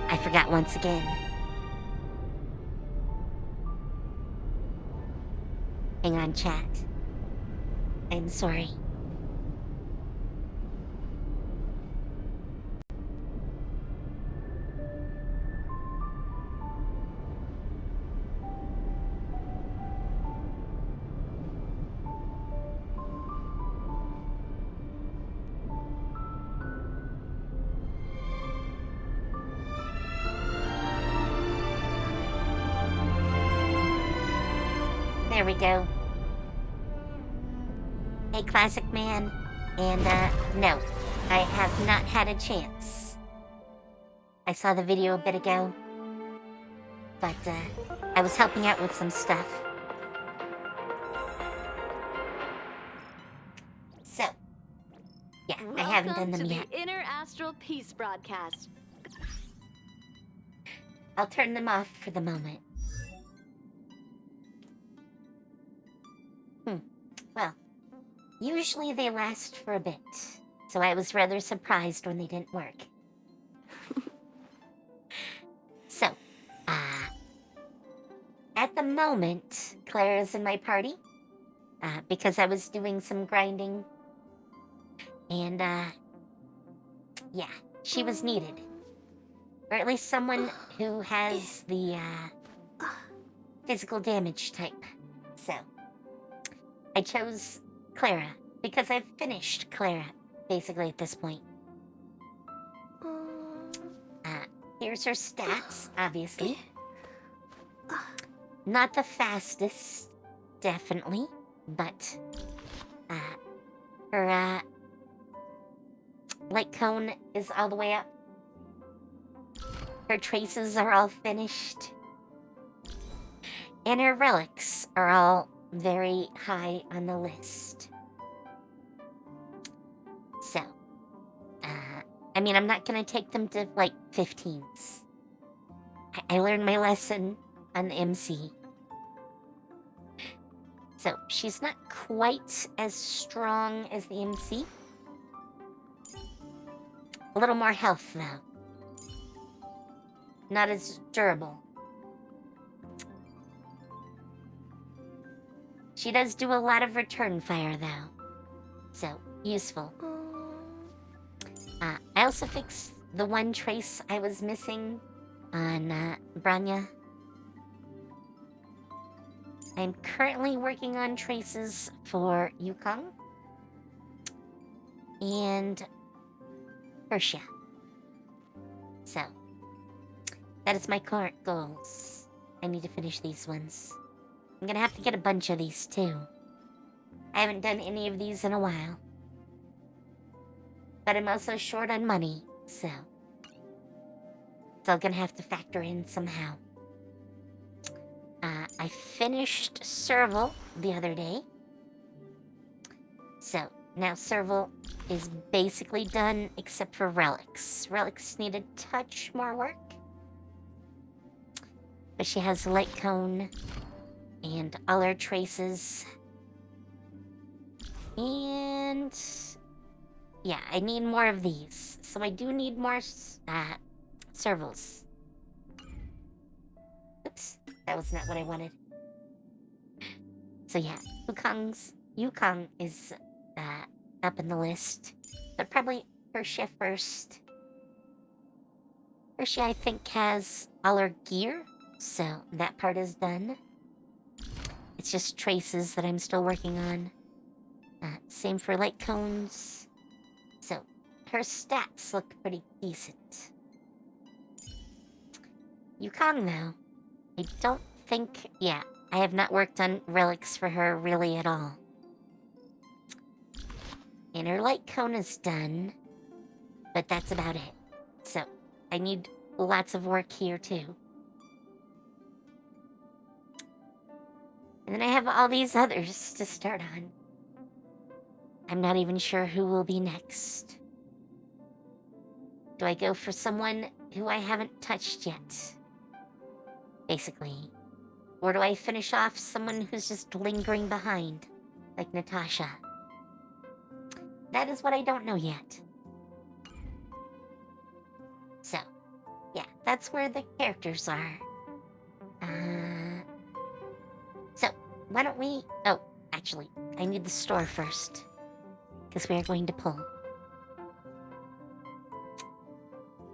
I forgot once again. Hang on, chat. I'm sorry. There we go. Hey, Classic Man. And, no. I have not had a chance. I saw the video a bit ago. But, I was helping out with some stuff. So, yeah, I haven't done them yet. Welcome to the Inner Astral Peace broadcast. I'll turn them off for the moment. Well, usually they last for a bit, so I was rather surprised when they didn't work. So, at the moment, Clara's in my party, because I was doing some grinding, and, yeah, she was needed. Or at least someone who has the, physical damage type. So, I chose Clara, because I've finished Clara, basically at this point. Here's her stats, obviously. Not the fastest, definitely, but, her, light cone is all the way up. Her traces are all finished. And her relics are all very high on the list. So, I mean, I'm not gonna take them to, like, 15s. I learned my lesson on the MC. So, she's not quite as strong as the MC. A little more health, though. Not as durable. She does do a lot of return fire, though. So, useful. I also fixed the one trace I was missing on Branya. I'm currently working on traces for Yukong and Persia. So, that is my current goals. I need to finish these ones. I'm gonna have to get a bunch of these too. I haven't done any of these in a while. But I'm also short on money, so it's all gonna have to factor in somehow. I finished Serval the other day. So, now Serval is basically done except for relics. Relics need a touch more work. But she has light cone and all her traces. And yeah, I need more of these. So I do need more servals. Oops, that was not what I wanted. So yeah, Yukong is up in the list. But probably Persia first. Persia, I think, has all her gear. So that part is done. It's just traces that I'm still working on. Same for light cones. So her stats look pretty decent. Yukong, though, I don't think... Yeah, I have not worked on relics for her really at all. And her light cone is done, but that's about it. So I need lots of work here, too. And then I have all these others to start on. I'm not even sure who will be next. Do I go for someone who I haven't touched yet? Basically. Or do I finish off someone who's just lingering behind, like Natasha? That is what I don't know yet. So, Yeah, that's where the characters are. So, why don't we... Oh, actually, I need the store first. Because we are going to pull.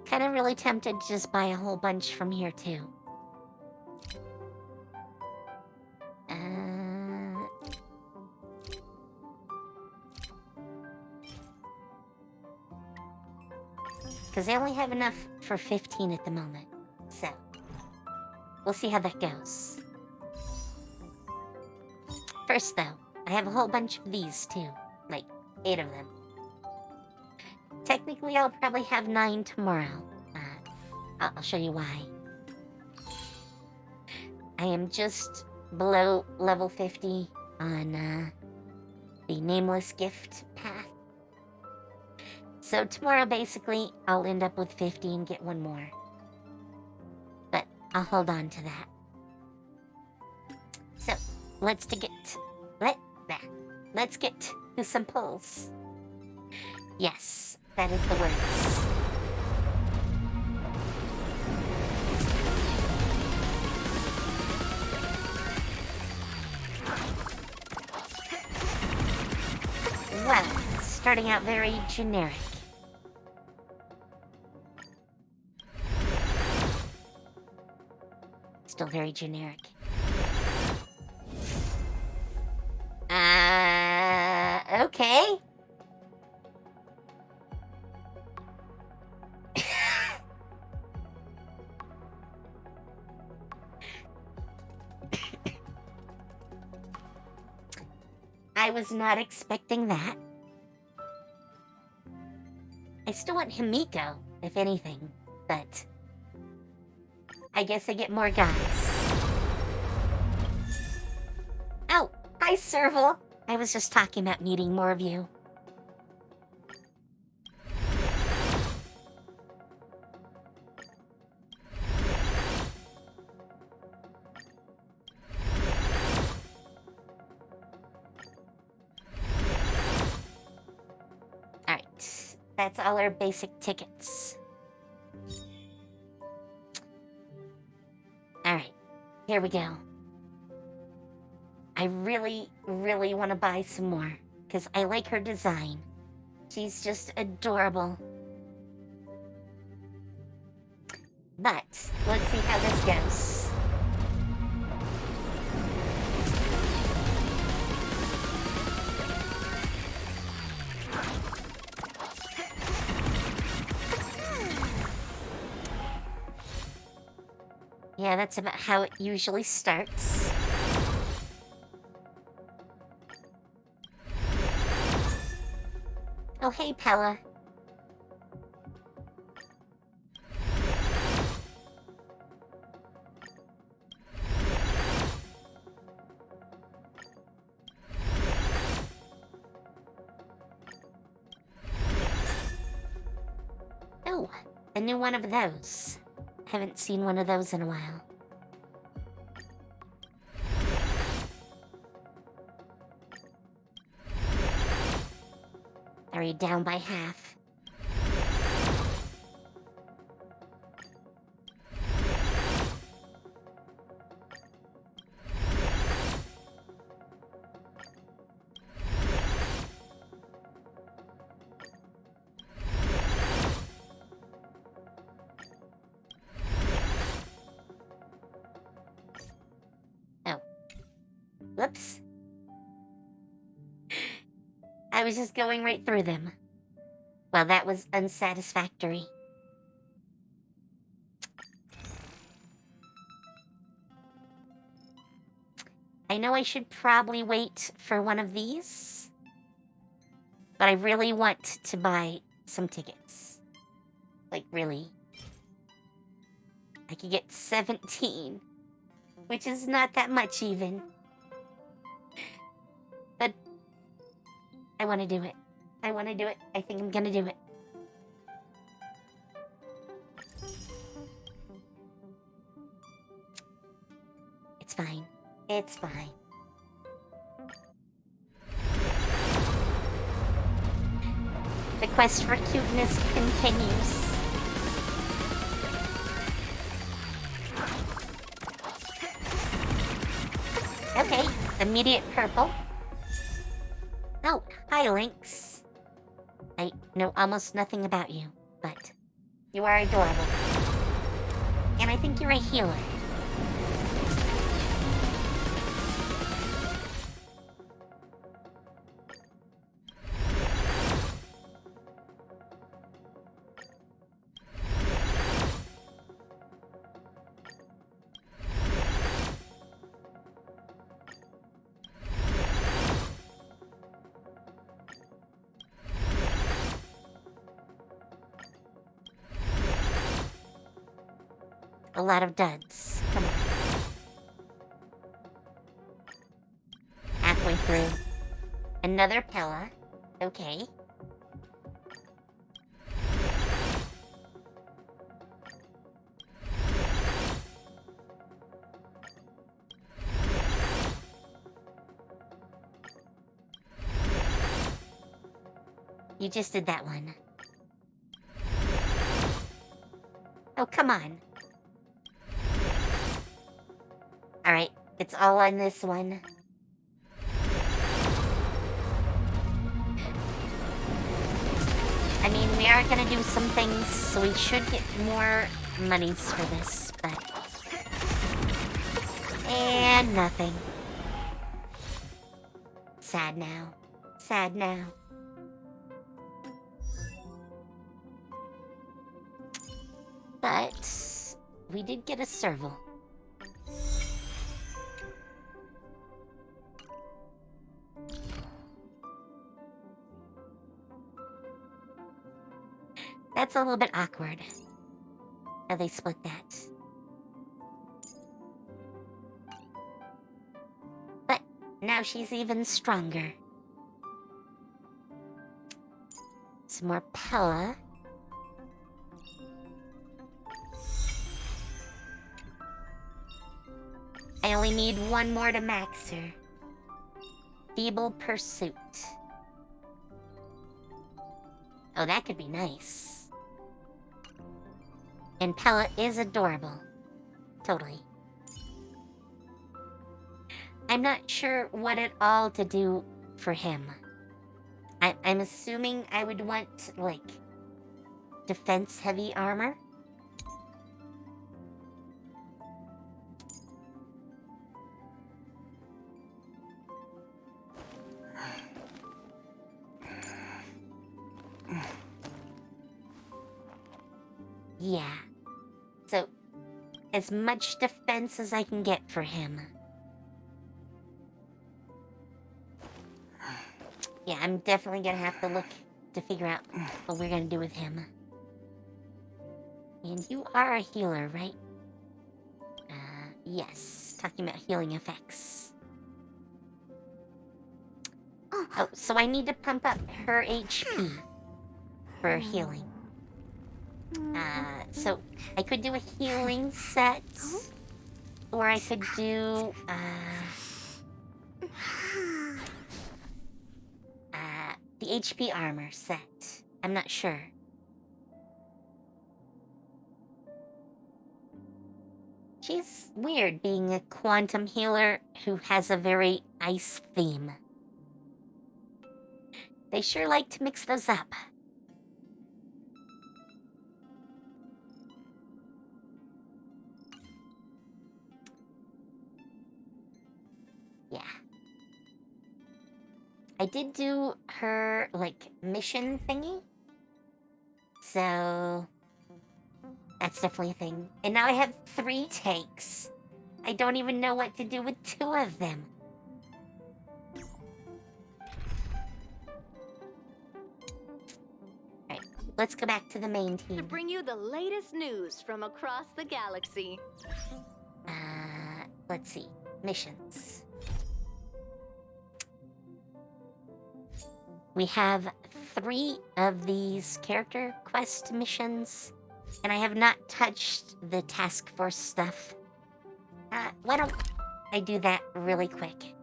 Kind of really tempted to just buy a whole bunch from here, too. Because I only have enough for 15 at the moment. So, we'll see how that goes. First, though, I have a whole bunch of these, too. Like, 8 of them. Technically, I'll probably have 9 tomorrow. I'll show you why. I am just below level 50 on the Nameless Gift path. So tomorrow, basically, I'll end up with 50 and get one more. But I'll hold on to that. So, let's get to some pulls. Yes, that is the words. Well, starting out very generic. Still very generic. Okay. I was not expecting that. I still want Himiko, if anything, but I guess I get more guys. Oh, hi, Serval. I was just talking about needing more of you. Alright, that's all our basic tickets. Alright, here we go. I really, really want to buy some more, because I like her design. She's just adorable. But, let's see how this goes. Yeah, that's about how it usually starts. Oh, hey, Pella. Oh, a new one of those. Haven't seen one of those in a while. Already down by half. Whoops. I was just going right through them. Well, that was unsatisfactory. I know I should probably wait for one of these, but I really want to buy some tickets. Like, really. I could get 17, which is not that much even. But I want to do it. I want to do it. I think I'm gonna do it. It's fine. It's fine. The quest for cuteness continues. Okay, immediate purple. Oh, hi, Lynx. I know almost nothing about you, but you are adorable. And I think you're a healer. A lot of duds. Come on. Halfway through. Another Pella. Okay. You just did that one. Oh, come on. Alright, it's all on this one. I mean, we are gonna do some things, so we should get more monies for this, but... And nothing. Sad now. Sad now. But... we did get a serval. That's a little bit awkward. How they split that. But now she's even stronger. Some more Pella. I only need one more to max her. Feeble Pursuit. Oh, that could be nice. And Pella is adorable. Totally. I'm not sure what at all to do for him. I'm assuming I would want, like, defense-heavy armor. Yeah. So, as much defense as I can get for him. Yeah, I'm definitely gonna have to look to figure out what we're gonna do with him. And you are a healer, right? Yes. Talking about healing effects. Oh, so I need to pump up her HP for healing. So I could do a healing set, or I could do, the HP armor set. I'm not sure. She's weird being a quantum healer who has a very ice theme. They sure like to mix those up. Yeah. I did do her, like, mission thingy. So... that's definitely a thing. And now I have 3 takes. I don't even know what to do with 2 of them. Alright, let's go back to the main team. To bring you the latest news from across the galaxy. Let's see. Missions. We have 3 of these character quest missions, and I have not touched the task force stuff. Why don't I do that really quick?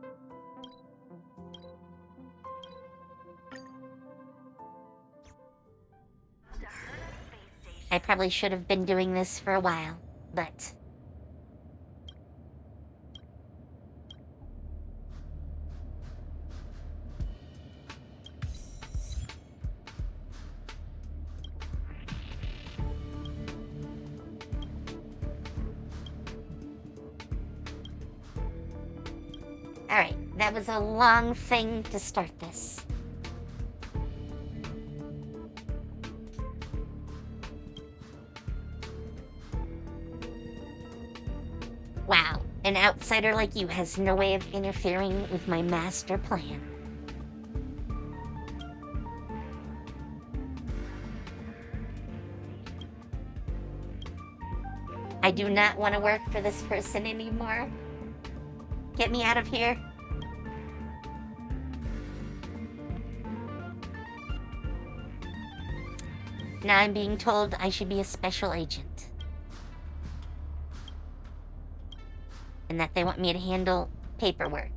I probably should have been doing this for a while, but... Alright, that was a long thing to start this. Wow, an outsider like you has no way of interfering with my master plan. I do not want to work for this person anymore. Get me out of here. Now I'm being told I should be a special agent. And that they want me to handle paperwork.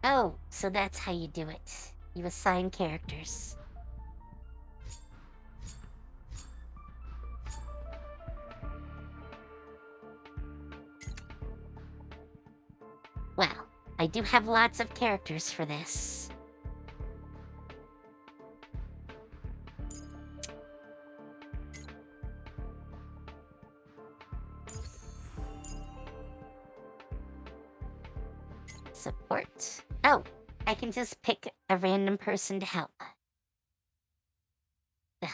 Oh, so that's how you do it. You assign characters. Well, I do have lots of characters for this. Support. Oh, I can just pick a random person to help. Ugh.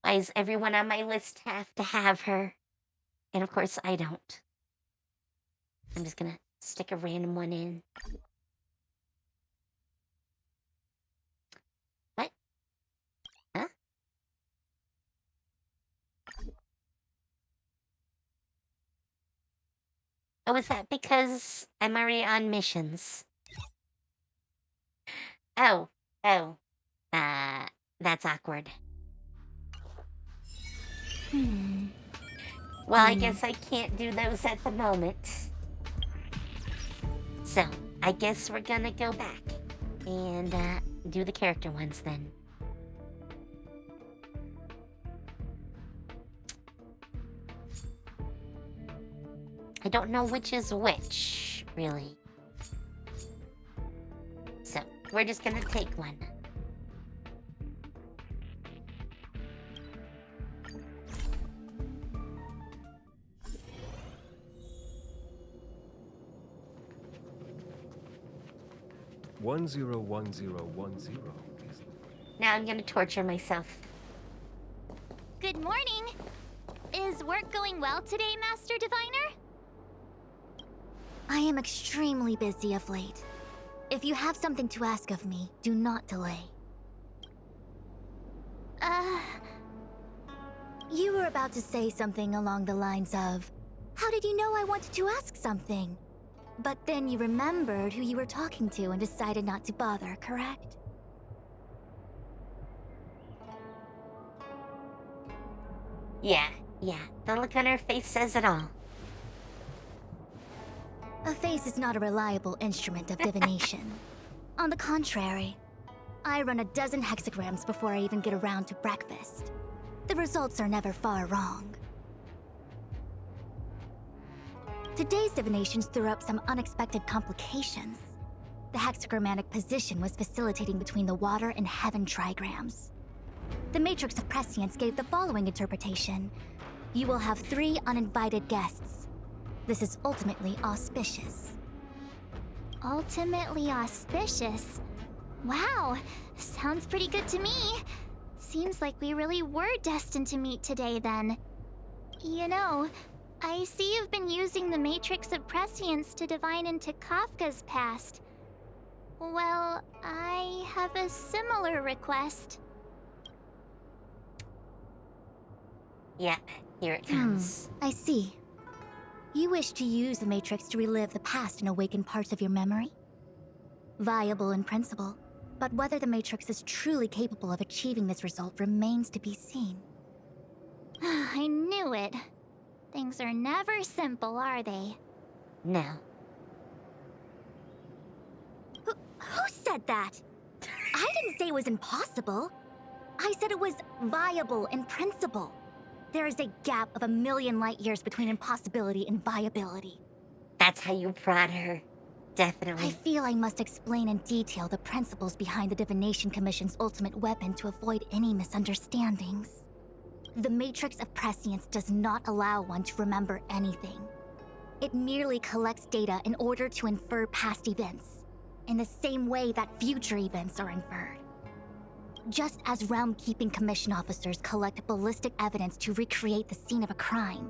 Why does everyone on my list have to have her? And of course I don't. I'm just gonna stick a random one in. What? Huh? Oh, is that because I'm already on missions? Oh, oh. That's awkward. Well, I guess I can't do those at the moment. So, I guess we're gonna go back and do the character ones then. I don't know which is which, really. So, we're just gonna take one. One zero 101010 is... Now I'm gonna torture myself. Good morning! Is work going well today, Master Diviner? I am extremely busy of late. If you have something to ask of me, do not delay. You were about to say something along the lines of, how did you know I wanted to ask something? But then you remembered who you were talking to and decided not to bother, correct? Yeah. The look on her face says it all. A face is not a reliable instrument of divination. On the contrary, I run a dozen hexagrams before I even get around to breakfast. The results are never far wrong. Today's divinations threw up some unexpected complications. The hexagrammatic position was facilitating between the water and heaven trigrams. The matrix of prescience gave the following interpretation. You will have 3 uninvited guests. This is ultimately auspicious. Ultimately auspicious? Wow, sounds pretty good to me. Seems like we really were destined to meet today then. You know, I see you've been using the Matrix of Prescience to divine into Kafka's past. Well, I have a similar request. Yeah, here it comes. I see. You wish to use the Matrix to relive the past and awaken parts of your memory? Viable in principle, but whether the Matrix is truly capable of achieving this result remains to be seen. I knew it. Things are never simple, are they? No. Who said that? I didn't say it was impossible. I said it was viable in principle. There is a gap of 1,000,000 light years between impossibility and viability. That's how you prod her. Definitely. I feel I must explain in detail the principles behind the Divination Commission's ultimate weapon to avoid any misunderstandings. The Matrix of Prescience does not allow one to remember anything. It merely collects data in order to infer past events, in the same way that future events are inferred. Just as Realm-Keeping Commission officers collect ballistic evidence to recreate the scene of a crime,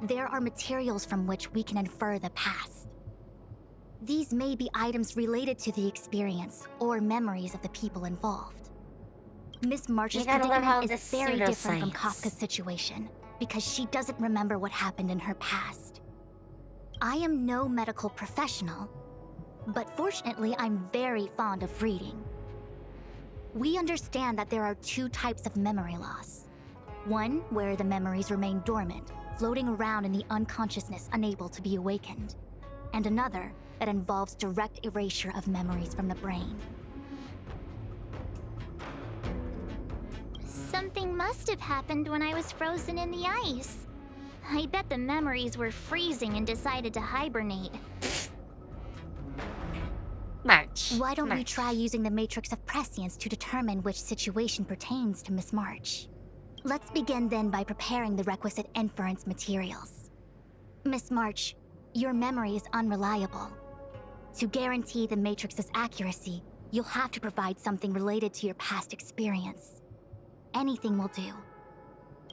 there are materials from which we can infer the past. These may be items related to the experience or memories of the people involved. Miss March's You gotta love how predicament is this very different from pseudoscience. Kafka's situation because she doesn't remember what happened in her past. I am no medical professional, but fortunately I'm very fond of reading. We understand that there are two types of memory loss. One where the memories remain dormant, floating around in the unconsciousness unable to be awakened, and another that involves direct erasure of memories from the brain. Something must have happened when I was frozen in the ice. I bet the memories were freezing and decided to hibernate. March. Why don't we March. try using the Matrix of Prescience to determine which situation pertains to Miss March? Let's begin then by preparing the requisite inference materials. Miss March, your memory is unreliable. To guarantee the Matrix's accuracy, you'll have to provide something related to your past experience. Anything will do.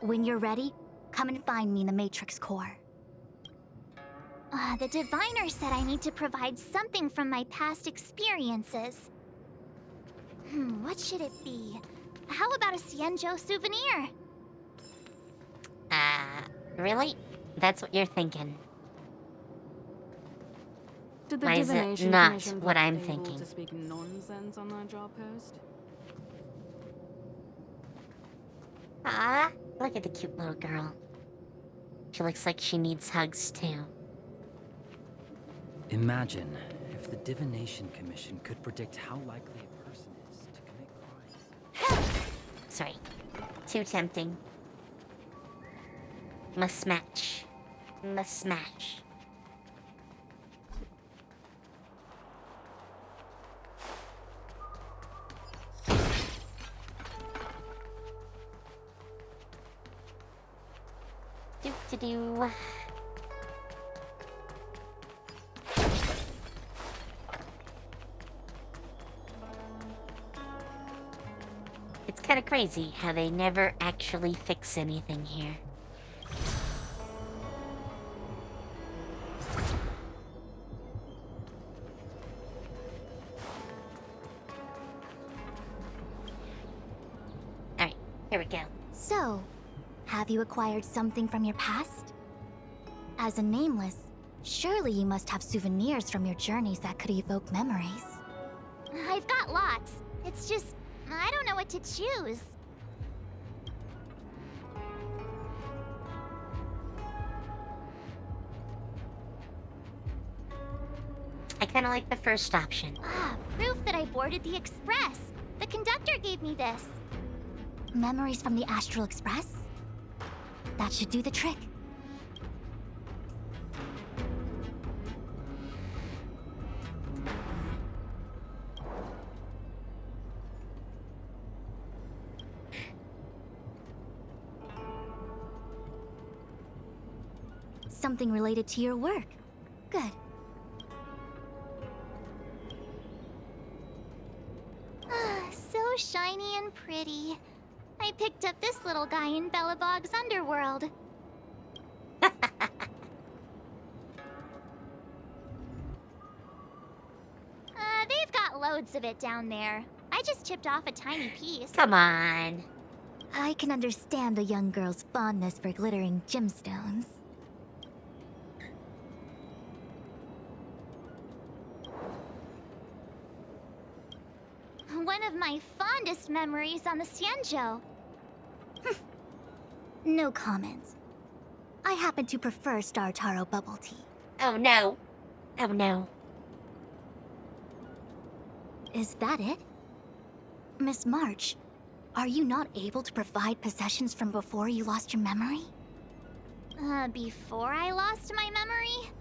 When you're ready, come and find me in the Matrix core. The diviner said I need to provide something from my past experiences. What should it be? How about a Xianzhou souvenir? Really? That's what you're thinking? Did the Why is it divination not commission what put I'm able thinking? to speak nonsense on their job post? Ah, look at the cute little girl. She looks like she needs hugs too. Imagine if the Divination Commission could predict how likely a person is to commit crimes. Sorry. Too tempting. Must smash. Must smash. Do. It's kind of crazy how they never actually fix anything here. Alright, here we go. So, have you acquired something from your past? As a nameless, surely you must have souvenirs from your journeys that could evoke memories. I've got lots. It's just, I don't know what to choose. I kind of like the first option. Proof that I boarded the express. The conductor gave me this. Memories from the Astral Express? That should do the trick. Something related to your work. Good. So shiny and pretty. I picked up this little guy in Bellabog's underworld. They've got loads of it down there. I just chipped off a tiny piece. Come on. I can understand a young girl's fondness for glittering gemstones. One of my fondest memories on the Xianzhou. No comment. I happen to prefer Star Taro bubble tea. Oh no. Oh no. Is that it? Miss March, are you not able to provide possessions from before you lost your memory? Before I lost my memory?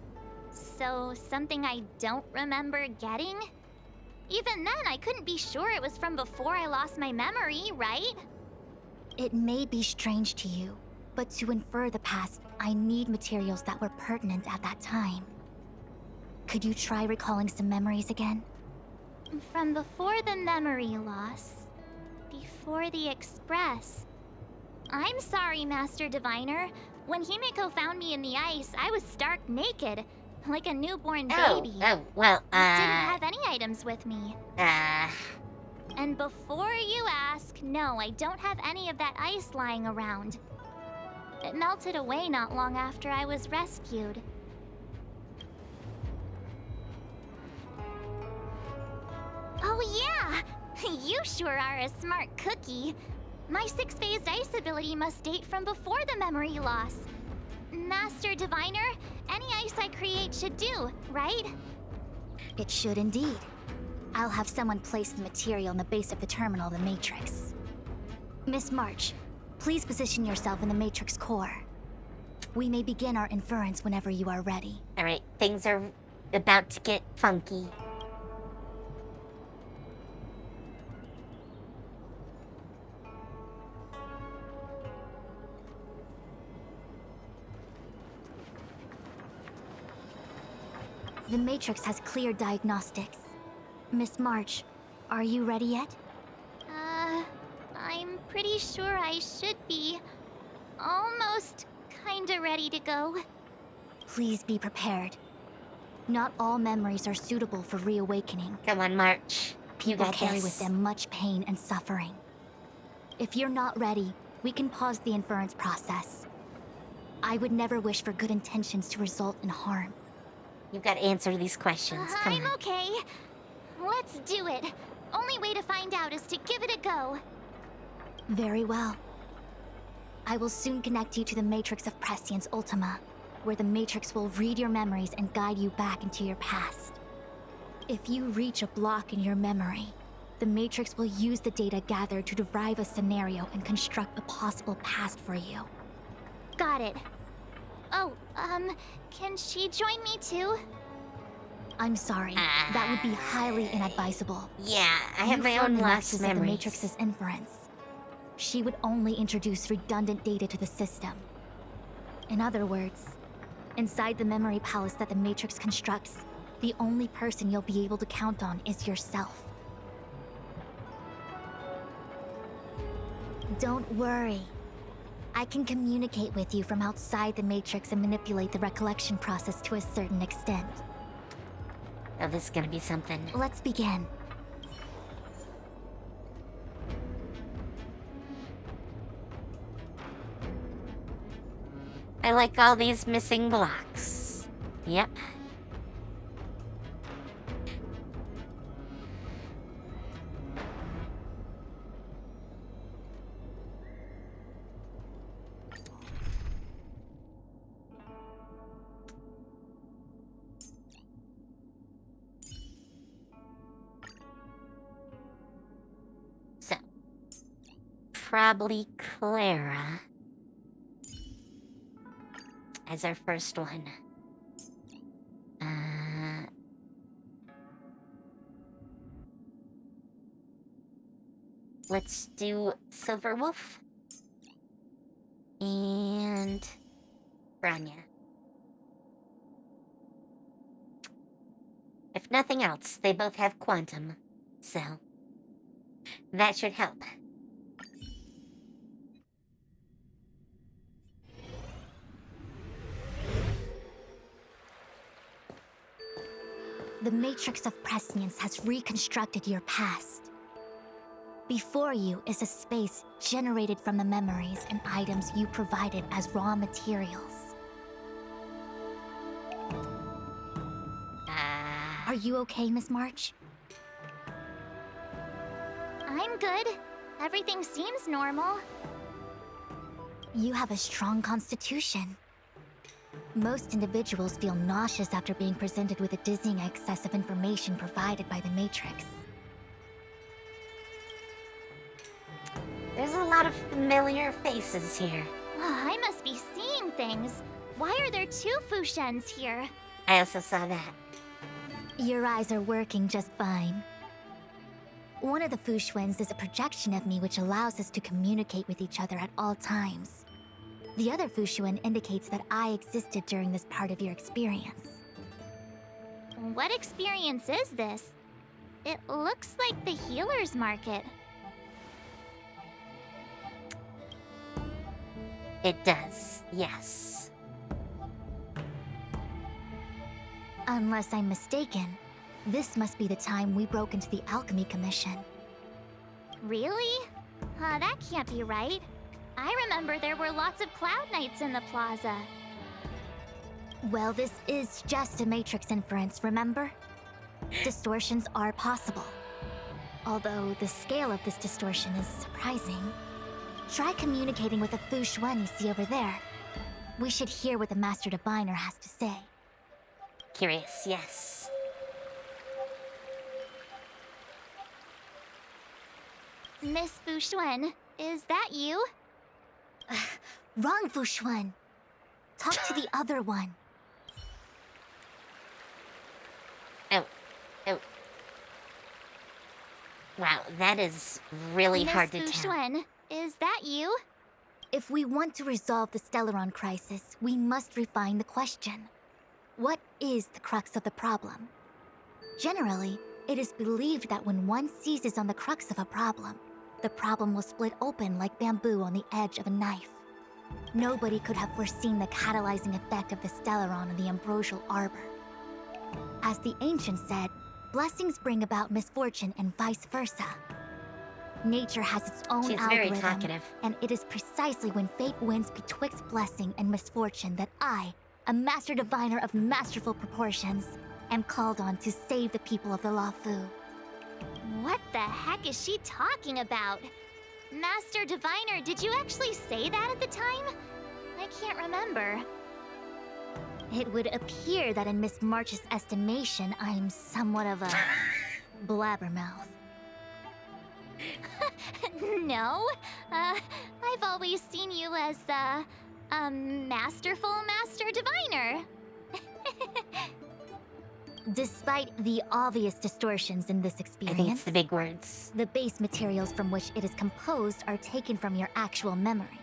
So, something I don't remember getting? Even then, I couldn't be sure it was from before I lost my memory, right? It may be strange to you, but to infer the past, I need materials that were pertinent at that time. Could you try recalling some memories again? From before the memory loss, before the Express. I'm sorry, Master Diviner. When Himiko found me in the ice, I was stark naked, like a newborn baby. Well, I didn't have any items with me. uh, And before you ask, no, I don't have any of that ice lying around. It melted away not long after I was rescued. Oh yeah! You sure are a smart cookie. My six-phased ice ability must date from before the memory loss. Master Diviner, any ice I create should do, right? It should indeed. I'll have someone place the material in the base of the terminal of the Matrix. Miss March, please position yourself in the Matrix core. We may begin our inference whenever you are ready. alright, things are about to get funky. The Matrix has clear diagnostics. Miss March, are you ready yet? I'm pretty sure I should be. Almost kinda ready to go. Please be prepared. Not all memories are suitable for reawakening. Come on, March. You People got carry this. with them much pain and suffering. If you're not ready, we can pause the inference process. I would never wish for good intentions to result in harm. You've got to answer these questions. Come I'm on. okay. Let's do it. Only way to find out is to give it a go. Very well. I will soon connect you to the Matrix of Prescience Ultima, where the Matrix will read your memories and guide you back into your past. If you reach a block in your memory, the Matrix will use the data gathered to derive a scenario and construct a possible past for you. Got it. Oh, can she join me too? I'm sorry, that would be highly inadvisable. Yeah, I have You my firm own the lost nexus of the memories. Matrix's inference. She would only introduce redundant data to the system. In other words, inside the memory palace that the Matrix constructs, the only person you'll be able to count on is yourself. Don't worry. I can communicate with you from outside the Matrix and manipulate the recollection process to a certain extent. Oh, this is gonna be something. Let's begin. I like all these missing blocks. Yep. So, probably Clara as our first one. Let's do Silverwolf and Branya. If nothing else, they both have quantum, so that should help. The Matrix of Prescience has reconstructed your past. Before you is a space generated from the memories and items you provided as raw materials. Are you okay, Miss March? I'm good. Everything seems normal. You have a strong constitution. Most individuals feel nauseous after being presented with a dizzying excess of information provided by the Matrix. There's a lot of familiar faces here. I must be seeing things. Why are there two Fu Xuans here? I also saw that. Your eyes are working just fine. One of the Fu Xuans is a projection of me which allows us to communicate with each other at all times. The other Fu Xuan indicates that I existed during this part of your experience. What experience is this? It looks like the healer's market. It does, yes. Unless I'm mistaken, this must be the time we broke into the Alchemy Commission. Really? That can't be right. I remember there were lots of Cloud Knights in the plaza. Well, this is just a Matrix inference, remember? Distortions are possible. Although the scale of this distortion is surprising. Try communicating with the Fu Xuan you see over there. We should hear what the Master Diviner has to say. Curious, yes. Miss Fu Xuan, is that you? Wrong, Fu Xuan. Talk to the other one. Oh. Wow, that is really hard to Miss Fu tell. Xuan, is that you? If we want to resolve the Stellaron crisis, we must refine the question. What is the crux of the problem? Generally, it is believed that when one seizes on the crux of a problem, the problem will split open like bamboo on the edge of a knife. Nobody could have foreseen the catalyzing effect of the Stellaron on the ambrosial arbor. As the ancients said, blessings bring about misfortune and vice versa. Nature has its own She's very algorithm, talkative. and it is precisely when fate wins betwixt blessing and misfortune that I, a master diviner of masterful proportions, am called on to save the people of the Luofu. What the heck is she talking about? Master Diviner, did you actually say that at the time? I can't remember. It would appear that in Miss March's estimation, I'm somewhat of a blabbermouth. No, I've always seen you as a masterful Master Diviner. Despite the obvious distortions in this I think it's experience, the big words. the base materials from which it is composed are taken from your actual memory.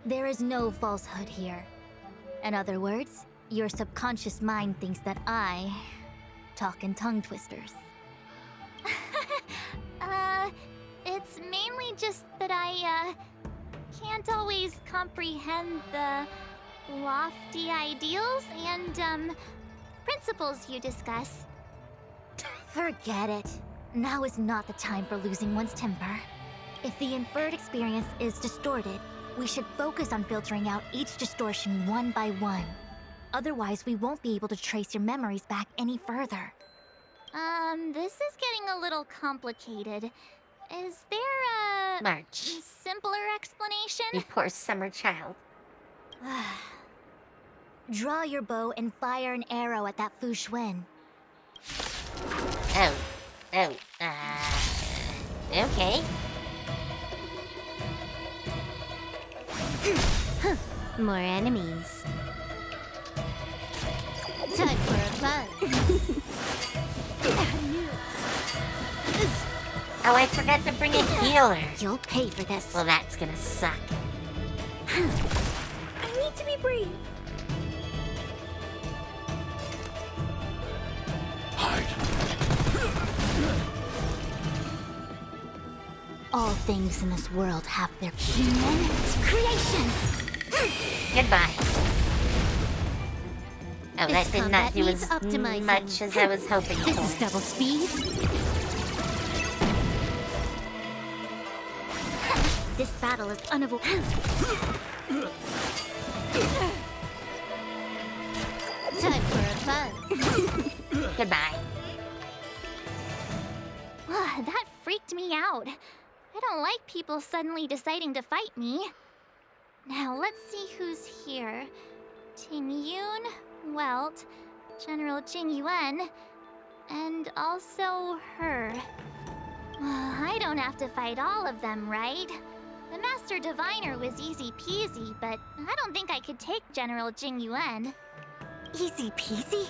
There is no falsehood here. In other words, your subconscious mind thinks that I talk in tongue twisters. It's mainly just that I can't always comprehend the lofty ideals and principles you discuss. Forget it. Now is not the time for losing one's temper. If the inferred experience is distorted, we should focus on filtering out each distortion one by one. Otherwise, we won't be able to trace your memories back any further. This is getting a little complicated. Is there a March. simpler explanation? You poor summer child. Draw your bow and fire an arrow at that Fu Xuan. Okay. More enemies. Time for a climb. Oh, I forgot to bring a healer. You'll pay for this. Well, that's gonna suck. I need to be brave. All things in this world have their human creations. Goodbye. Oh, This that did not combat do needs as optimizing. much as I was hoping This is for. double speed. This battle is unavoidable. Time for a buzz. Goodbye. That freaked me out. I don't like people suddenly deciding to fight me. Now let's see who's here. Ting Yun, Welt, General Jing Yuan, and also her. I don't have to fight all of them, right? The Master Diviner was easy peasy, but I don't think I could take General Jing Yuan. Easy peasy?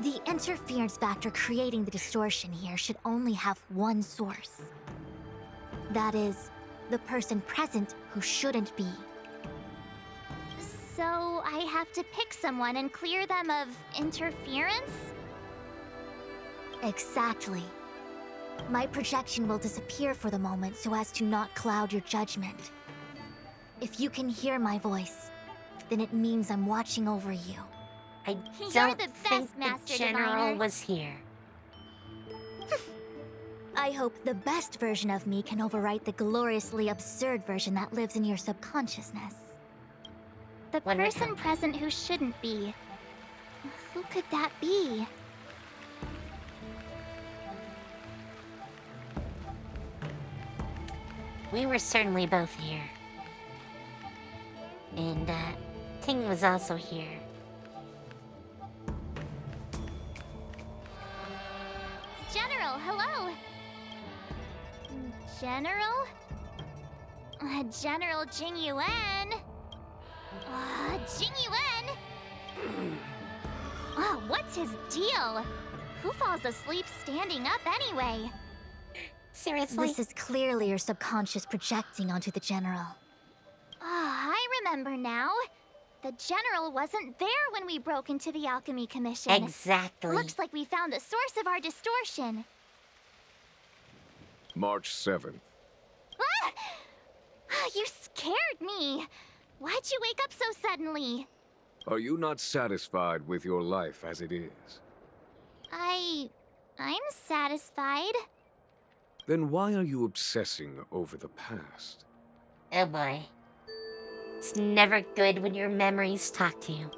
The interference factor creating the distortion here should only have one source. That is, the person present who shouldn't be. So I have to pick someone and clear them of interference? Exactly. My projection will disappear for the moment so as to not cloud your judgment. If you can hear my voice, then it means I'm watching over you. I You're don't the think best, Master the general Diviner. was here. I hope the best version of me can overwrite the gloriously absurd version that lives in your subconsciousness. The One more person time. present who shouldn't be. Who could that be? We were certainly both here. And, Ting was also here. General, hello! General? General Jing Yuan? Jing Yuan? What's his deal? Who falls asleep standing up anyway? Seriously? This is clearly your subconscious projecting onto the general. I remember now. The general wasn't there when we broke into the Alchemy Commission. Exactly. Looks like we found the source of our distortion. March 7th. Ah! You scared me. Why'd you wake up so suddenly? Are you not satisfied with your life as it is? I'm satisfied. Then why are you obsessing over the past? Oh boy. It's never good when your memories talk to you.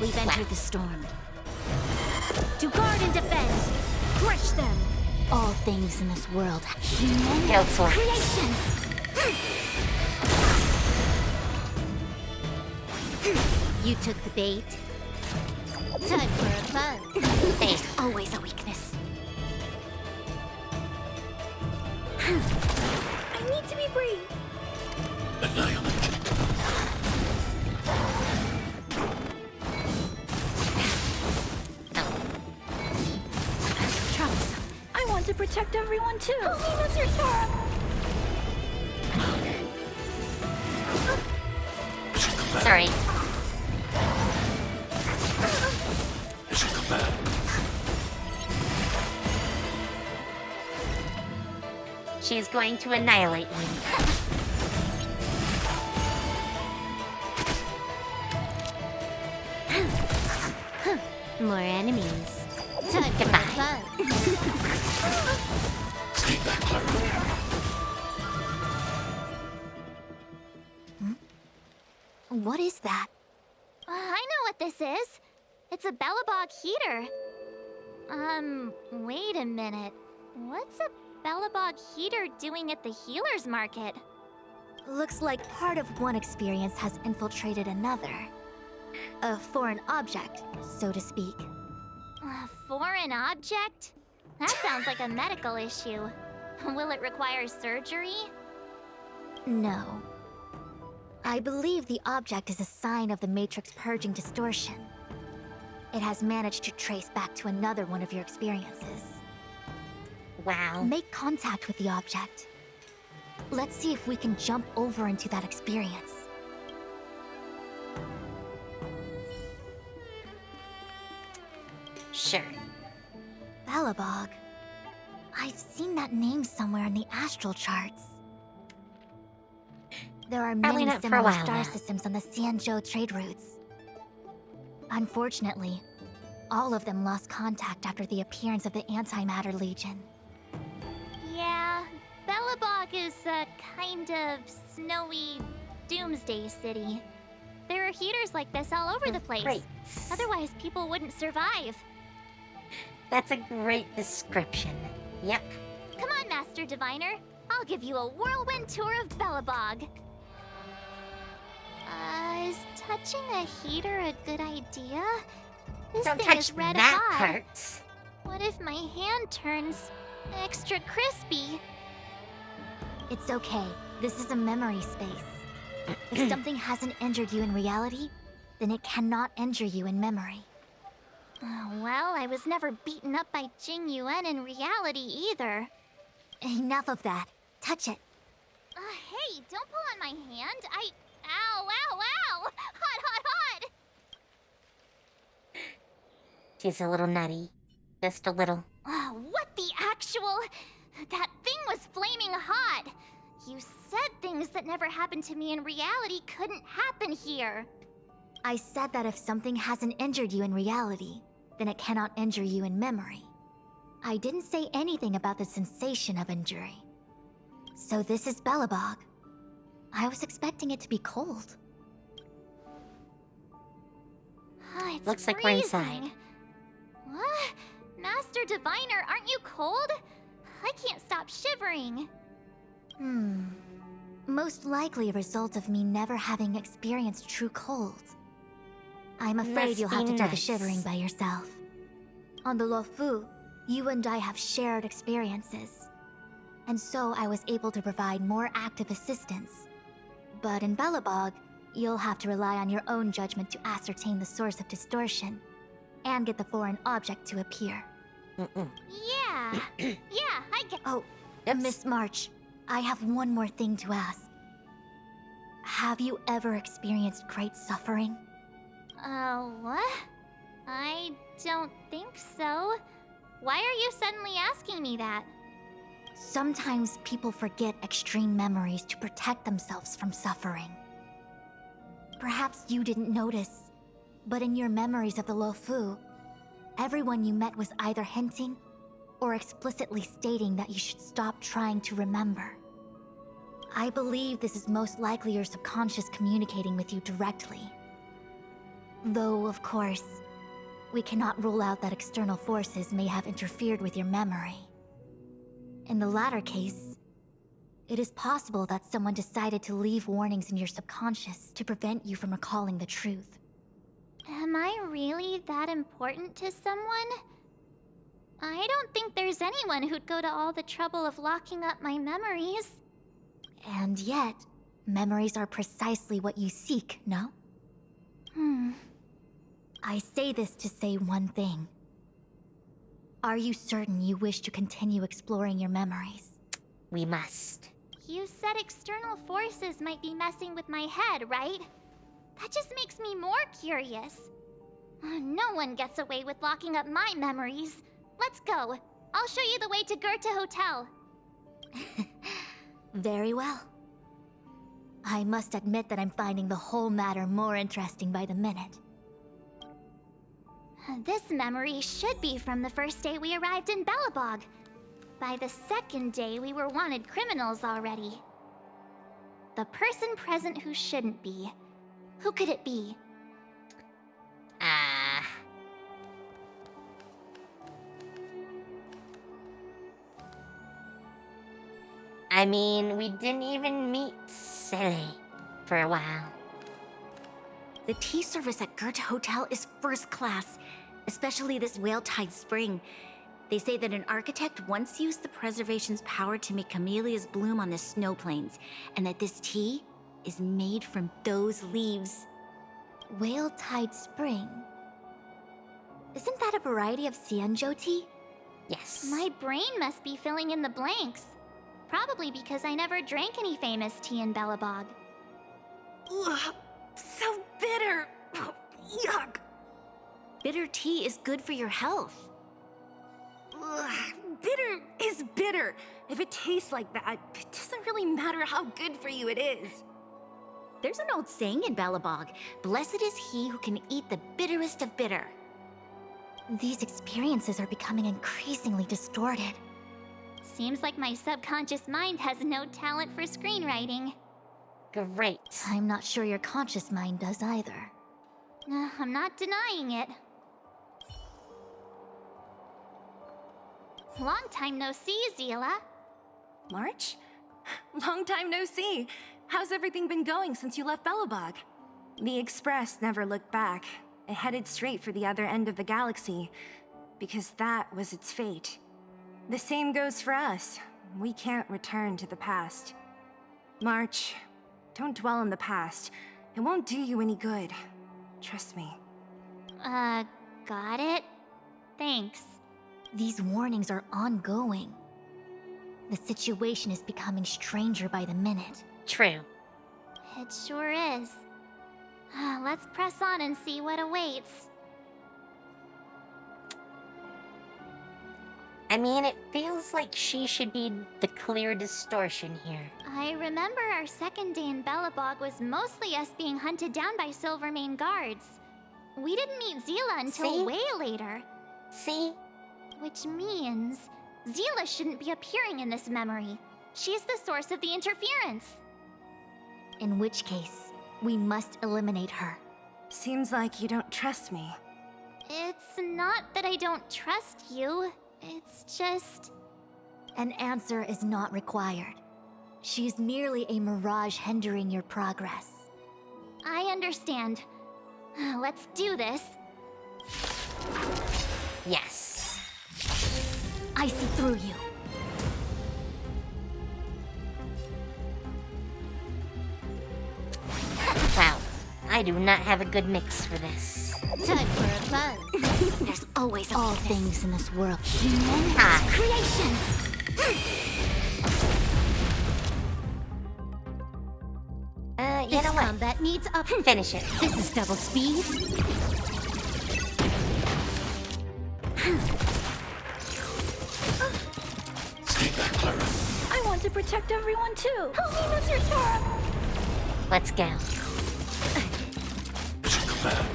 We've entered the storm. To guard and defend! Crush them! All things in this world, human Go for it. creations! You took the bait. Time for a fun. Hey, Always a weakness. I need to be brave. Troublesome. I want to protect everyone too. Oh, Mr. Tara. sorry. She's going to annihilate me. More enemies. Time for Goodbye. fun. What is that? I know what this is. It's a Bellabog heater. Wait a minute. What's a Bellabog heater doing at the healer's market? Looks like part of one experience has infiltrated another. A foreign object, so to speak. A foreign object? That sounds like a medical issue. Will it require surgery? No. I believe the object is a sign of the Matrix purging distortion. It has managed to trace back to another one of your experiences. Wow. Make contact with the object. Let's see if we can jump over into that experience. Sure. Bellabog. I've seen that name somewhere in the astral charts. There are Probably many not for a similar while star now. systems on the Sanzhou trade routes. Unfortunately, all of them lost contact after the appearance of the Antimatter Legion. Yeah, Bellabog is a kind of snowy doomsday city. There are heaters like this all over the place. Great. Otherwise, people wouldn't survive. That's a great description. Yep. Come on, Master Diviner. I'll give you a whirlwind tour of Bellabog. Is touching a heater a good idea? This Don't thing touch is red that hot. hurts. What if my hand turns extra crispy? It's okay. This is a memory space. If something hasn't injured you in reality, then it cannot injure you in memory. Well, I was never beaten up by Jing Yuan in reality either. Enough of that. Touch it. Hey, don't pull on my hand. Ow, ow, ow! Hot, hot, hot! She's a little nutty. Just a little. What the actual... That thing was flaming hot! You said things that never happened to me in reality couldn't happen here. I said that if something hasn't injured you in reality, then it cannot injure you in memory. I didn't say anything about the sensation of injury. So this is Belobog. I was expecting it to be cold. It's Looks like we're inside. freezing. What? Master Diviner, aren't you cold? I can't stop shivering. Most likely a result of me never having experienced true cold. I'm afraid Must you'll have be to do the nice. shivering by yourself. On the Luofu, you and I have shared experiences. And so I was able to provide more active assistance. But in Belobog, you'll have to rely on your own judgment to ascertain the source of distortion, and get the foreign object to appear. Yeah. Yeah, I get... Oh, Oops. Miss March, I have one more thing to ask. Have you ever experienced great suffering? What? I don't think so. Why are you suddenly asking me that? Sometimes people forget extreme memories to protect themselves from suffering. Perhaps you didn't notice, but in your memories of the Luofu, everyone you met was either hinting or explicitly stating that you should stop trying to remember. I believe this is most likely your subconscious communicating with you directly. Though, of course, we cannot rule out that external forces may have interfered with your memory. In the latter case, it is possible that someone decided to leave warnings in your subconscious to prevent you from recalling the truth. Am I really that important to someone? I don't think there's anyone who'd go to all the trouble of locking up my memories. And yet, memories are precisely what you seek, no? I say this to say one thing. Are you certain you wish to continue exploring your memories? We must. You said external forces might be messing with my head, right? That just makes me more curious. No one gets away with locking up my memories. Let's go. I'll show you the way to Goethe Hotel. Very well. I must admit that I'm finding the whole matter more interesting by the minute. This memory should be from the first day we arrived in Belobog. By the second day, we were wanted criminals already. The person present who shouldn't be. Who could it be? I mean, we didn't even meet Sele for a while. The tea service at Goethe Hotel is first class, especially this whale-tide spring. They say that an architect once used the preservation's power to make camellias bloom on the snow plains, and that this tea is made from those leaves. Whale-tide spring? Isn't that a variety of Xianzhou tea? Yes. My brain must be filling in the blanks. Probably because I never drank any famous tea in Belobog. Ugh, so bitter! Yuck! Bitter tea is good for your health. Ugh, bitter is bitter. If it tastes like that, it doesn't really matter how good for you it is. There's an old saying in Belobog, blessed is he who can eat the bitterest of bitter. These experiences are becoming increasingly distorted. Seems like my subconscious mind has no talent for screenwriting. Great. I'm not sure your conscious mind does either. I'm not denying it. Long time no see, Zila. March? Long time no see. How's everything been going since you left Belobog? The Express never looked back. It headed straight for the other end of the galaxy, because that was its fate. The same goes for us. We can't return to the past. March, Don't dwell on the past. It won't do you any good. Trust me. Got it? Thanks. These warnings are ongoing. The situation is becoming stranger by the minute. True. It sure is. Let's press on and see what awaits. I mean, it feels like she should be the clear distortion here. I remember our second day in Belobog was mostly us being hunted down by Silvermane guards. We didn't meet Zila until See? way later. See? Which means Zila shouldn't be appearing in this memory. She's the source of the interference. In which case, we must eliminate her. Seems like you don't trust me. It's not that I don't trust you. It's just... An answer is not required. She's merely a mirage hindering your progress. I understand. Let's do this. Yes. I see through you. Wow. I do not have a good mix for this. Time for a buzz. There's always all things in this world. Human creations. You know what? Combat needs up. Finish it. This is double speed. Stay back, Clara. I want to protect everyone too. Help me, Mr. Tora. Let's go. Check the man.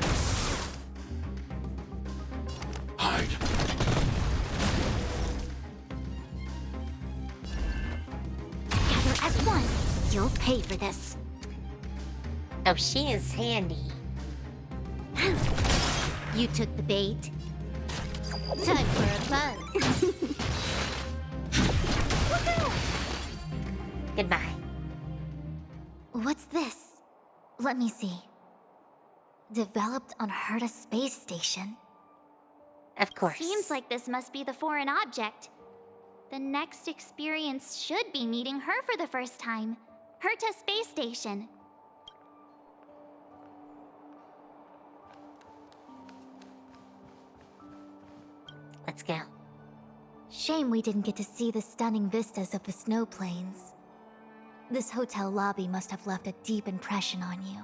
Hide. Together as one. You'll pay for this. Oh, she is handy. You took the bait. Time for a buzz. Goodbye. What's this? Let me see. Developed on Herta space station. Of course. Seems like this must be the foreign object. The next experience should be meeting her for the first time. Herta space station. Let's go. Shame we didn't get to see the stunning vistas of the snow plains. This hotel lobby must have left a deep impression on you.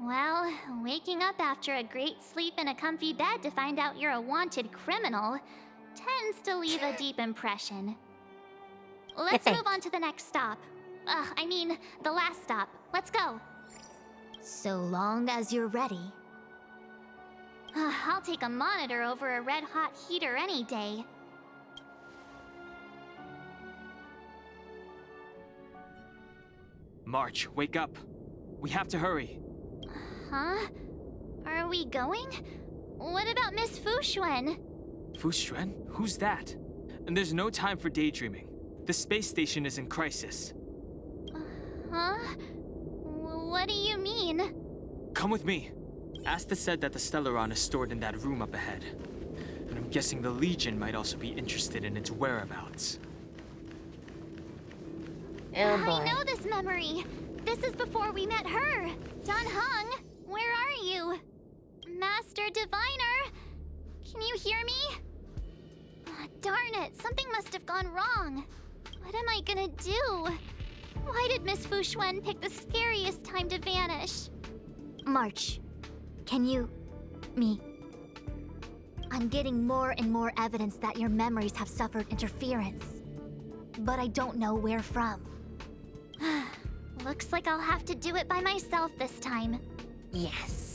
Well, waking up after a great sleep in a comfy bed to find out you're a wanted criminal tends to leave a deep impression. Let's think? move on to the next stop. I mean, the last stop. Let's go. So long as you're ready. I'll take a monitor over a red-hot heater any day. March, wake up. We have to hurry. Huh? Are we going? What about Miss Fu Xuan? Fu Xuan? Who's that? And there's no time for daydreaming. The space station is in crisis. Huh? What do you mean? Come with me. Asta said that the Stellaron is stored in that room up ahead. And I'm guessing the Legion might also be interested in its whereabouts. Oh boy. I know this memory. This is before we met her. Dan Heng, where are you? Master Diviner, can you hear me? Darn it, something must have gone wrong. What am I gonna do? Why did Miss Fu Xuan pick the scariest time to vanish? March, can you... me... I'm getting more and more evidence that your memories have suffered interference. But I don't know where from. Looks like I'll have to do it by myself this time. Yes.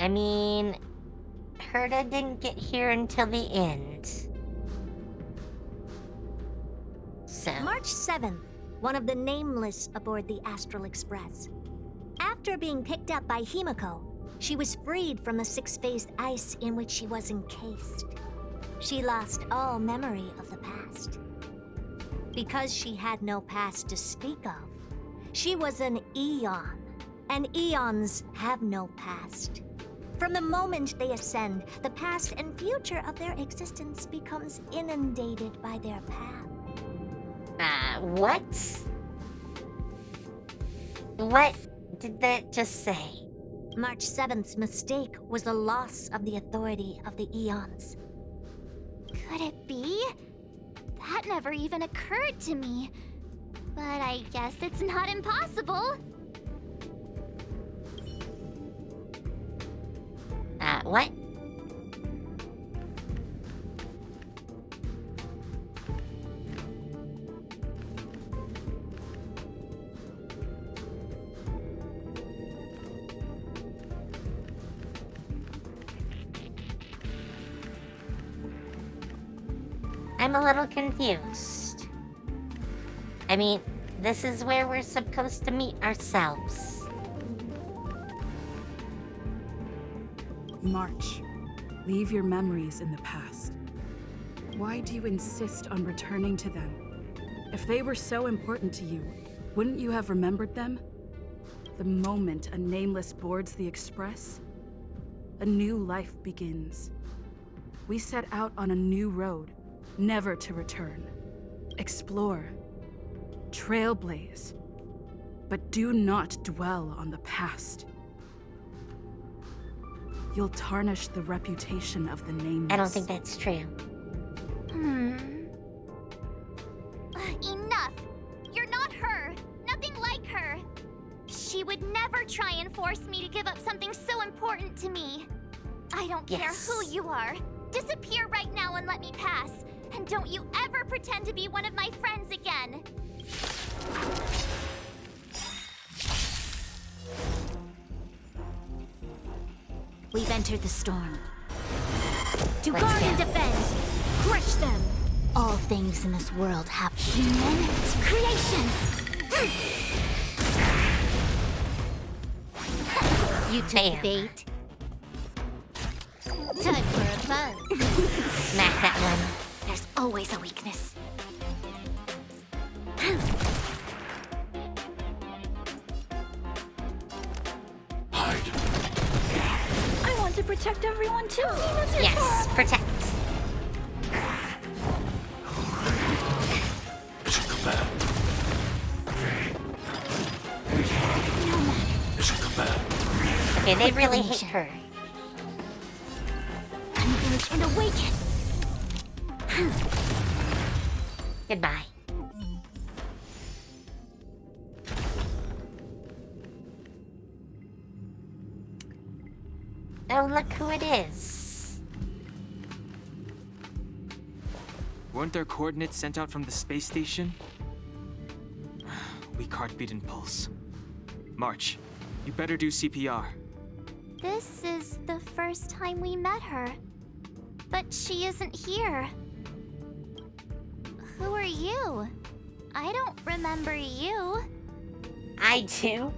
I mean, Herta didn't get here until the end. So... March 7th, one of the Nameless aboard the Astral Express. After being picked up by Himiko, she was freed from the six-phased ice in which she was encased. She lost all memory of the past. Because she had no past to speak of, she was an eon, and eons have no past. From the moment they ascend, the past and future of their existence becomes inundated by their path. What? What did that just say? March 7th's mistake was the loss of the authority of the eons. Could it be? That never even occurred to me. But I guess it's not impossible. What? I'm a little confused. I mean, this is where we're supposed to meet ourselves. March, leave your memories in the past. Why do you insist on returning to them? If they were so important to you, wouldn't you have remembered them? The moment a nameless boards the express, a new life begins. We set out on a new road, never to return. Explore, trailblaze, but do not dwell on the past. You'll tarnish the reputation of the nameless. I don't think that's true. Enough! You're not her! Nothing like her! She would never try and force me to give up something so important to me. I don't care who you are. Disappear right now and let me pass. And don't you ever pretend to be one of my friends again. We've entered the storm. To guard and defend! Crush them! All things in this world have human creations. You take Bait. Time for a buzz. Smack that one. There's always a weakness. I want to protect everyone too. Yes, protect. Okay, they really hate her. Converge and awaken. Goodbye. Oh, look who it is. Weren't there coordinates sent out from the space station? Weak heartbeat and pulse. March, you better do CPR. This is the first time we met her. But she isn't here. Who are you? I don't remember you. I do.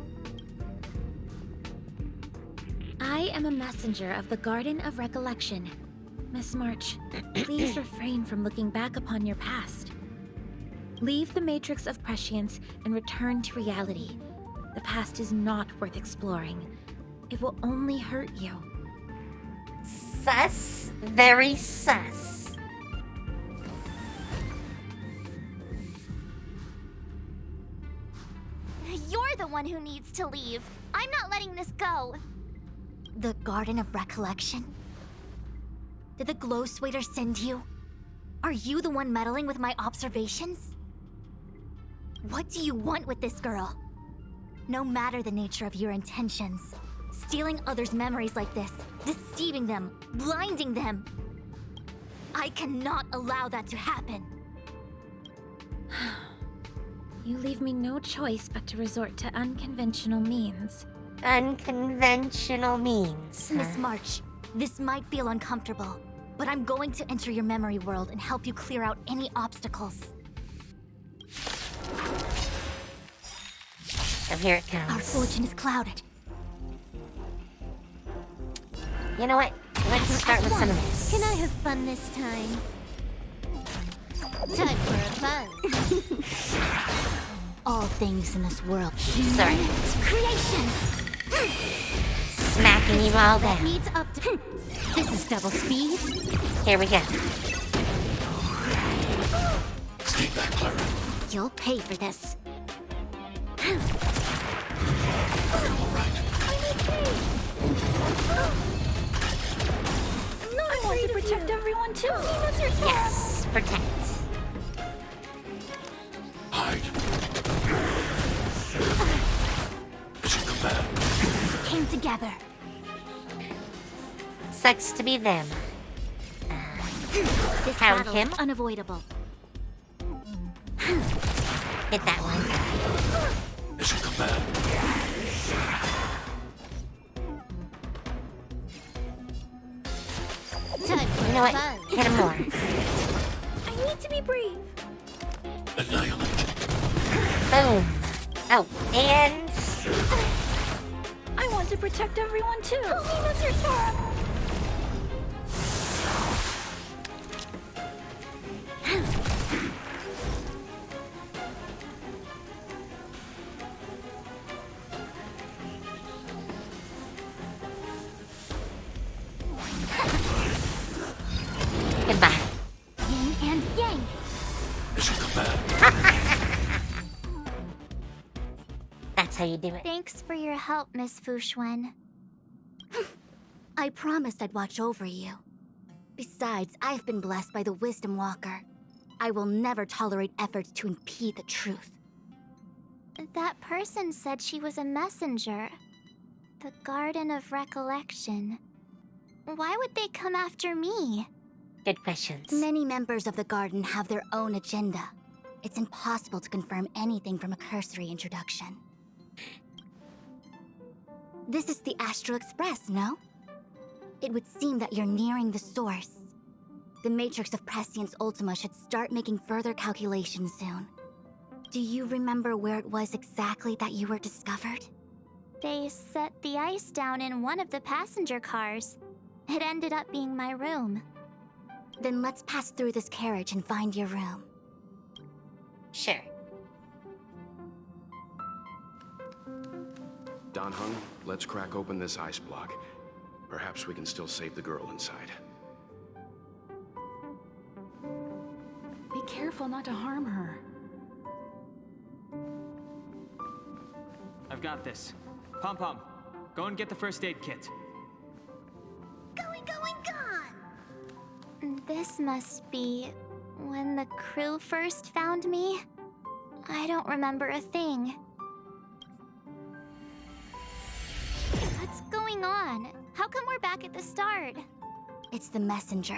I am a messenger of the Garden of Recollection. Miss March, please refrain from looking back upon your past. Leave the matrix of prescience and return to reality. The past is not worth exploring. It will only hurt you. Sus. Very sus. You're the one who needs to leave. I'm not letting this go. The Garden of Recollection? Did the Glow Swader send you? Are you the one meddling with my observations? What do you want with this girl? No matter the nature of your intentions, stealing others' memories like this, deceiving them, blinding them, I cannot allow that to happen. You leave me no choice but to resort to unconventional means. Unconventional means, huh? Miss March, this might feel uncomfortable, but I'm going to enter your memory world and help you clear out any obstacles. So here it comes. Our fortune is clouded. You know what? Let's start with some of this. Can I have fun this time? Time for a fun. All things in this world. Sorry. Creations! Smacking you all That down. needs up to... This is double speed. Here we go. Stay back, Clara. You'll pay for this. I want to protect everyone too. Yes, protect. Hide. Mission command. Came together. Sucks to be them. This Pound battle him. is unavoidable. Hit that one. Mission command. Time for You know what? fun. Hit him more. I need to be brave. Annihilate. Boom. Oh, and... I want to protect everyone too. Goodbye. Yin and yang. Mission command. That's how you do it. Thanks for your help, Miss Fu Xuan. I promised I'd watch over you. Besides, I've been blessed by the Wisdom Walker. I will never tolerate efforts to impede the truth. That person said she was a messenger. The Garden of Recollection. Why would they come after me? Good questions. Many members of the Garden have their own agenda. It's impossible to confirm anything from a cursory introduction. This is the Astral Express, no? It would seem that you're nearing the source. The Matrix of Prescience Ultima should start making further calculations soon. Do you remember where it was exactly that you were discovered? They set the ice down in one of the passenger cars. It ended up being my room. Then let's pass through this carriage and find your room. Sure. Dan Heng, let's crack open this ice block. Perhaps we can still save the girl inside. Be careful not to harm her. I've got this. Pom Pom, go and get the first aid kit. Going, gone! This must be when the crew first found me. I don't remember a thing. What's going on? How come we're back at the start? It's the messenger.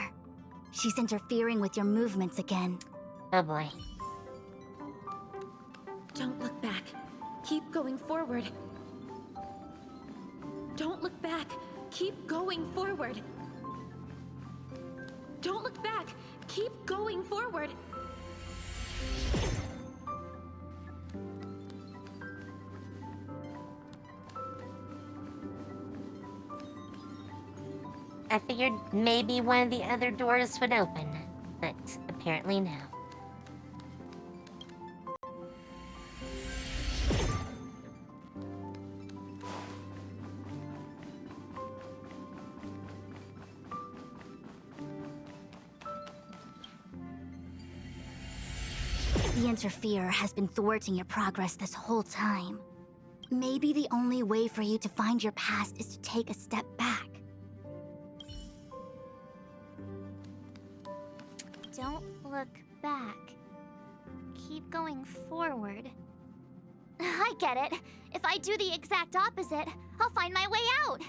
She's interfering with your movements again. Oh boy. Don't look back. Keep going forward. Don't look back. Keep going forward. Don't look back. Keep going forward. I figured maybe one of the other doors would open, but apparently no. The interferer has been thwarting your progress this whole time. Maybe the only way for you to find your past is to take a step back. Don't look back. Keep going forward. I get it. If I do the exact opposite, I'll find my way out.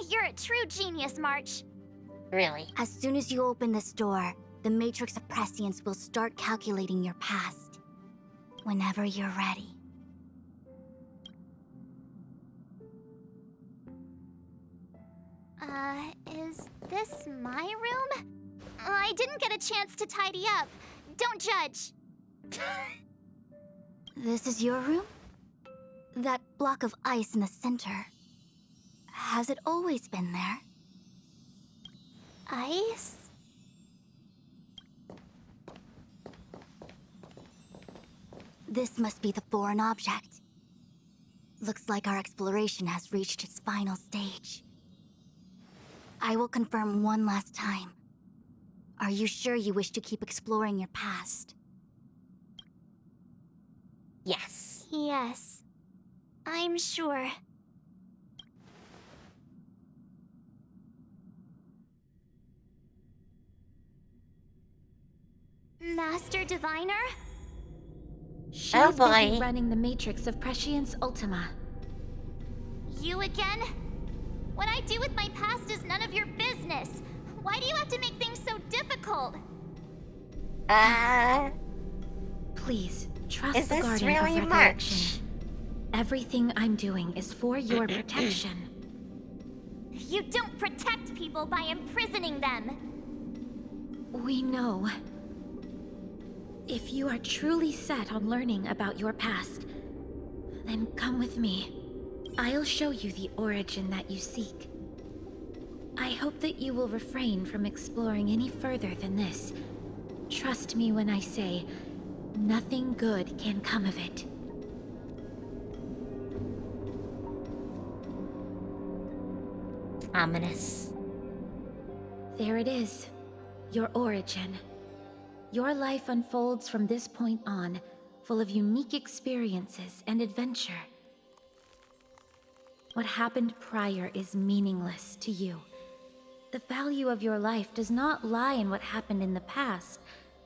You're a true genius, March. Really? As soon as you open this door, the Matrix of Prescience will start calculating your past. Whenever you're ready. Is this my room? I didn't get a chance to tidy up. Don't judge. This is your room? That block of ice in the center. Has it always been there? Ice? This must be the foreign object. Looks like our exploration has reached its final stage. I will confirm one last time. Are you sure you wish to keep exploring your past? Yes. Yes. I'm sure. Master Diviner? She's Oh, busy boy. running the matrix of Prescience Ultima. You again? What I do with my past is none of your business. Why do you have to make things so difficult? Please, trust Is the this Garden really of Recollection. Everything I'm doing is for your protection. You don't protect people by imprisoning them. We know. If you are truly set on learning about your past, then come with me. I'll show you the origin that you seek. I hope that you will refrain from exploring any further than this. Trust me when I say, nothing good can come of it. Ominous. There it is. Your origin. Your life unfolds from this point on, full of unique experiences and adventure. What happened prior is meaningless to you. The value of your life does not lie in what happened in the past,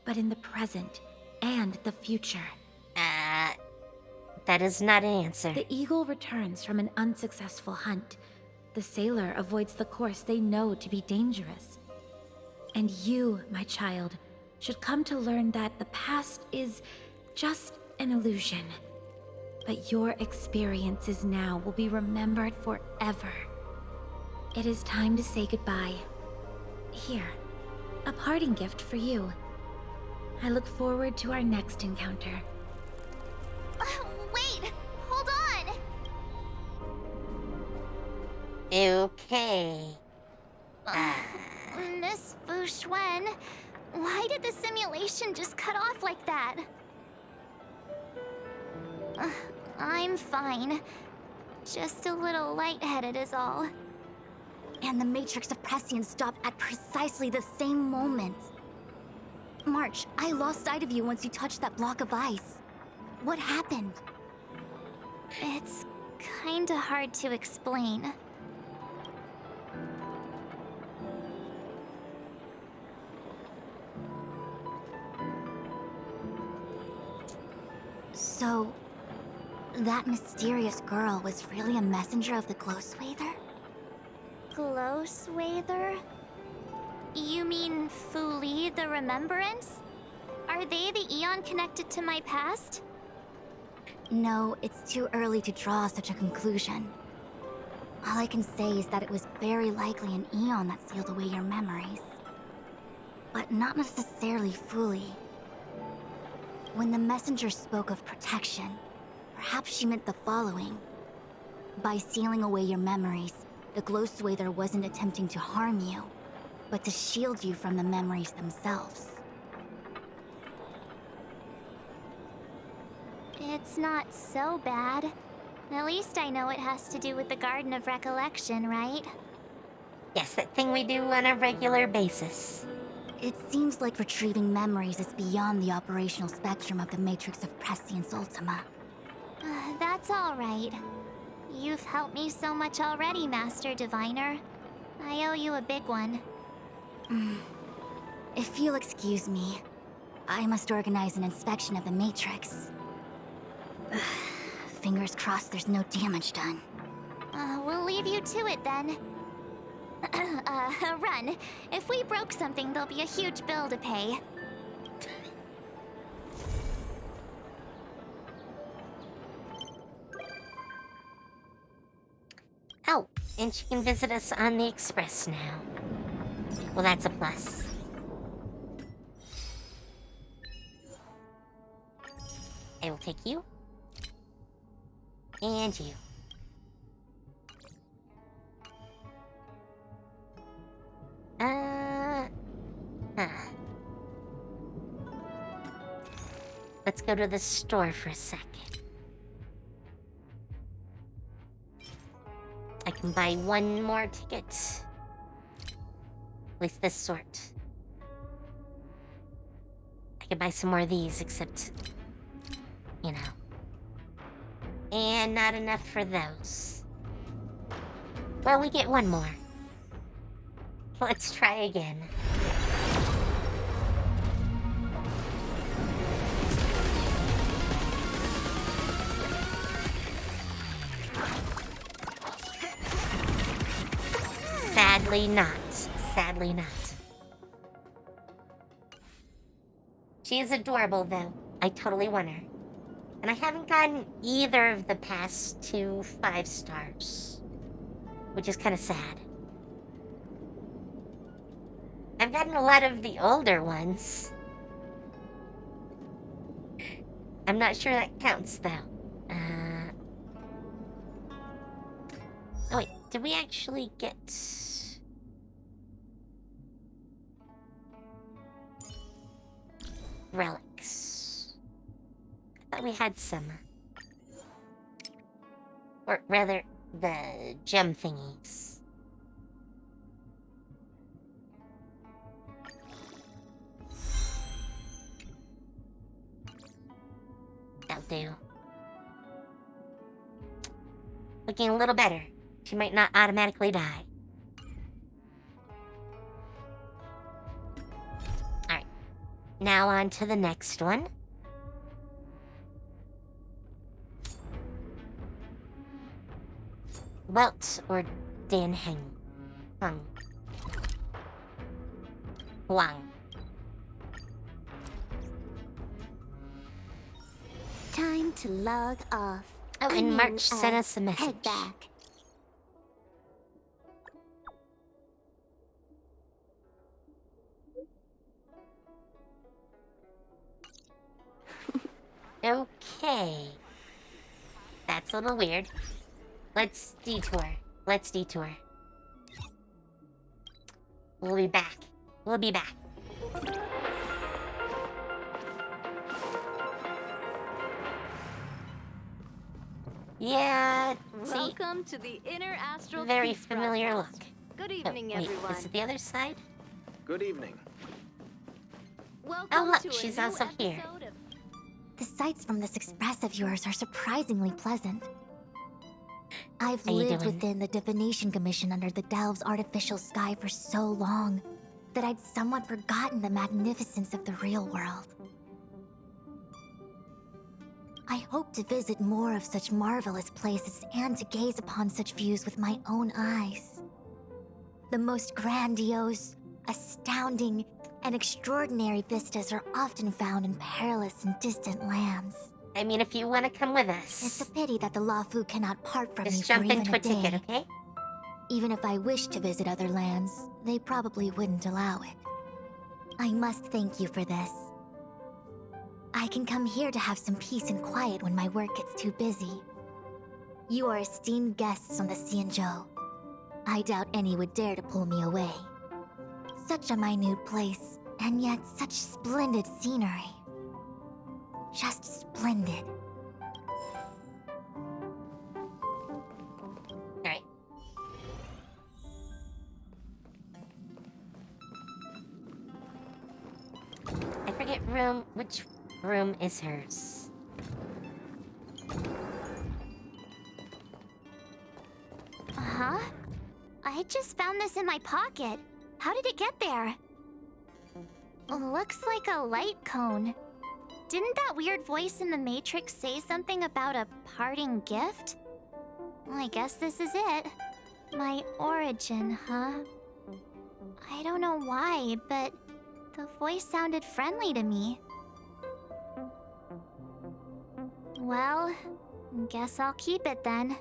but in the present and the future. That is not an answer. The eagle returns from an unsuccessful hunt. The sailor avoids the course they know to be dangerous. And you, my child, should come to learn that the past is just an illusion. But your experiences now will be remembered forever. It is time to say goodbye. Here, a parting gift for you. I look forward to our next encounter. Wait! Hold on! Okay. Miss Fu Xuan, why did the simulation just cut off like that? I'm fine. Just a little lightheaded is all. And the Matrix of Prescience stopped at precisely the same moment. March, I lost sight of you once you touched that block of ice. What happened? It's kinda hard to explain. So, that mysterious girl was really a messenger of the Glow Swather? Glow Swather? You mean Fu Li, the Remembrance? Are they the Eon connected to my past? No, it's too early to draw such a conclusion. All I can say is that it was very likely an Eon that sealed away your memories. But not necessarily fully. When the messenger spoke of protection, perhaps she meant the following. By sealing away your memories, the Glow Swather wasn't attempting to harm you, but to shield you from the memories themselves. It's not so bad. At least I know it has to do with the Garden of Recollection, right? Yes, that thing we do on a regular basis. It seems like retrieving memories is beyond the operational spectrum of the Matrix of Prescience Ultima. That's all right. You've helped me so much already, Master Diviner. I owe you a big one. If you'll excuse me, I must organize an inspection of the Matrix. Fingers crossed there's no damage done. We'll leave you to it then. Run. If we broke something, there'll be a huge bill to pay. Oh, and she can visit us on the Express now. Well, that's a plus. I will take you. And you. Let's go to the store for a second. I can buy one more ticket. At least this sort. I could buy some more of these, except, you know. And not enough for those. Well, we get one more. Let's try again. Sadly not. Sadly not. She is adorable, though. I totally want her. And I haven't gotten either of the past 2 5 stars. Which is kind of sad. I've gotten a lot of the older ones. I'm not sure that counts, though. Oh, wait. Did we actually get... relics? I thought we had some. Or rather, the gem thingies. That'll do. Looking a little better. She might not automatically die. Alright. Now on to the next one. Welt or Dan Heng? Huang. Time to log off. Oh, and March sent us a message. Head back. Okay. That's a little weird. Let's detour. Let's detour. We'll be back. We'll be back. Yeah, see, Welcome to the Inner Astral very Peace familiar look. Broadcast. Good evening, wait, everyone. is it the other side? Good evening. Welcome Oh, look, to a she's new also here. episode of The sights from this express of yours are surprisingly pleasant. I've How you lived doing? within the Divination Commission under the Delve's artificial sky for so long that I'd somewhat forgotten the magnificence of the real world. I hope to visit more of such marvelous places and to gaze upon such views with my own eyes. The most grandiose, astounding, and extraordinary vistas are often found in perilous and distant lands. I mean, if you want to come with It's us, a pity that the Lafu cannot part from me just for jump even into a a ticket, day. okay? Even if I wished to visit other lands, they probably wouldn't allow it. I must thank you for this. I can come here to have some peace and quiet when my work gets too busy. You are esteemed guests on the Xianzhou. I doubt any would dare to pull me away. Such a minute place, and yet such splendid scenery. Just splendid. Alright. I forget which room is hers. Huh? I just found this in my pocket. How did it get there? Looks like a light cone. Didn't that weird voice in the Matrix say something about a parting gift? Well, I guess this is it. My origin, huh? I don't know why, but the voice sounded friendly to me. Well, guess I'll keep it then.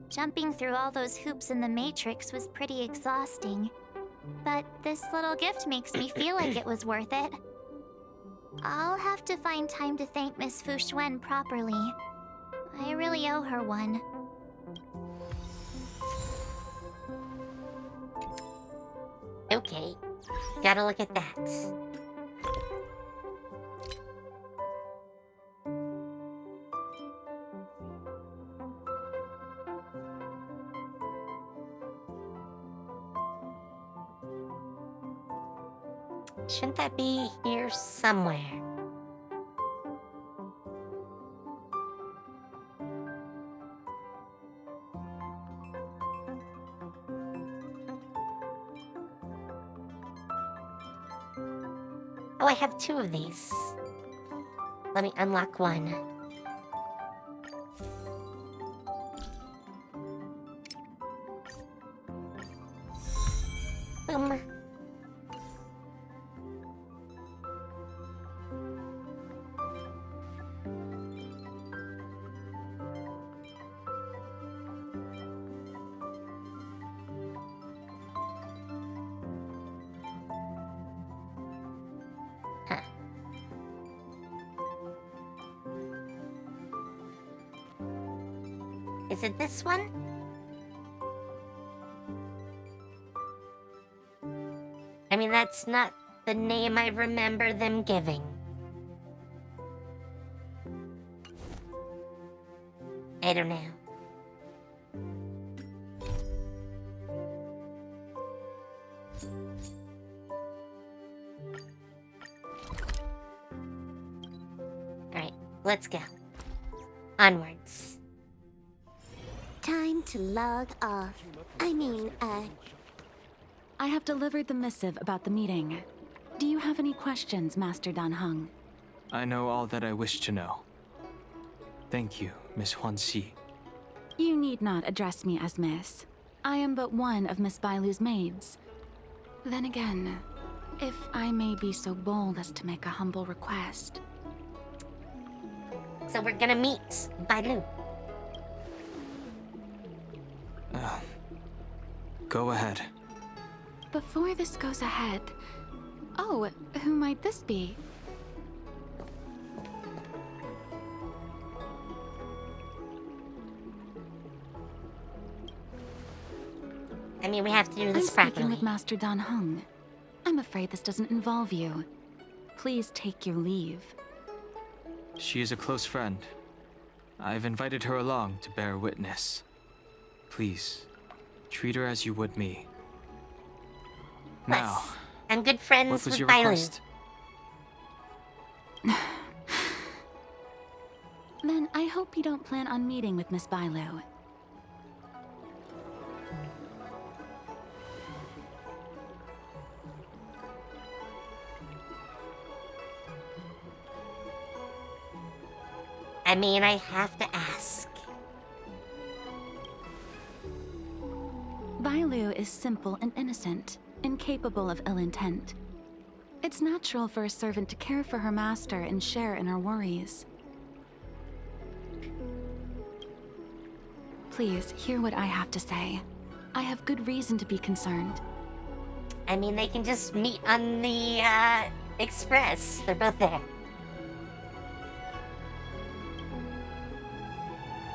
Jumping through all those hoops in the Matrix was pretty exhausting. But this little gift makes me feel like it was worth it. I'll have to find time to thank Miss Fu Xuan properly. I really owe her one. Okay, gotta look at that. Shouldn't that be here somewhere? Oh, I have 2 of these. Let me unlock one. Boom. Huh. Is it this one? I mean, that's not the name I remember them giving. I don't know. Alright, let's go. Onwards. Time to log off. I have delivered the missive about the meeting. Do you have any questions, Master Dan Heng? I know all that I wish to know. Thank you, Miss Huanxi. You need not address me as Miss. I am but one of Miss Bailu's maids. Then again, if I may be so bold as to make a humble request. So we're gonna meet Bailu. Go ahead. Before this goes ahead... Oh, who might this be? I mean, we have to do this I'm properly. speaking with Master Dan Heng. I'm afraid this doesn't involve you. Please take your leave. She is a close friend. I've invited her along to bear witness. Please, treat her as you would me. Now, I'm good friends what was with your Bailu. request? Then I hope you don't plan on meeting with Miss Bailu. I mean, I have to ask. Bailu is simple and innocent, incapable of ill intent. It's natural for a servant to care for her master and share in her worries. Please, hear what I have to say. I have good reason to be concerned. I mean, they can just meet on the, express. They're both there.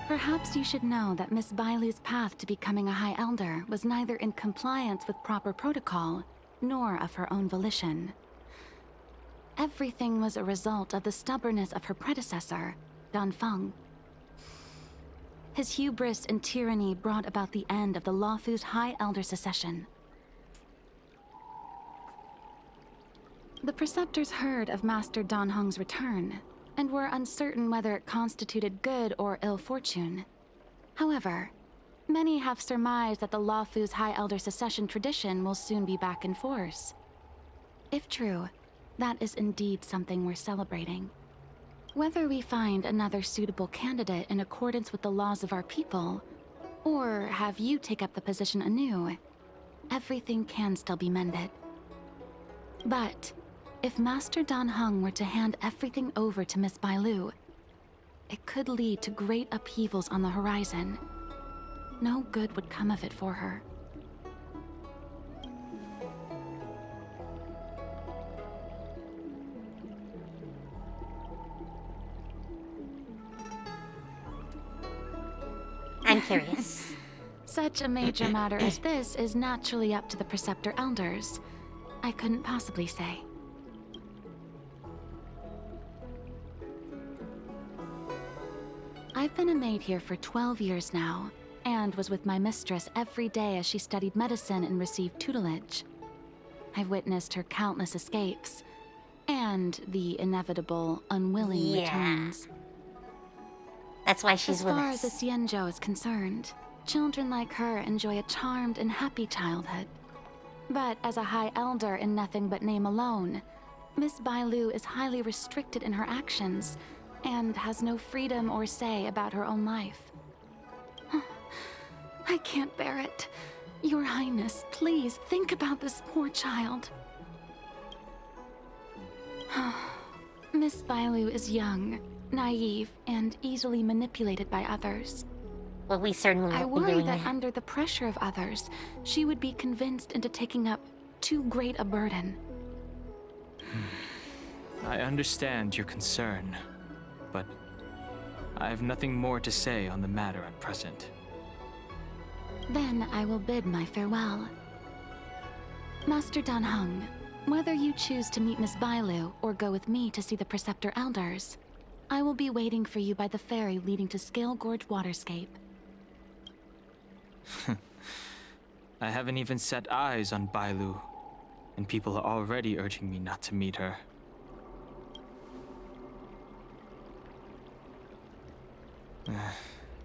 Perhaps you should know that Miss Bailu's path to becoming a High Elder was neither in compliance with proper protocol, nor of her own volition. Everything was a result of the stubbornness of her predecessor, Dan Feng. His hubris and tyranny brought about the end of the Luofu's High Elder succession. The preceptors heard of Master Dan Heng's return, and were uncertain whether it constituted good or ill fortune. However, many have surmised that the Luofu's High Elder succession tradition will soon be back in force. If true, that is indeed something worth celebrating. Whether we find another suitable candidate in accordance with the laws of our people, or have you take up the position anew, everything can still be mended. But if Master Dan Heng were to hand everything over to Miss Bailu, it could lead to great upheavals on the horizon. No good would come of it for her. I'm curious. Such a major matter as this is naturally up to the Preceptor Elders. I couldn't possibly say. I've been a maid here for 12 years now, and was with my mistress every day as she studied medicine and received tutelage. I've witnessed her countless escapes, and the inevitable unwilling returns. That's why she's with us. As far as the us. Xianzhou is concerned, children like her enjoy a charmed and happy childhood. But as a High Elder in nothing but name alone, Miss Bailu is highly restricted in her actions and has no freedom or say about her own life. I can't bear it. Your Highness, please think about this poor child. Miss Bailu is young, naive, and easily manipulated by others. Well, we certainly I won't be worry doing that that. under the pressure of others, she would be convinced into taking up too great a burden. I understand your concern, but I have nothing more to say on the matter at present. Then I will bid my farewell. Master Dan Heng, whether you choose to meet Miss Bailu or go with me to see the Preceptor Elders, I will be waiting for you by the ferry leading to Scale Gorge Waterscape. I haven't even set eyes on Bailu, and people are already urging me not to meet her.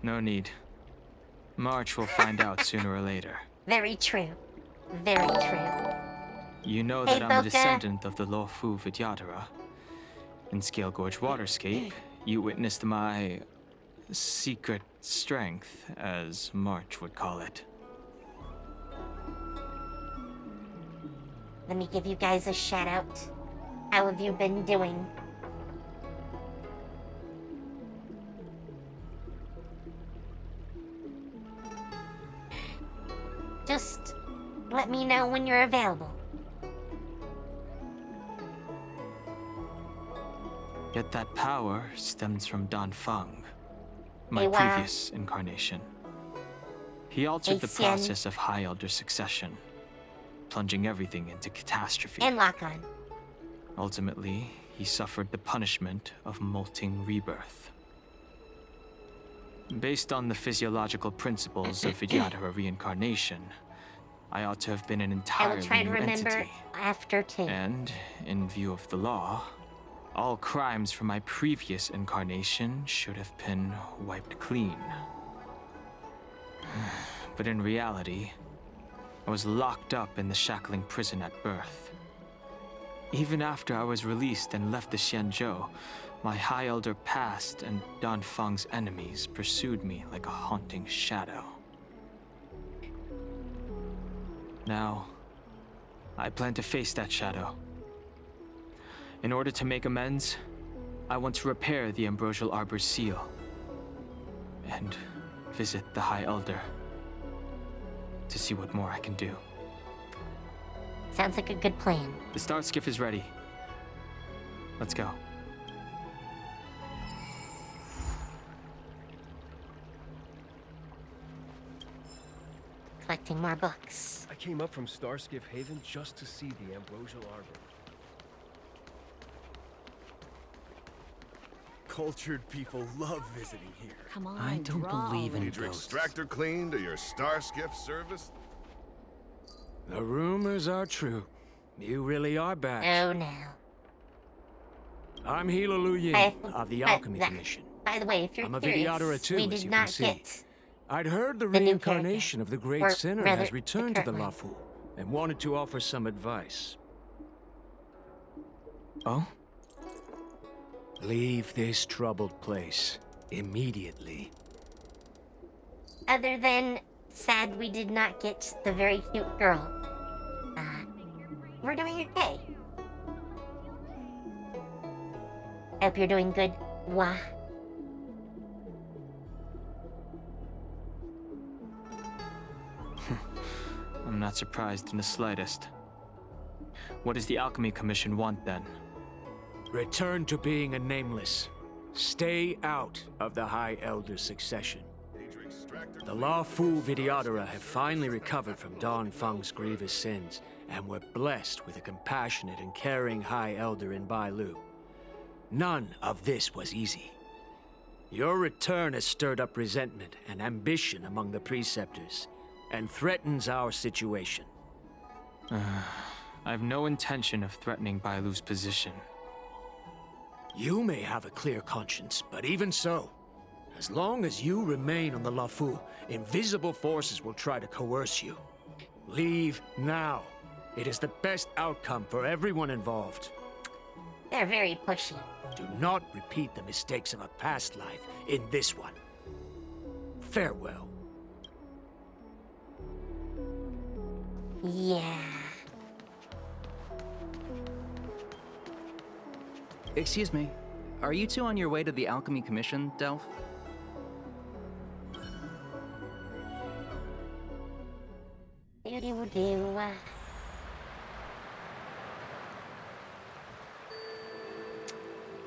No need. March will find out sooner or later. Very true. Very true. You know Hey, that I'm a Boca. descendant of the Fu Vidyadhara. In Scale Gorge Waterscape, you witnessed my secret strength, as March would call it. Let me give you guys a shout out. How have you been doing? Just let me know when you're available. Yet that power stems from Dan Feng, my Hey, Wa. previous incarnation. He altered the Xian. process of High Elder succession, plunging everything into catastrophe. And lock on. Ultimately, he suffered the punishment of molting rebirth. Based on the physiological principles of Vidyadhara reincarnation, I ought to have been an I entirely will try to new remember entity. after too. And, in view of the law, all crimes from my previous incarnation should have been wiped clean. But in reality, I was locked up in the shackling prison at birth. Even after I was released and left the Xianzhou, my High Elder past and Dan Feng's enemies pursued me like a haunting shadow. Now, I plan to face that shadow. In order to make amends, I want to repair the Ambrosial Arbor's seal and visit the High Elder to see what more I can do. Sounds like a good plan. The star skiff is ready. Let's go. Collecting more books. I came up from Starskiff Haven just to see the Ambrosial Arbor. Cultured people love visiting here. Come on, I don't believe in Need your ghosts. extractor cleaned or your Starskiff serviced? The rumors are true. You really are back. Oh, now. I'm Hila Lu Yin of the Alchemy Commission. By the way, if you're I'm a curious, Vidyadhara too, we as did you not can see. get I'd heard the the new reincarnation of the great Or sinner rather, has the returned to the current one. Lafu and wanted to offer some advice. Oh? Leave this troubled place immediately. Other than sad we did not get the very cute girl. We're doing okay. Hope you're doing good, Wah. I'm not surprised in the slightest. What does the Alchemy Commission want then? Return to being a nameless. Stay out of the High Elder succession. The Fu Vidyadhara have finally recovered from Dan Feng's grievous sins, and were blessed with a compassionate and caring High Elder in Bailu. None of this was easy. Your return has stirred up resentment and ambition among the preceptors, and threatens our situation. I have no intention of threatening Bailu's position. You may have a clear conscience, but even so, as long as you remain on the Luofu, invisible forces will try to coerce you. Leave now. It is the best outcome for everyone involved. They're very pushy. Do not repeat the mistakes of a past life in this one. Farewell. Yeah. Excuse me. Are you two on your way to the Alchemy Commission, Delph? Do-do-do.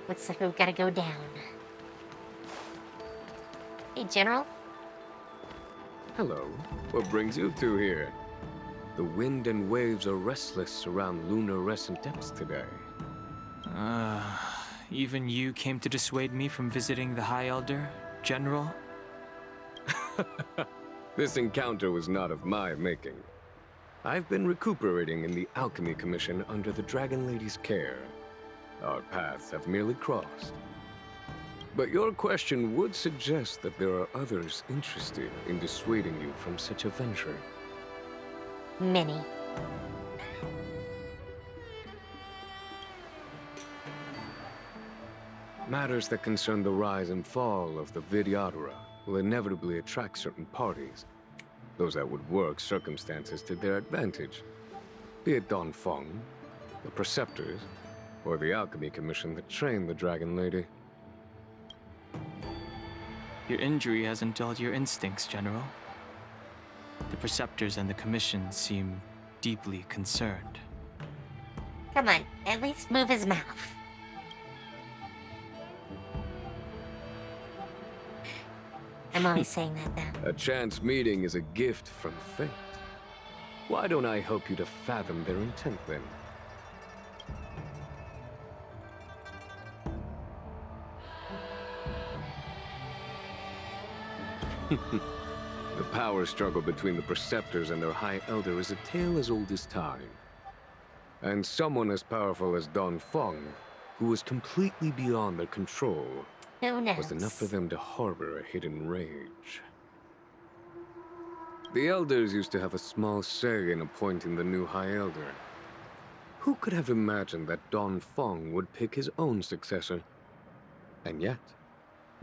Looks like we've got to go down. Hey, General. Hello. What brings you two here? The wind and waves are restless around lunar-rescent depths today. Even you came to dissuade me from visiting the High Elder, General? This encounter was not of my making. I've been recuperating in the Alchemy Commission under the Dragon Lady's care. Our paths have merely crossed. But your question would suggest that there are others interested in dissuading you from such a venture. Many. Matters that concern the rise and fall of the Vidyadhara will inevitably attract certain parties. Those that would work circumstances to their advantage. Be it Dan Heng, the Preceptors, or the Alchemy Commission that trained the Dragon Lady. Your injury hasn't dulled your instincts, General. The Preceptors and the Commission seem deeply concerned. Come on, at least move his mouth. I'm always saying that, though. A chance meeting is a gift from fate. Why don't I help you to fathom their intent, then? The power struggle between the Preceptors and their High Elder is a tale as old as time. And someone as powerful as Dan Heng, who was completely beyond their control, was enough for them to harbor a hidden rage. The Elders used to have a small say in appointing the new High Elder. Who could have imagined that Dan Heng would pick his own successor? And yet,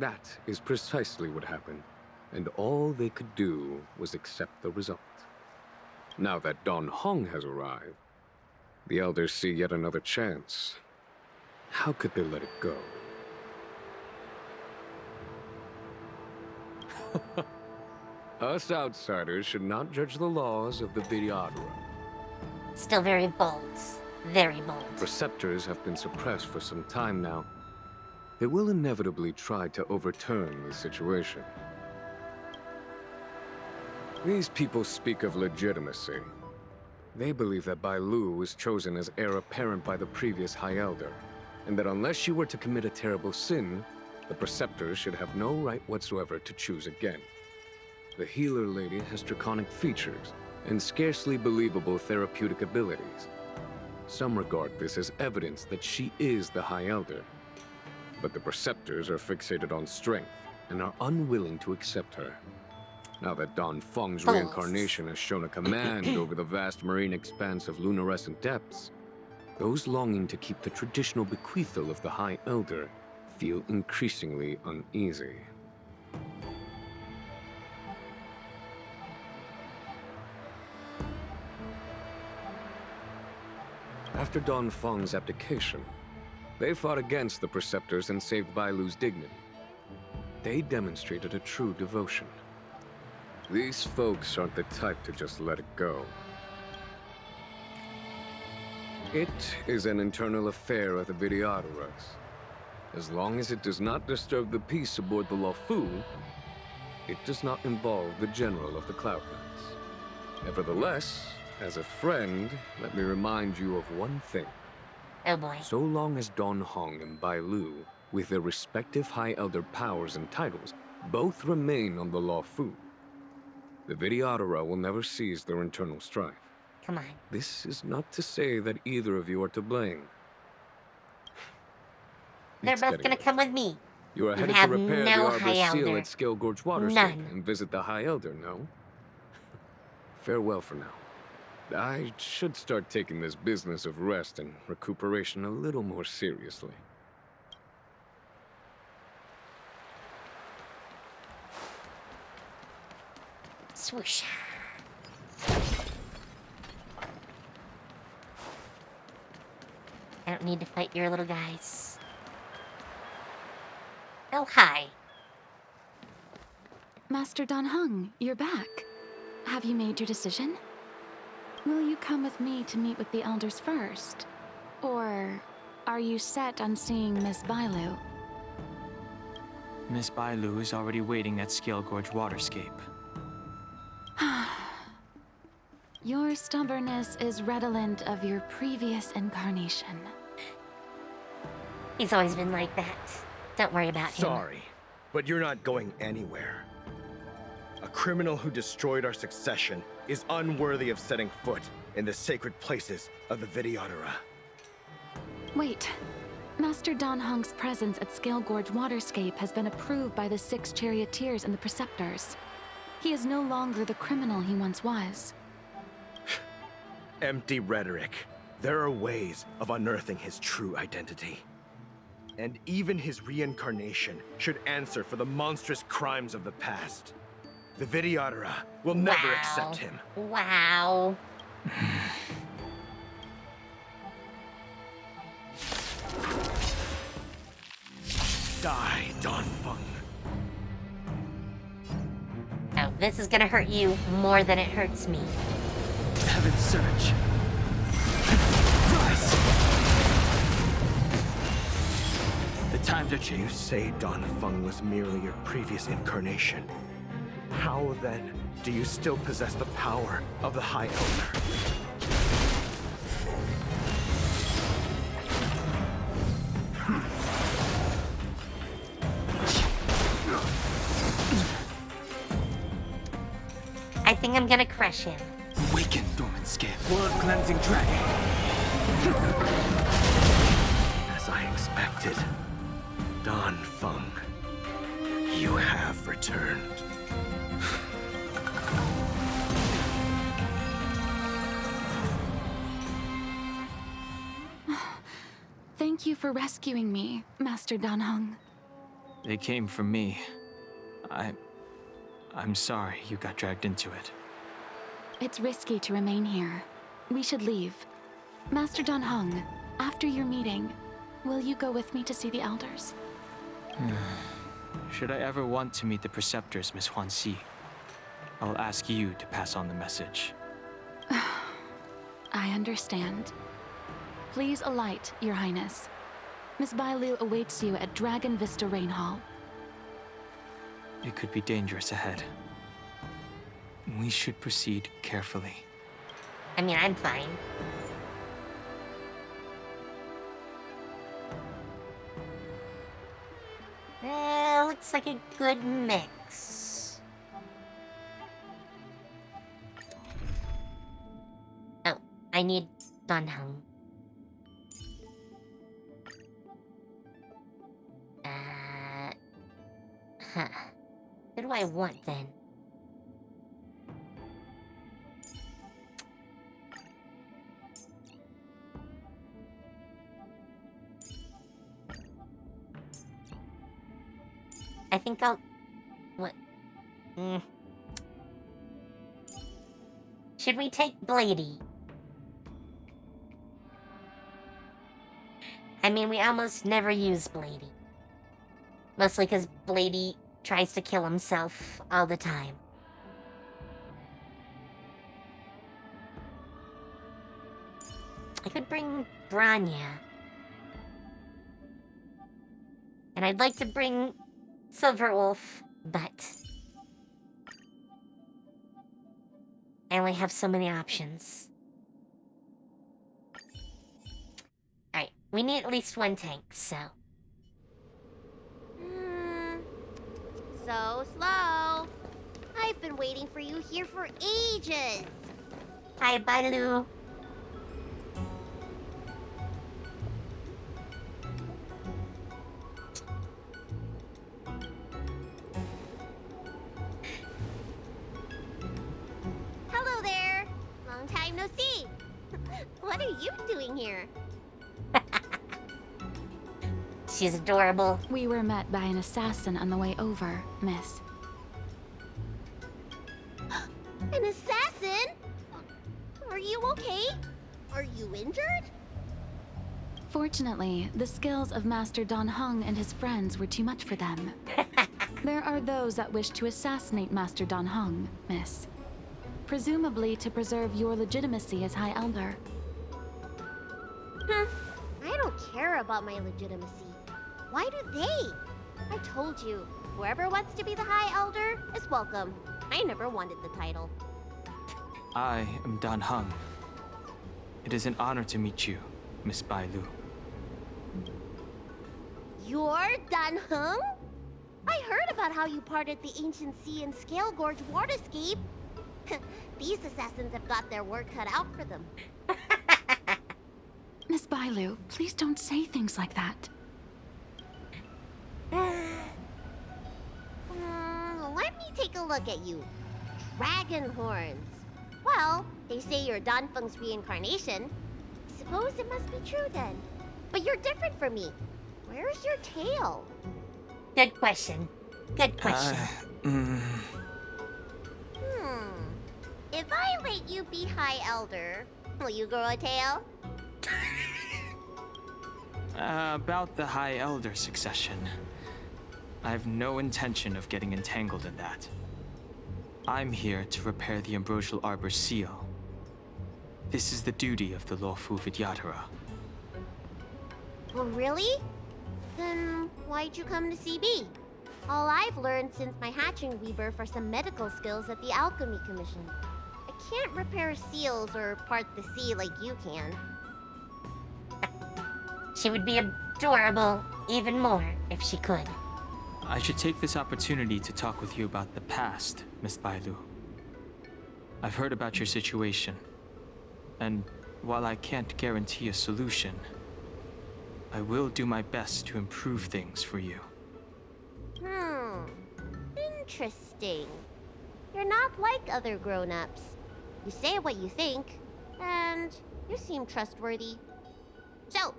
that is precisely what happened, and all they could do was accept the result. Now that Dan Heng has arrived, the Elders see yet another chance. How could they let it go? Us outsiders should not judge the laws of the Vidyadhara. Still very bold. Very bold. Preceptors have been suppressed for some time now. They will inevitably try to overturn the situation. These people speak of legitimacy. They believe that Bailu was chosen as heir apparent by the previous High Elder, and that unless she were to commit a terrible sin, the Preceptors should have no right whatsoever to choose again. The Healer Lady has draconic features and scarcely believable therapeutic abilities. Some regard this as evidence that she is the High Elder. But the Preceptors are fixated on strength and are unwilling to accept her. Now that Dan Heng's reincarnation has shown a command over the vast marine expanse of lunar-rescent depths, those longing to keep the traditional bequeathal of the High Elder feel increasingly uneasy. After Dan Heng's abdication, they fought against the Preceptors and saved Bailu's dignity. They demonstrated a true devotion. These folks aren't the type to just let it go. It is an internal affair of the Vidyadharas. As long as it does not disturb the peace aboard the Luofu, it does not involve the General of the Cloudlands. Nevertheless, as a friend, let me remind you of one thing. Oh boy. So long as Dan Heng and Bailu, with their respective High Elder powers and titles, both remain on the Luofu, the Vidyadhara will never cease their internal strife. Come on. This is not to say that either of you are to blame. They're It's both getting gonna late. come with me. You are You headed to have repair no the Arbor's High seal Elder. at Scale Gorge Waterscape None. and visit the High Elder, no? Farewell for now. I should start taking this business of rest and recuperation a little more seriously. Swoosh. I don't need to fight your little guys. Oh, hi. Master Dan Heng, you're back. Have you made your decision? Will you come with me to meet with the elders first? Or are you set on seeing Miss Bailu? Miss Bailu is already waiting at Scale Gorge Waterscape. Your stubbornness is redolent of your previous incarnation. He's always been like that. Don't worry about him. Sorry, but you're not going anywhere. A criminal who destroyed our succession is unworthy of setting foot in the sacred places of the Videodora. Wait. Master Dan Heng's presence at Scale Gorge Waterscape has been approved by the 6 charioteers and the preceptors. He is no longer the criminal he once was. Empty rhetoric. There are ways of unearthing his true identity. And even his reincarnation should answer for the monstrous crimes of the past. The Videodora will never accept him. Wow. Die, Dan Feng. Oh, this is gonna hurt you more than it hurts me. Heaven Surge. Rise! The times are changing. You say Dan Feng was merely your previous incarnation. How then do you still possess the power of the High Elder? I think I'm gonna crush him. Awaken, dormant scale. Blood-cleansing dragon. As I expected, Dan Feng, you have returned. Thank you for rescuing me, Master Dan Heng. They came for me. I'm sorry you got dragged into it. It's risky to remain here. We should leave. Master Dan Heng, after your meeting, will you go with me to see the elders? Should I ever want to meet the preceptors, Miss Huan Si, I'll ask you to pass on the message. I understand. Please alight, Your Highness. Miss Bailu awaits you at Dragon Vista Rain Hall. It could be dangerous ahead. We should proceed carefully. I mean, I'm fine. Looks like a good mix. Oh, I need Dan Heng. What do I want then? I think I'll... What? Should we take Blady? I mean, we almost never use Blady. Mostly because Blady tries to kill himself all the time. I could bring Branya. And I'd like to bring Silverwolf, but I only have so many options. Alright, we need at least one tank, so... So slow. I've been waiting for you here for ages. Hi, Bailu. Hello there. Long time no see. What are you doing here? She's adorable. We were met by an assassin on the way over, miss. An assassin? Are you okay? Are you injured? Fortunately, the skills of Master Dan Heng and his friends were too much for them. There are those that wish to assassinate Master Dan Heng, miss. Presumably to preserve your legitimacy as High Elder. I don't care about my legitimacy. Why do they? I told you, whoever wants to be the High Elder is welcome. I never wanted the title. I am Dan Heng. It is an honor to meet you, Miss Bailu. You're Dan Heng? I heard about how you parted the ancient sea and Scale Gorge waterscape. These assassins have got their work cut out for them. Miss Bailu, please don't say things like that. Let me take a look at you. Dragon horns. Well, they say you're Dan Feng's reincarnation. I suppose it must be true then. But you're different from me. Where's your tail? Good question. Good question. If I let you be High Elder, will you grow a tail? About the High Elder succession. I have no intention of getting entangled in that. I'm here to repair the Ambrosial Arbor's seal. This is the duty of the Lawful Vidyadhara. Oh, really? Then why'd you come to CB? All I've learned since my hatching rebirth are some medical skills at the Alchemy Commission. I can't repair seals or part the sea like you can. She would be adorable even more if she could. I should take this opportunity to talk with you about the past, Miss Bailu. I've heard about your situation, and while I can't guarantee a solution, I will do my best to improve things for you. Interesting. You're not like other grown-ups. You say what you think, and you seem trustworthy. So,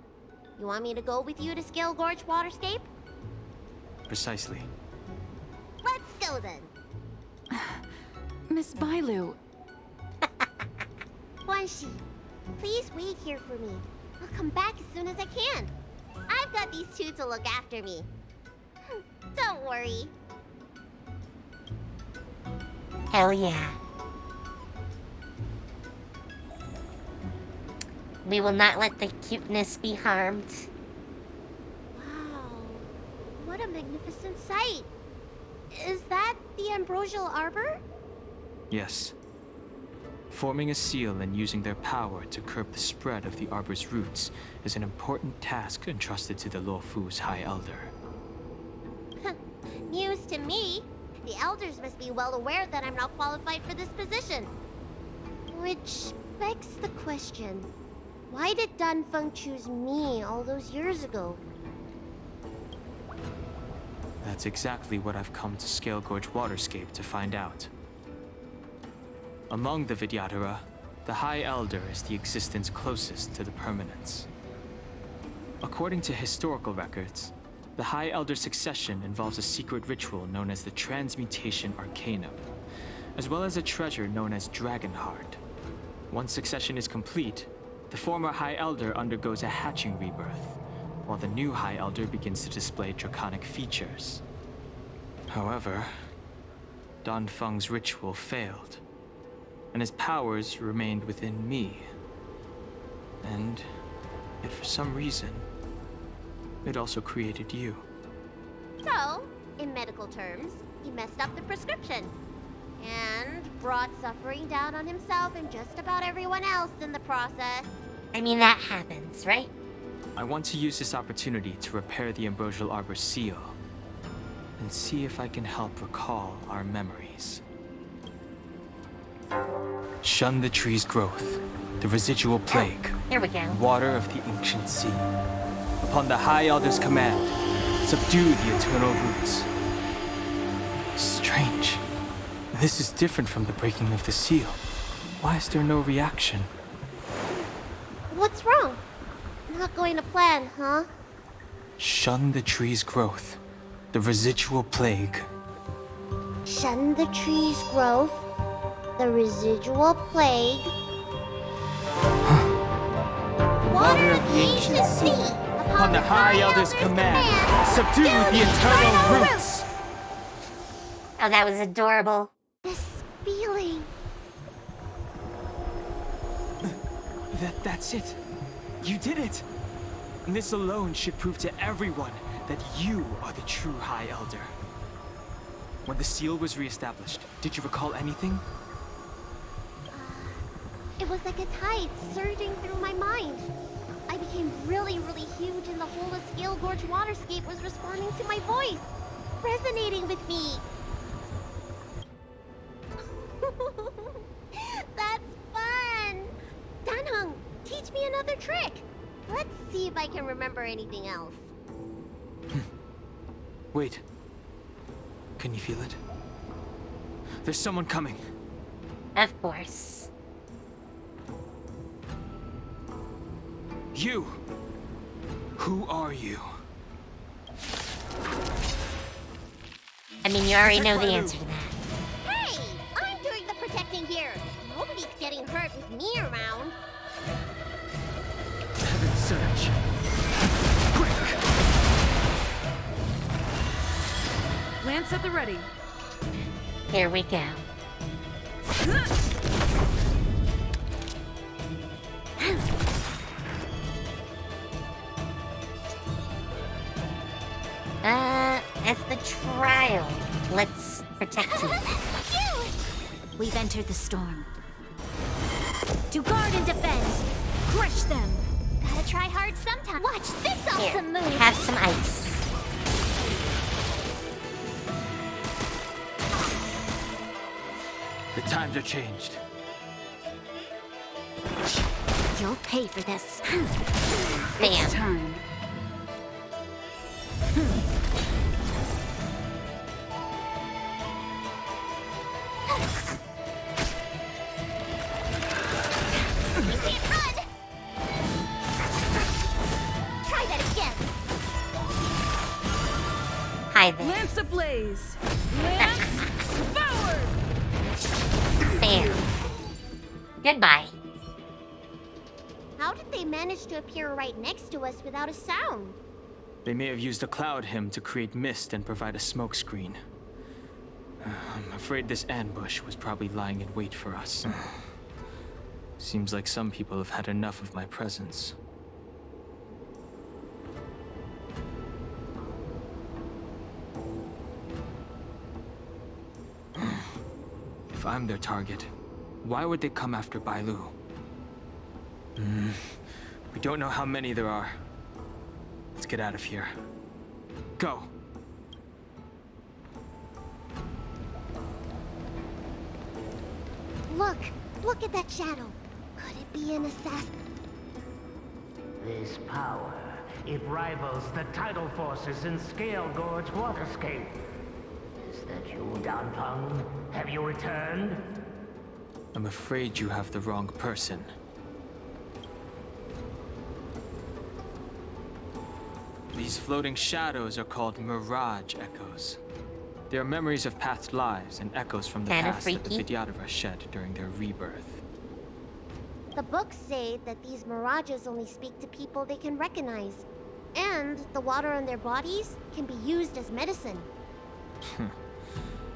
you want me to go with you to Scale Gorge Waterscape? Precisely. Let's go then. Miss Bailu. Guanxi, please wait here for me. I'll come back as soon as I can. I've got these two to look after me. Don't worry. Hell yeah. We will not let the cuteness be harmed. Wow. What a magnificent sight. Is that the Ambrosial Arbor? Yes. Forming a seal and using their power to curb the spread of the Arbor's roots is an important task entrusted to the Luofu's High Elder. News to me. The elders must be well aware that I'm not qualified for this position. Which begs the question, why did Dan Feng choose me all those years ago? That's exactly what I've come to Scale Gorge Waterscape to find out. Among the Vidyadhara, the High Elder is the existence closest to the permanence. According to historical records, the High Elder succession involves a secret ritual known as the Transmutation Arcanum, as well as a treasure known as Dragonheart. Once succession is complete, the former High Elder undergoes a hatching rebirth, while the new High Elder begins to display draconic features. However, Dan Feng's ritual failed, and his powers remained within me. And yet for some reason, it also created you. So, in medical terms, he messed up the prescription. And brought suffering down on himself and just about everyone else in the process. I mean, that happens, right? I want to use this opportunity to repair the Ambrosial Arbor's seal, and see if I can help recall our memories. Shun the tree's growth, the residual plague. Here we go. Water of the ancient sea. Upon the High Elder's command, subdue the eternal roots. Strange. This is different from the breaking of the seal. Why is there no reaction? What's wrong? Not going to plan, huh? Shun the tree's growth, the residual plague. Shun the tree's growth, the residual plague. Water of the ancient sea. Upon the High Elder's command, subdue the eternal roots. Oh, that was adorable. This feeling. That's it. You did it. And this alone should prove to everyone that you are the true High Elder. When the seal was reestablished, did you recall anything? It was like a tide surging through my mind. I became really, really huge and the whole of Scale Gorge waterscape was responding to my voice, resonating with me. That's fun! Dan Heng, teach me another trick. Let's see if I can remember anything else. Wait. Can you feel it? There's someone coming. Of course. You! Who are you? I mean, you already know the answer to that. Hey! I'm doing the protecting here. Nobody's getting hurt with me around. Heaven surge. Quick! Lance at the ready. Here we go. As the trial, let's protect you. We've entered the storm. To guard and defend, crush them. Gotta try hard sometime. Watch this Here, awesome move. have some ice. The times are changed. You'll pay for this. Bam. It's time. You can't run. Try that again. Hi there. Lance ablaze. Lance forward. Bam. Goodbye. How did they manage to appear right next to us without a sound? They may have used a cloud hymn to create mist and provide a smoke screen. I'm afraid this ambush was probably lying in wait for us. Seems like some people have had enough of my presence. If I'm their target, why would they come after Bailu? We don't know how many there are. Let's get out of here. Go! Look at that shadow. Could it be an assassin? This power, it rivals the tidal forces in Scale Gorge waterscape. Is that you, Dan Heng? Have you returned? I'm afraid you have the wrong person. These floating shadows are called mirage echoes. They are memories of past lives and echoes from the Kinda past that the freaky. Vidyadhara shed during their rebirth. The books say that these mirages only speak to people they can recognize. And the water on their bodies can be used as medicine.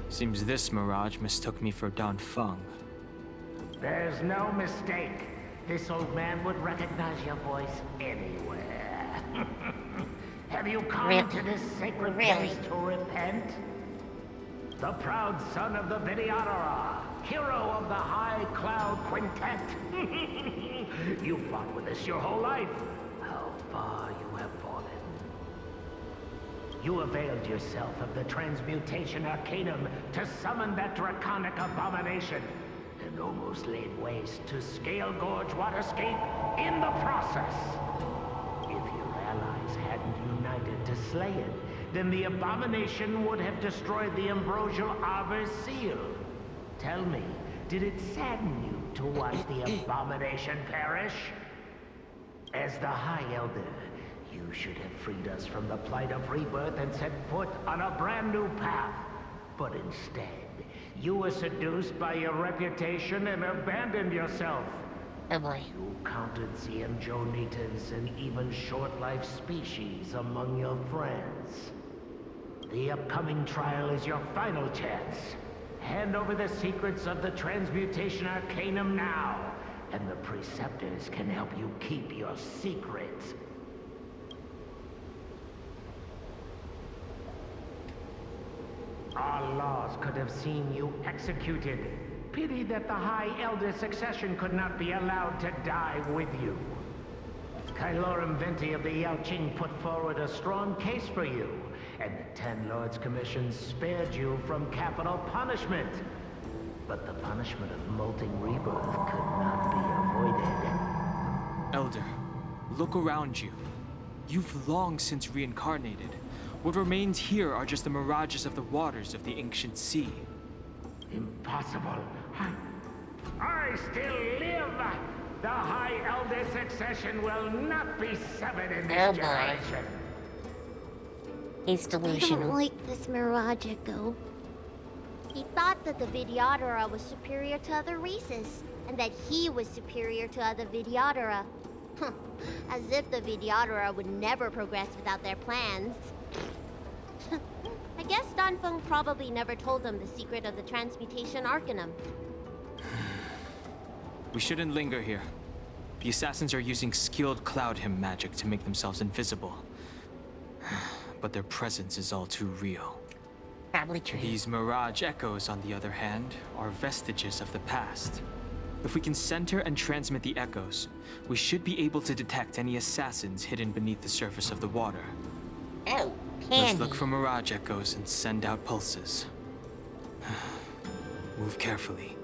Seems this mirage mistook me for Dan Feng. There's no mistake. This old man would recognize your voice anywhere. Have you come Really? to this sacred Really? place to repent? The proud son of the Vidyadhara, hero of the High Cloud Quintet. You fought with us your whole life. How far you have fallen. You availed yourself of the transmutation arcanum to summon that draconic abomination. And and almost laid waste to Scale Gorge Waterscape in the process. If your allies hadn't united to slay it, then the abomination would have destroyed the Ambrosial Arbor's seal. Tell me, did it sadden you to watch the abomination perish? As the High Elder, you should have freed us from the plight of rebirth and set foot on a brand new path. But instead, you were seduced by your reputation and abandoned yourself. Oh boy. You counted Ziemjonitas and even short-life species among your friends. The upcoming trial is your final chance. Hand over the secrets of the Transmutation Arcanum now, and the Preceptors can help you keep your secrets. Our laws could have seen you executed. Pity that the High Elder succession could not be allowed to die with you. Kylorum Venti of the Yaoqing put forward a strong case for you, and the Ten Lords Commission spared you from capital punishment. But the punishment of molting rebirth could not be avoided. Elder, look around you. You've long since reincarnated. What remains here are just the mirages of the waters of the ancient sea. Impossible. I still live! The High Elder succession will not be severed in this generation. He's I don't delusional. like this Mirage Echo. He thought that the Videodora was superior to other races, and that he was superior to other Videodora. As if the Videodora would never progress without their plans. I guess Dan Feng probably never told them the secret of the Transmutation Arcanum. We shouldn't linger here. The assassins are using skilled cloud hymn magic to make themselves invisible. But their presence is all too real. Probably true. These mirage echoes, on the other hand, are vestiges of the past. If we can center and transmit the echoes, we should be able to detect any assassins hidden beneath the surface of the water. Oh, Let's candy. look for mirage echoes and send out pulses. Move carefully.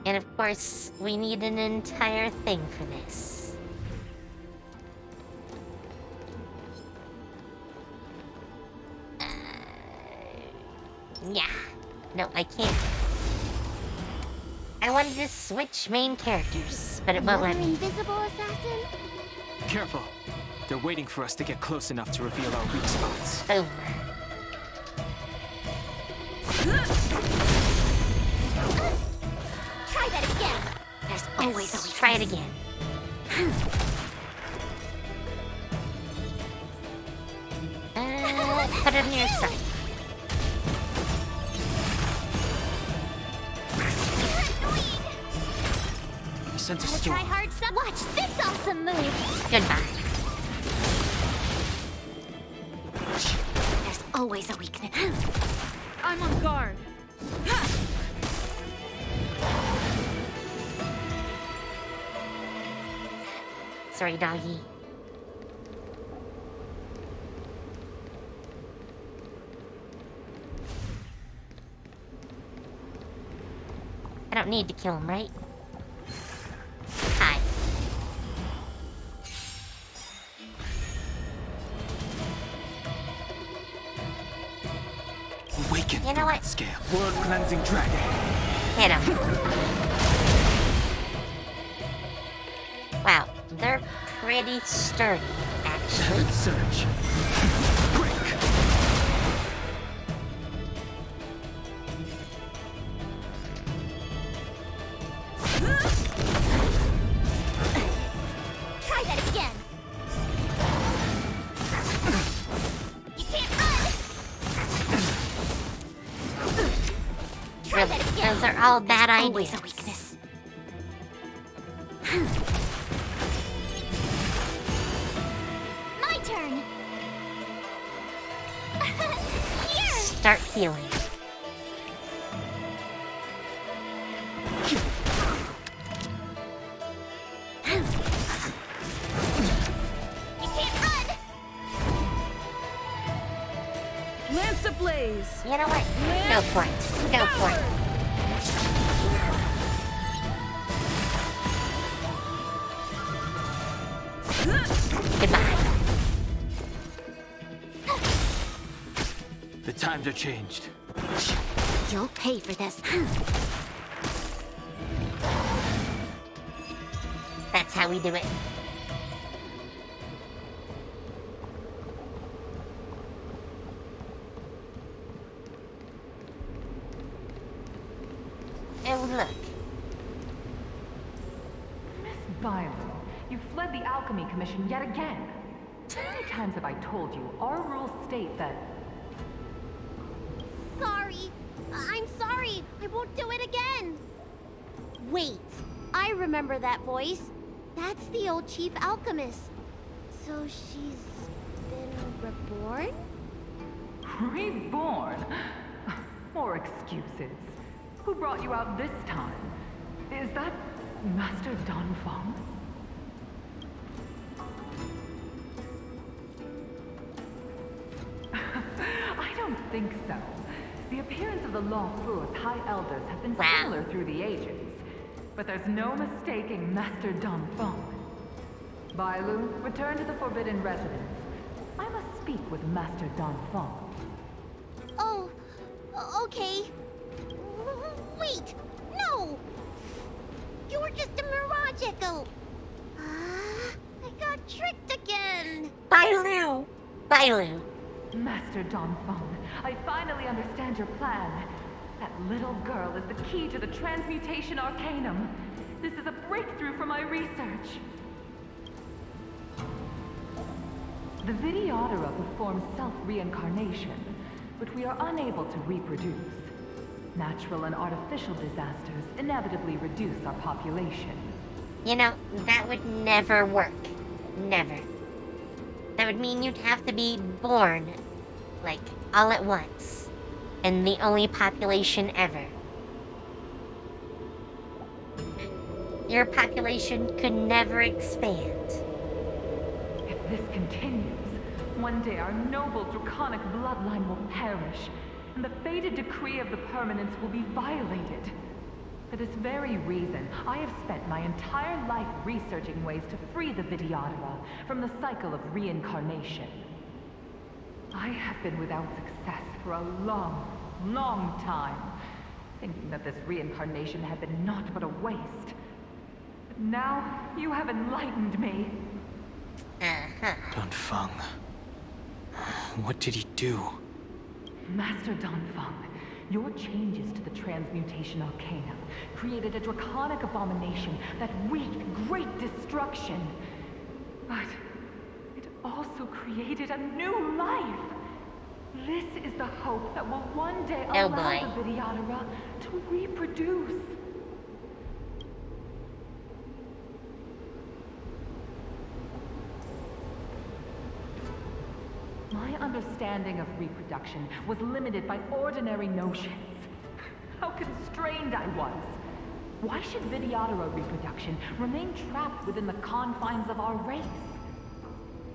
And of course, we need an entire thing for this. Yeah. No, I can't. I wanted to switch main characters, but it won't let me. Invisible assassin? Careful. They're waiting for us to get close enough to reveal our weak spots. Boom. Try that again. There's Always always a weakness. try it again. Put it on your side. He sent a Wanna storm. try hard some? Watch this awesome move. Goodbye. There's always a weakness. I'm on guard. Sorry, doggy. I don't need to kill him, right? Hi. Awaken, You know what? Scale. World cleansing dragon. Hit him. Wow, they're pretty sturdy, actually. Heaven surge. Break. Try that again. You can't run. Try Really, that again. those are all bad Always ideas. a weakness. My turn. Here. Start healing. You can't run. lance ablaze. You know what? Go for it. Go for it. Goodbye. The times are changed. You'll pay for this. That's how we do it. Oh, look. Miss Violet, you fled the Alchemy Commission yet again. How many times have I told you, our rules state that... Sorry. I'm sorry. I won't do it again. Wait. I remember that voice. That's the old chief alchemist. So she's been reborn? Reborn? More excuses. Who brought you out this time? Is that Master Dan Feng? I don't think so. The appearance of the Law Fu's High Elders have been similar through the ages. But there's no mistaking Master Dan Feng. Bailu, return to the Forbidden Residence. I must speak with Master Dan Feng. Oh, okay. Wait! No! You were just a mirage echo! I got tricked again! Bailu! Bailu! Master Dan Feng, I finally understand your plan. That little girl is the key to the Transmutation Arcanum. This is a breakthrough for my research. The Videodora performs self-reincarnation, but we are unable to reproduce. Natural and artificial disasters inevitably reduce our population. You know, that would never work. Never. That would mean you'd have to be born, like, all at once. And the only population ever. Your population could never expand. If this continues, one day our noble draconic bloodline will perish, and the fated decree of the permanence will be violated. For this very reason, I have spent my entire life researching ways to free the Videodora from the cycle of reincarnation. I have been without success for a long, long time, thinking that this reincarnation had been naught but a waste. But now, you have enlightened me. Dan Feng. What did he do? Master Dan Feng, your changes to the Transmutation Arcanum created a draconic abomination that wreaked great destruction. But it also created a new life. This is the hope that will one day allow the Videodora to reproduce. My understanding of reproduction was limited by ordinary notions. How constrained I was. Why should Videodora reproduction remain trapped within the confines of our race?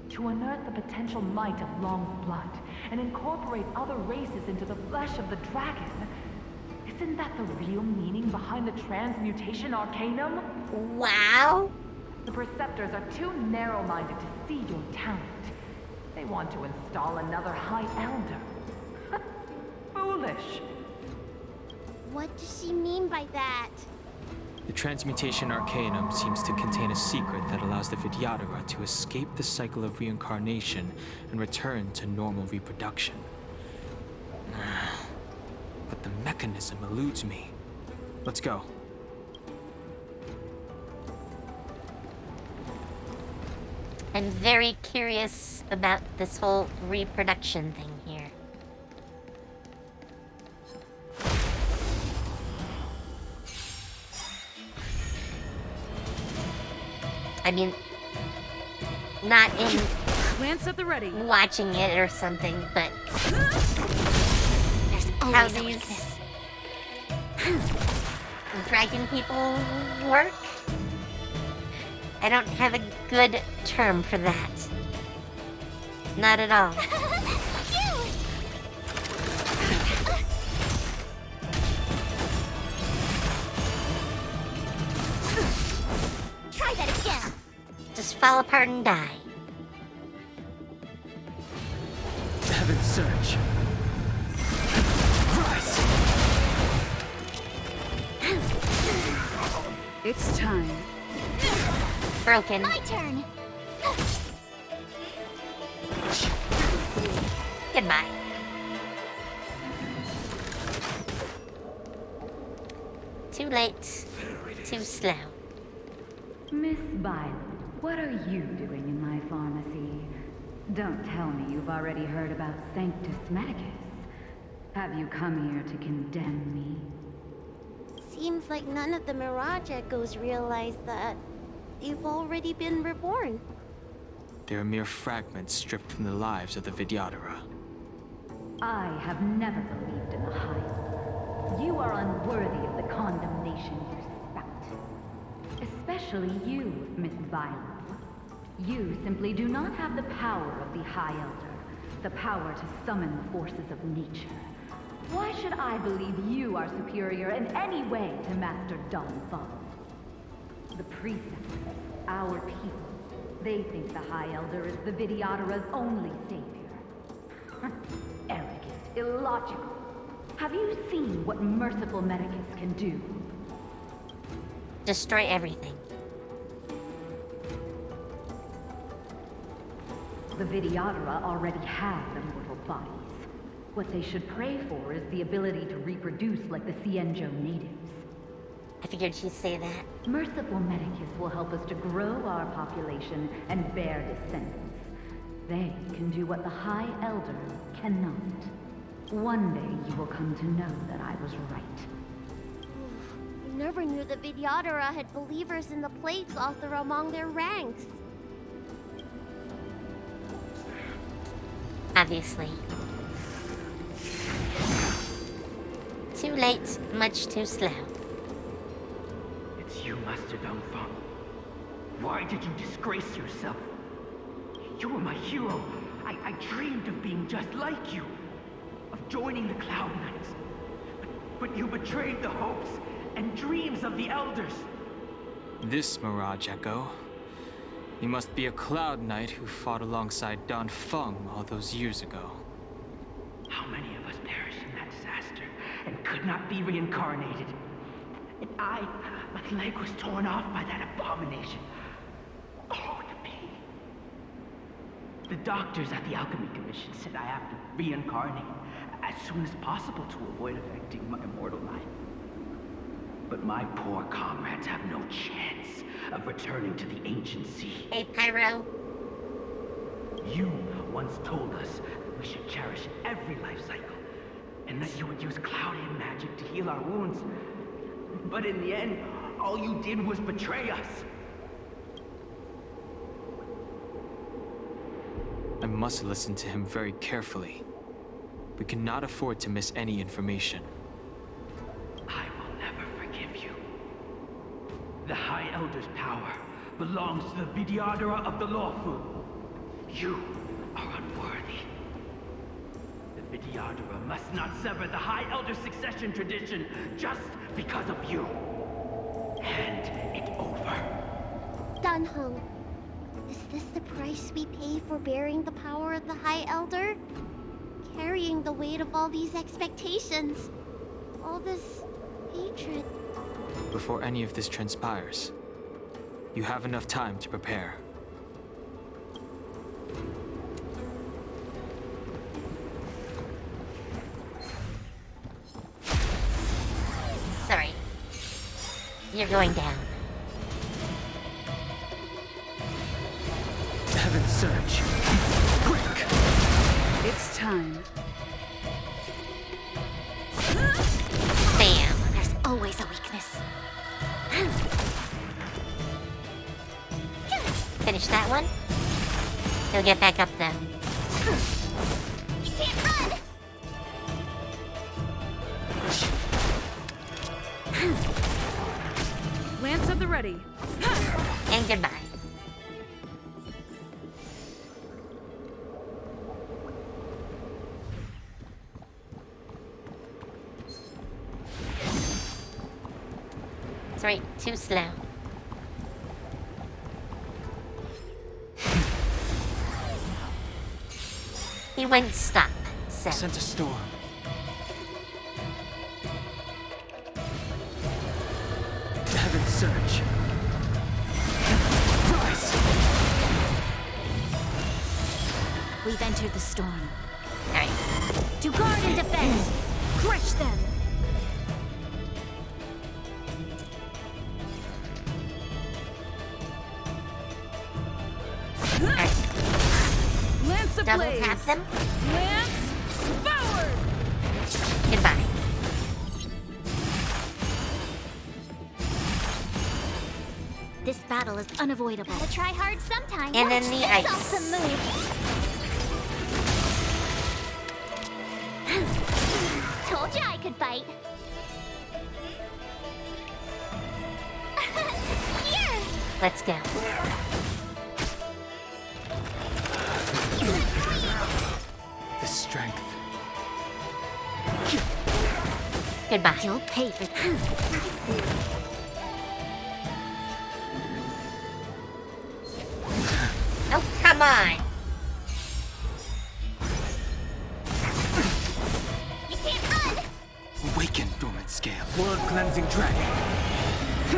To unearth the potential might of Long's blood and incorporate other races into the flesh of the dragon. Isn't that the real meaning behind the Transmutation Arcanum? Wow! The Preceptors are too narrow-minded to see your talent. They want to install another High Elder. Foolish. What does she mean by that? The Transmutation Arcanum seems to contain a secret that allows the Videodora to escape the cycle of reincarnation and return to normal reproduction. But the mechanism eludes me. Let's go. I'm very curious about this whole reproduction thing here. I mean, not in Lance at the ready. Watching it or something, but how these dragon people work? I don't have a good term for that. Not at all. just fall apart and die. Heaven's Surge. Rise! It's time. Broken. My turn. Goodbye. Too late. Too slow. Miss Violet, what are you doing in my pharmacy? Don't tell me you've already heard about Sanctus Medicus. Have you come here to condemn me? Seems like none of the Mirage Echoes realize that you've already been reborn. They're mere fragments stripped from the lives of the Vidyadhara. I have never believed in the High. You are unworthy of the condemnation you spout. Especially you, Miss Violet. You simply do not have the power of the High Elder, the power to summon the forces of nature. Why should I believe you are superior in any way to Master Dan Feng? The preceptors, our people, they think the High Elder is the Vidyadhara's only savior. Arrogant, illogical. Have you seen what merciful Medicus can do? Destroy everything. The Vidyadhara already have immortal bodies. What they should pray for is the ability to reproduce like the Cienjo natives. I figured she'd say that. Merciful Medicus will help us to grow our population and bear descendants. They can do what the High Elder cannot. One day you will come to know that I was right. I never knew the Vidyadhara had believers in the Plagues Author among their ranks. Obviously. Too late, much too slow. It's you, Master Dan Feng. Why did you disgrace yourself? You were my hero. I dreamed of being just like you. Of joining the Cloud Knights. But you betrayed the hopes and dreams of the Elders. This Mirage Echo. You must be a Cloud Knight who fought alongside Dan Feng all those years ago. How many of us perished in that disaster and could not be reincarnated? And my leg was torn off by that abomination. Oh, the pain. The doctors at the Alchemy Commission said I have to reincarnate as soon as possible to avoid affecting my immortal life. But my poor comrades have no chance of returning to the ancient sea. Hey, Pyro. You once told us that we should cherish every life cycle, and that you would use Cloudian magic to heal our wounds. But in the end, all you did was betray us. I must listen to him very carefully. We cannot afford to miss any information. I will never forgive you. The High Elder's power belongs to the Vidyadhara of the Lawful. You are unworthy. The Vidyadhara must not sever the High Elder succession tradition just because of you. Hand it over. Dan Heng, is this the price we pay for bearing the power of the High Elder? Carrying the weight of all these expectations. All this hatred. Before any of this transpires, you have enough time to prepare. Sorry. You're going down. Heaven's Surge. Quick! It's time. Bam. There's always a weakness. Finish that one. He'll get back up though. You can't run! Lance at the ready. And goodbye. Sorry, too slow. He wouldn't stop, so. I sent a storm. Heaven surge. Rise! We've entered the storm. Alright. To guard and defend! Crush them! Alright. Lance Double ablaze. tap them. Lance forward. Goodbye. This battle is unavoidable. Gotta try hard sometime. And then Watch the this ice. awesome move. Told you I could fight. Here. Let's go. The strength. Goodbye. You'll pay for that. Oh, come on. You can't run. Awaken, dormant scale. Blood cleansing dragon.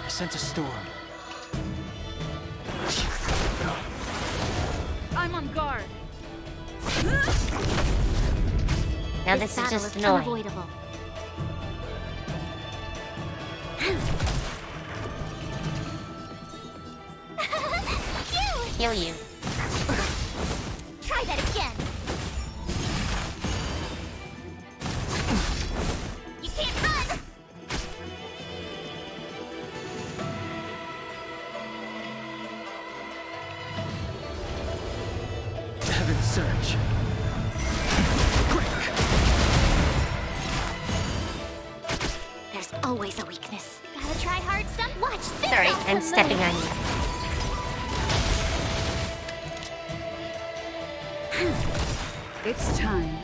I sent a storm. I'm on guard. Now this is battle just is annoying. unavoidable. Heal you. Try that again. You can't run. Heaven surge. There's always a weakness. Gotta try hard some. Watch this. Sorry, awesome I'm stepping move. on you. It's time.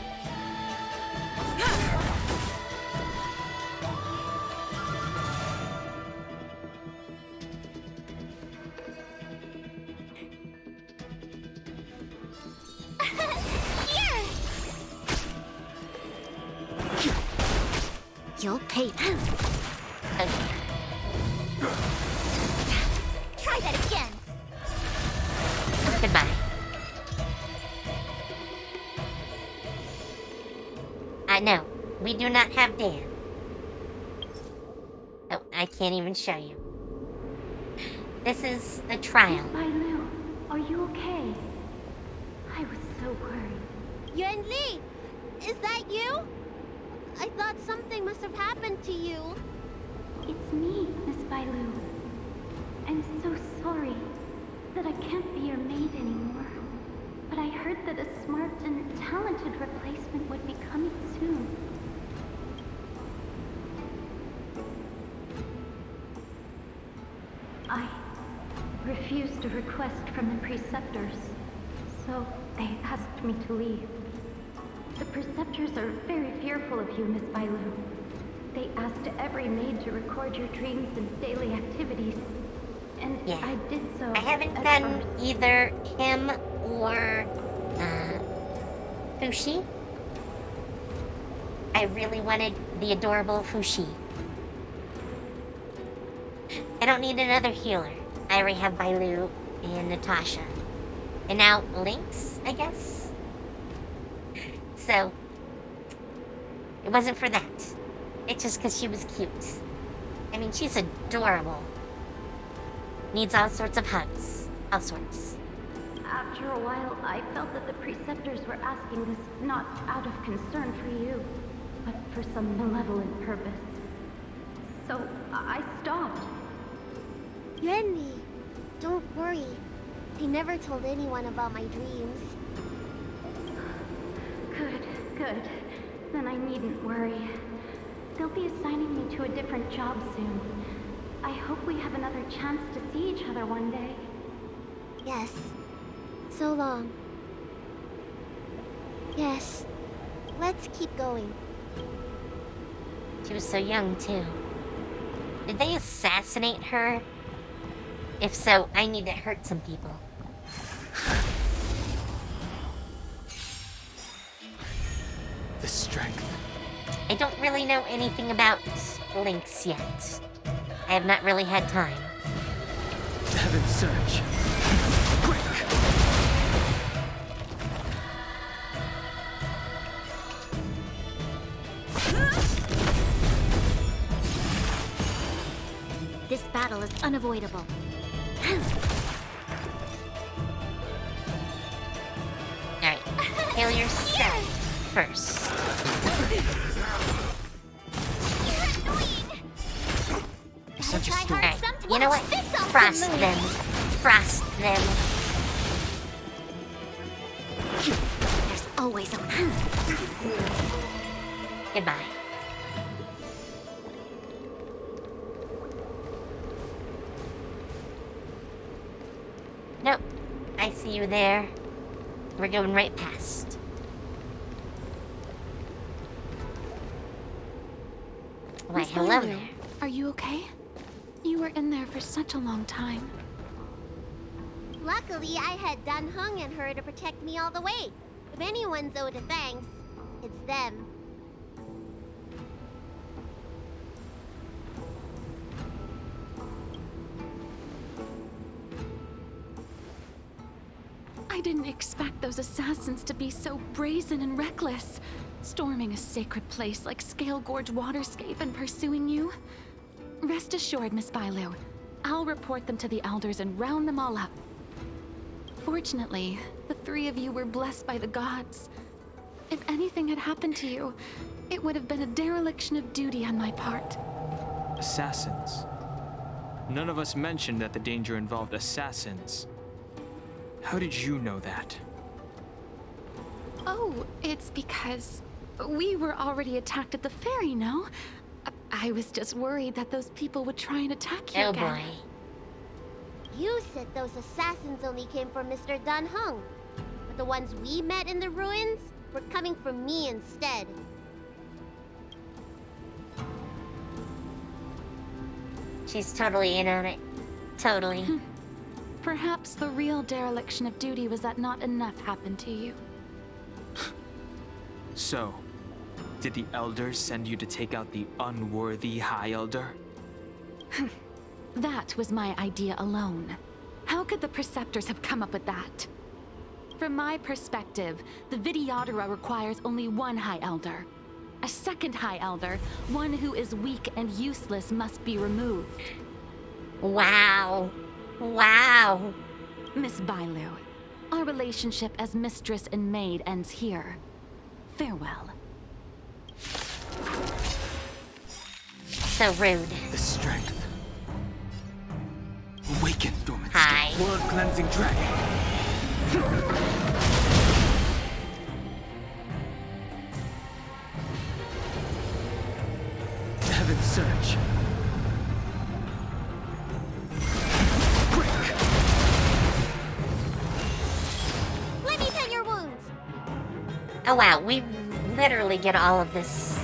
Here. You'll pay. Try that again. Goodbye. No, we do not have Dan. Oh, I can't even show you. This is the trial. Bailu, are you okay? I was so worried. Yuan Li, is that you? I thought something must have happened to you. It's me, Miss Bailu. I'm so sorry that I can't be your maid anymore. But I heard that a smart and talented replacement would be coming soon. I refused a request from the preceptors, so they asked me to leave. The preceptors are very fearful of you, Miss Bailu. They asked every maid to record your dreams and daily activities, and Yeah. I did so. I haven't at done first. either him or Fuxi. I really wanted the adorable Fuxi. I don't need another healer. I already have Bailu and Natasha. And now Lynx, I guess? So, it wasn't for that. It's just because she was cute. I mean, she's adorable. Needs all sorts of hugs. All sorts. After a while, I felt that the preceptors were asking this not out of concern for you, but for some malevolent purpose. So I stopped. Yuan Li, don't worry. I never told anyone about my dreams. Good. Then I needn't worry. They'll be assigning me to a different job soon. I hope we have another chance to see each other one day. Yes. So long. Yes. Let's keep going. She was so young, too. Did they assassinate her If so, I need to hurt some people. The strength. I don't really know anything about links yet. I have not really had time. Heaven's surge. Quick! This battle is unavoidable. Alright, heal yourself first. Such a storm. Alright, you know what? Frost them. Frost them. There's always a... Goodbye. Nope. I see you there. We're going right past. Why, Miss hello Bailu, there. Are you okay? You were in there for such a long time. Luckily, I had Dan Heng and her to protect me all the way. If anyone's owed a thanks, it's them. I didn't expect those assassins to be so brazen and reckless, storming a sacred place like Scale Gorge Waterscape and pursuing you. Rest assured, Miss Bailu, I'll report them to the elders and round them all up. Fortunately, the three of you were blessed by the gods. If anything had happened to you, it would have been a dereliction of duty on my part. Assassins. None of us mentioned that the danger involved assassins. How did you know that? Oh, it's because we were already attacked at the ferry, no? I was just worried that those people would try and attack you again. Boy. You said those assassins only came from Mr. Dan Heng, but the ones we met in the ruins were coming from me instead. She's totally in on it. Totally. Perhaps the real dereliction of duty was that not enough happened to you. So, did the elders send you to take out the unworthy High Elder? That was my idea alone. How could the Preceptors have come up with that? From my perspective, the Videodora requires only one High Elder. A second High Elder, one who is weak and useless, must be removed. Wow. Wow. Miss Bailu, our relationship as mistress and maid ends here. Farewell. So rude. The strength. Awaken, dormant Hi. blood cleansing dragon. Heaven's surge. Let me tend your wounds. Oh wow, we literally get all of this.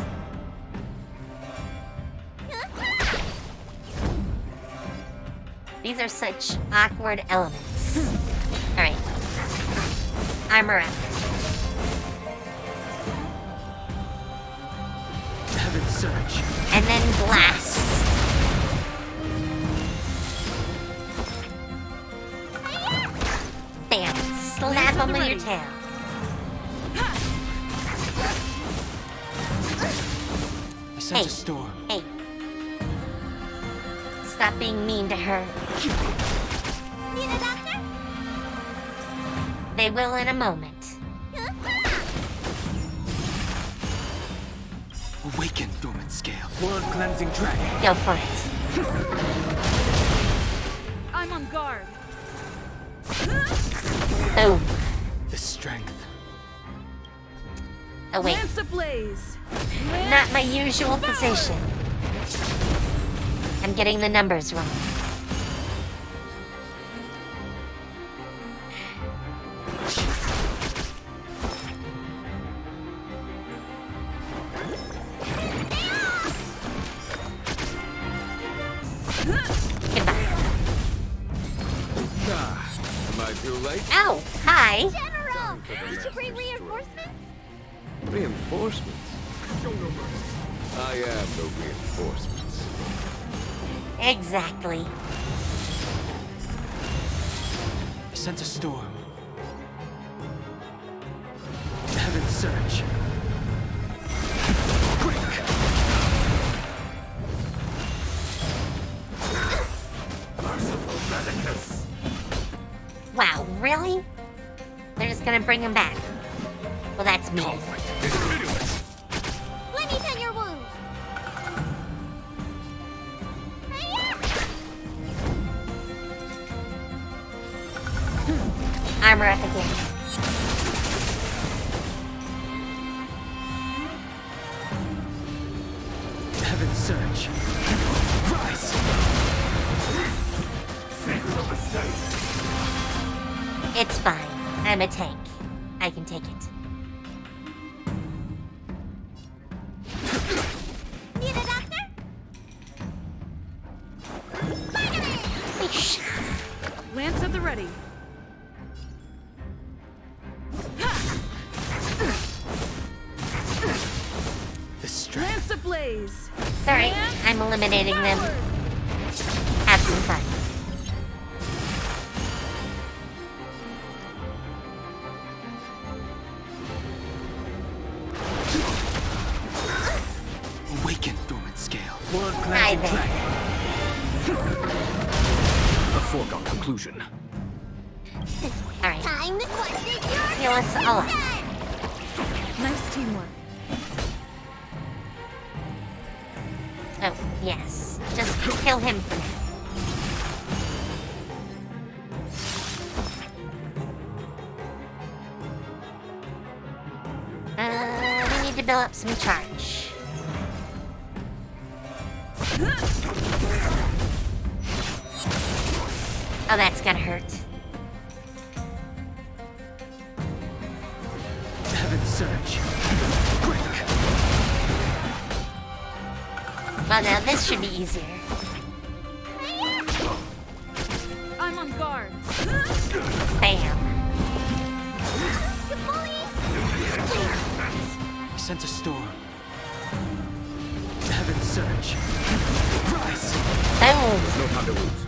These are such awkward elements. Alright. Armor up. Heaven's surge. And then blast. Bam. Slap him with your tail. I sense a storm. Hey. Stop being mean to her. Need a doctor? They will in a moment. Awaken, dormant scale. Blood cleansing dragon. Go for it. I'm on guard. Oh. The strength. Oh wait. Lance ablaze. Not my usual position. I'm getting the numbers wrong. Goodbye. Am I too late? Oh, hi. General! Did you bring reinforcements? Reinforcements? I am the reinforcements. Exactly. I sense a storm. Heaven's surge. Wow, really? They're just gonna bring him back. Well, that's me. Let me tend your wounds. Armor up again. Heaven's surge. Rise! It's fine. I'm a tank. I can take it. Need a doctor? Lance at the ready. The strength. Lance ablaze. Sorry, I'm eliminating them. Have some fun. Awaken, dormant scale. Hi there. A foregone conclusion. Alright. Time to question your Heal us all up. Nice teamwork. Oh, yes. Just kill him for now. We need to build up some charge. Oh, that's gonna hurt. Heaven's surge. Well, now this should be easier. I'm on guard. Bam. I sense a storm. Heaven's surge. Rise! Boom. No time to lose.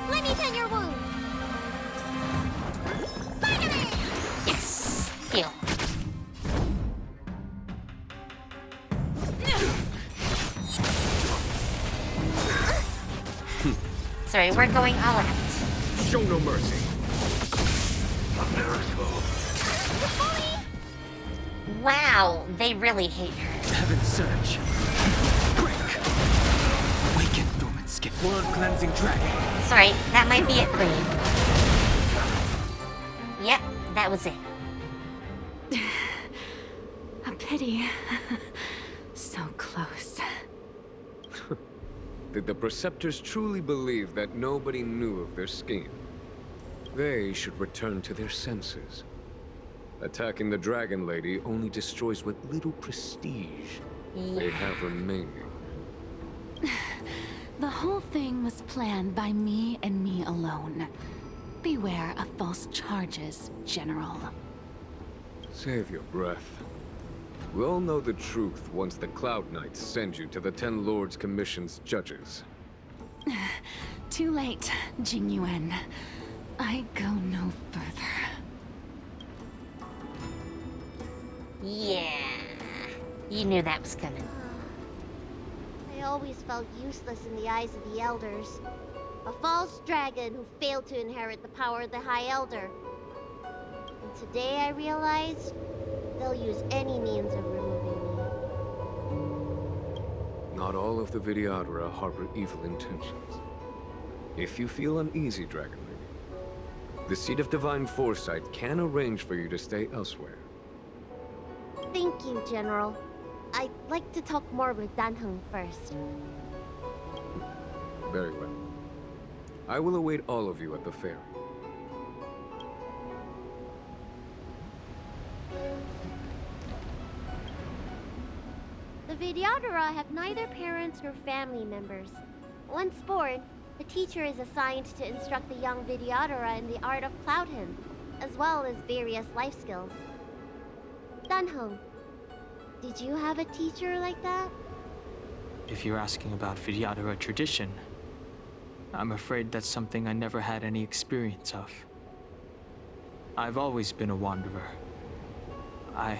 Let me tend your wounds. Yes. Heal. Sorry, we're going all out. Show no mercy. Wow, they really hate her. Heaven's surge. Awaken, dormant skin. Blood cleansing dragon. Sorry, that might be it for you. Yep, that was it. A pity. So close. Did the Preceptors truly believe that nobody knew of their scheme? They should return to their senses. Attacking the Dragon Lady only destroys what little prestige they have remaining. The whole thing was planned by me and me alone. Beware of false charges, General. Save your breath. We'll know the truth once the Cloud Knights send you to the Ten Lords Commission's judges. Too late, Jing Yuan. I go no further. Yeah. You knew that was coming. I always felt useless in the eyes of the Elders. A false dragon who failed to inherit the power of the High Elder. And today I realized they'll use any means of removing me. Not all of the Vidyadhara harbor evil intentions. If you feel uneasy, Dragon Lady, the Seat of Divine Foresight can arrange for you to stay elsewhere. Thank you, General. I'd like to talk more with Dan Heng first. Very well. I will await all of you at the ferry. The Vidyadhara have neither parents nor family members. Once born, The teacher is assigned to instruct the young Vidyadhara in the art of Cloud Hymn, as well as various life skills. Dan Heng, did you have a teacher like that? If you're asking about Vidyadhara tradition, I'm afraid that's something I never had any experience of. I've always been a wanderer. I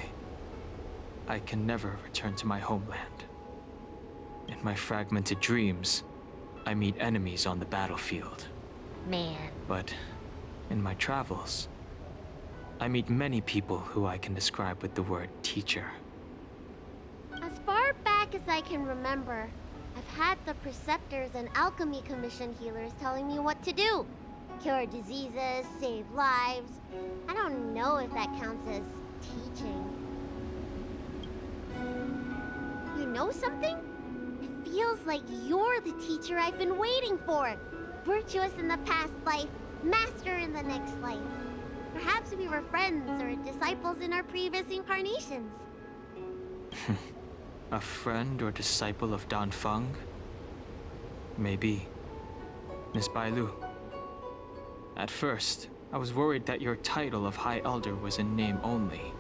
can never return to my homeland. In my fragmented dreams, I meet enemies on the battlefield. Man. But in my travels, I meet many people who I can describe with the word teacher. As far back as I can remember, I've had the preceptors and alchemy commission healers telling me what to do. Cure diseases, save lives. I don't know if that counts as teaching. You know something? It feels like you're the teacher I've been waiting for. Virtuous in the past life, master in the next life. Perhaps we were friends or disciples in our previous incarnations. A friend or disciple of Dan Feng? Maybe. Miss Bailu. At first, I was worried that your title of High Elder was in name only,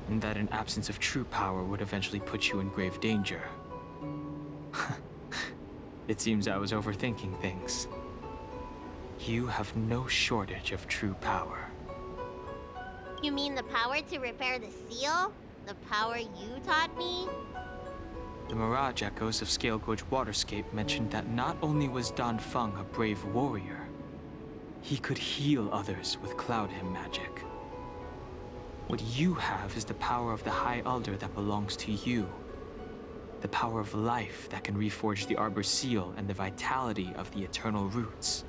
and that an absence of true power would eventually put you in grave danger. It seems I was overthinking things. You have no shortage of true power. You mean the power to repair the seal? The power you taught me? The Mirage Echoes of Scale Gorge Waterscape mentioned that not only was Dan Feng a brave warrior, he could heal others with Cloud Hymn magic. What you have is the power of the High Elder that belongs to you. The power of life that can reforge the Arbor's seal and the vitality of the eternal roots.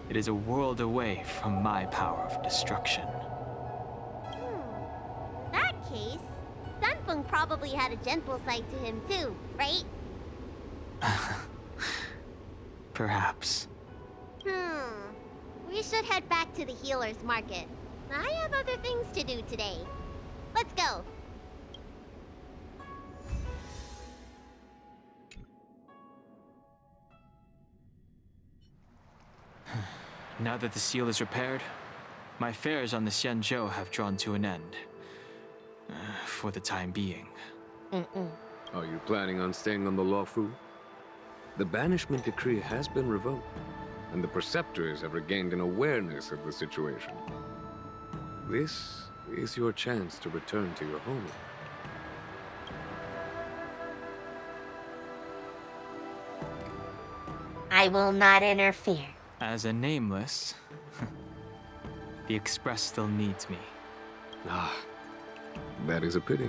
It is a world away from my power of destruction. In that case, Dunfeng probably had a gentle side to him too, right? Perhaps. We should head back to the healer's market. I have other things to do today. Let's go. Now that the seal is repaired, my affairs on the Xianzhou have drawn to an end. For the time being. Are you planning on staying on the Luofu? The banishment decree has been revoked, and the preceptors have regained an awareness of the situation. This is your chance to return to your homeland. I will not interfere. As a nameless, the Express still needs me. Ah, that is a pity.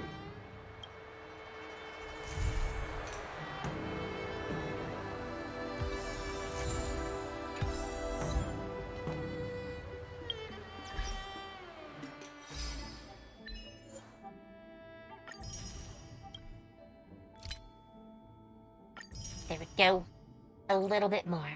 There we go. A little bit more.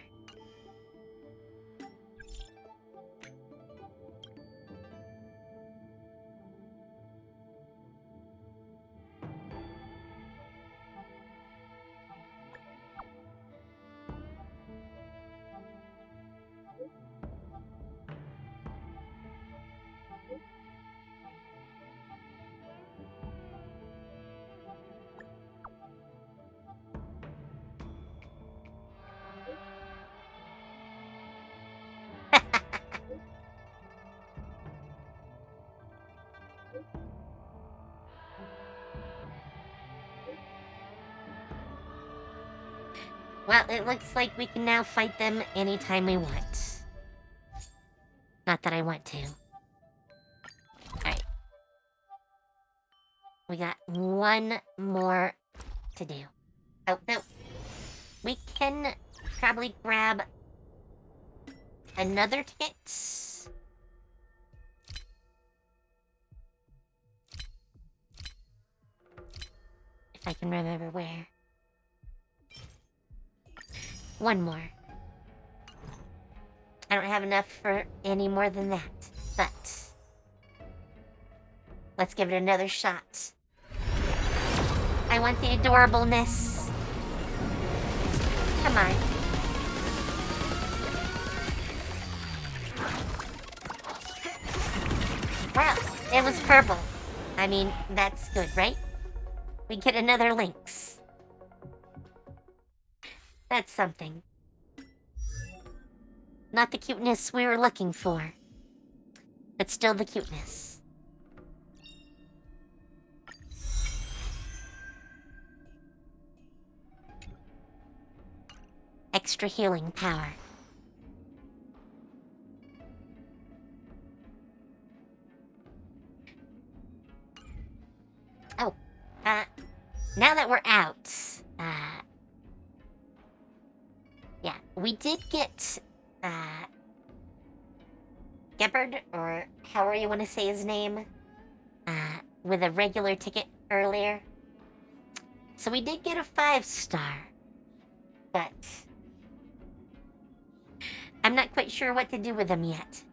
Well, it looks like we can now fight them anytime we want. Not that I want to. Alright. We got one more to do. Oh, no. We can probably grab another ticket. If I can remember where. One more. I don't have enough for any more than that, but let's give it another shot. I want the adorableness. Come on. Well, it was purple. I mean, that's good, right? We get another Lynx. That's something. Not the cuteness we were looking for, but still the cuteness. Extra healing power. Oh, now that we're out, yeah, we did get, Geppard, or however you want to say his name, with a regular ticket earlier. So we did get a 5-star, but I'm not quite sure what to do with him yet.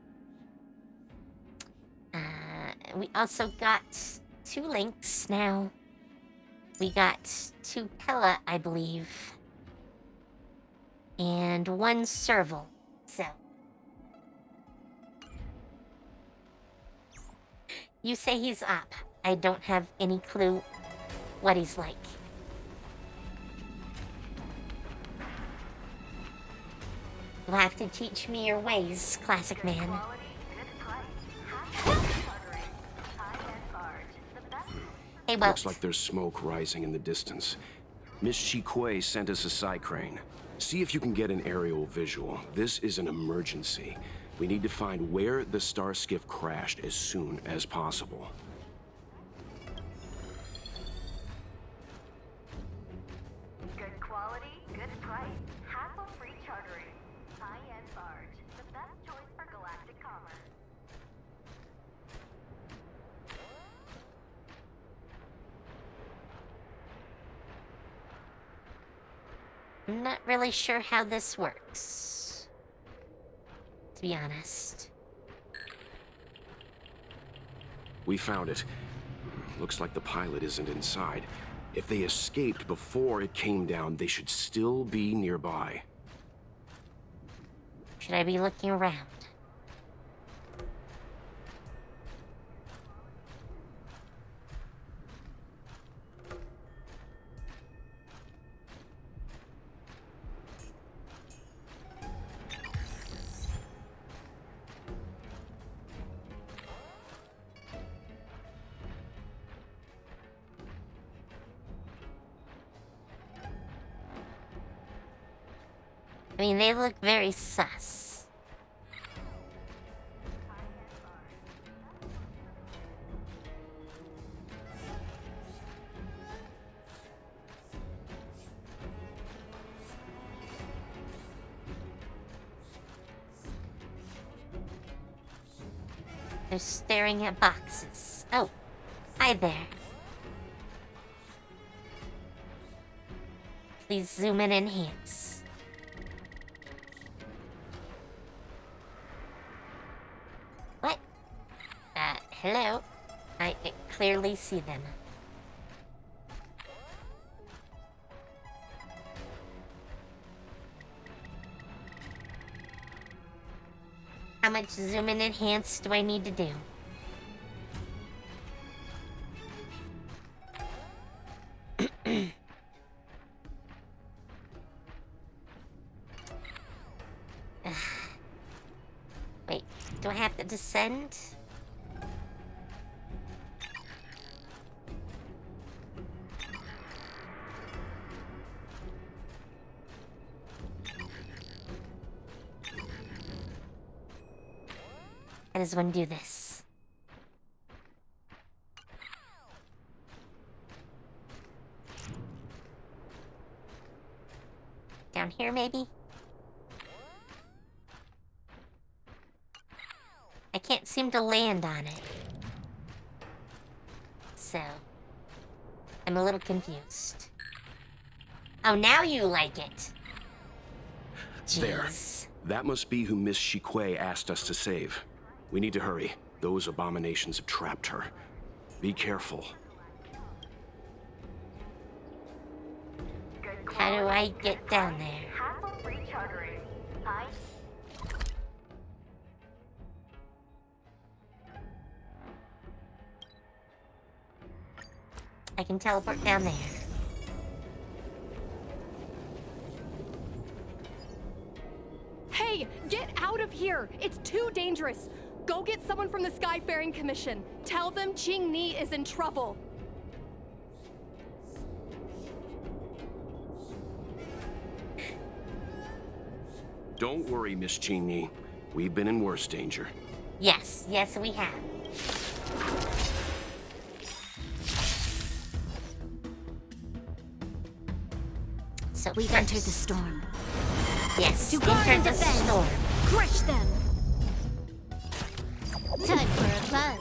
We also got 2 Lynx now. We got 2 Pella, I believe, and 1 Serval. So you say he's up. I don't have any clue what he's like. You'll have to teach me your ways, classic man. Hey, well, Looks like there's smoke rising in the distance. Miss Shikui sent us a side crane. See if you can get an aerial visual. This is an emergency. We need to find where the star skiff crashed as soon as possible. Good quality, good price. Hassle-free chartering. High-end barge. The best choice for galactic commerce. I'm not really sure how this works, to be honest. We found it. Looks like the pilot isn't inside. If they escaped before it came down, they should still be nearby. Should I be looking around? I mean, they look very sus. They're staring at boxes. Oh, hi there. Please zoom in and enhance. What? Hello? I clearly see them. How much zoom and enhance do I need to do? Wait, do I have to descend? How does one do this? Down here, maybe? I can't seem to land on it. So, I'm a little confused. Oh, now you like it. There. Jeez. That must be who Miss Shikui asked us to save. We need to hurry. Those abominations have trapped her. Be careful. How do I get down there? I can teleport down there. Hey, get out of here! It's too dangerous! Go get someone from the Skyfaring Commission. Tell them Qing Ni is in trouble. Don't worry, Miss Qing. We've been in worse danger. Yes, yes, we have. So we've entered the storm. Yes, To guard and enter the defend. storm. Crush them. Time for a buzz.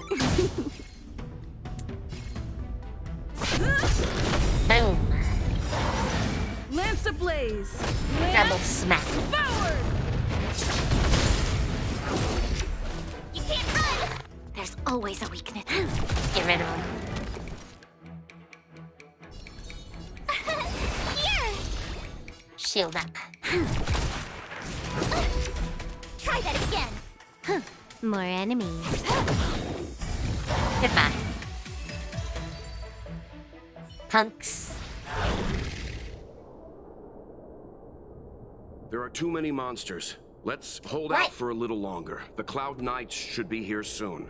Boom. Lance ablaze! Double smack. Forward! You can't run! There's always a weakness. Get rid of him. Here! Shield up. Try that again. More enemies. Goodbye. Punks. There are too many monsters. Let's hold out for a little longer. The Cloud Knights should be here soon.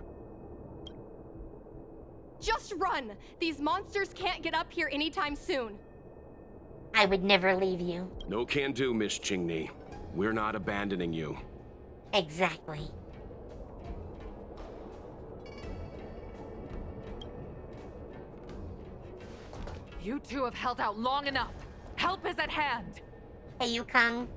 Just run! These monsters can't get up here anytime soon. I would never leave you. No can do, Miss Qing. We're not abandoning you. Exactly. You two have held out long enough. Help is at hand. Hey, Yukong.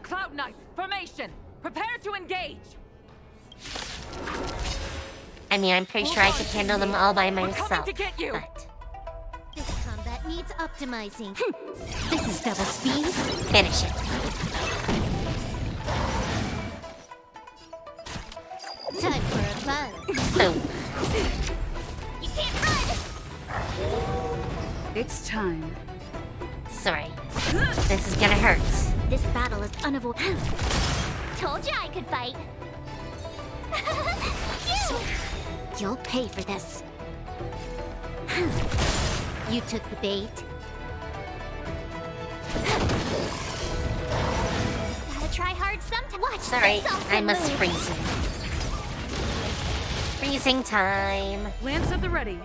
Cloud Knights, formation! Prepare to engage! I mean, I'm pretty sure I could handle them all by myself. to get you. But This combat needs optimizing. This is double speed. finish it. Time for a buzz. Boom. You can't run! It's time. Sorry. This is gonna hurt. This battle is unavoidable. Told you I could fight. You'll pay for this. You took the bait. Gotta try hard sometime. Watch Sorry, this awesome I must move. freeze him. Freezing time. Lance at the ready.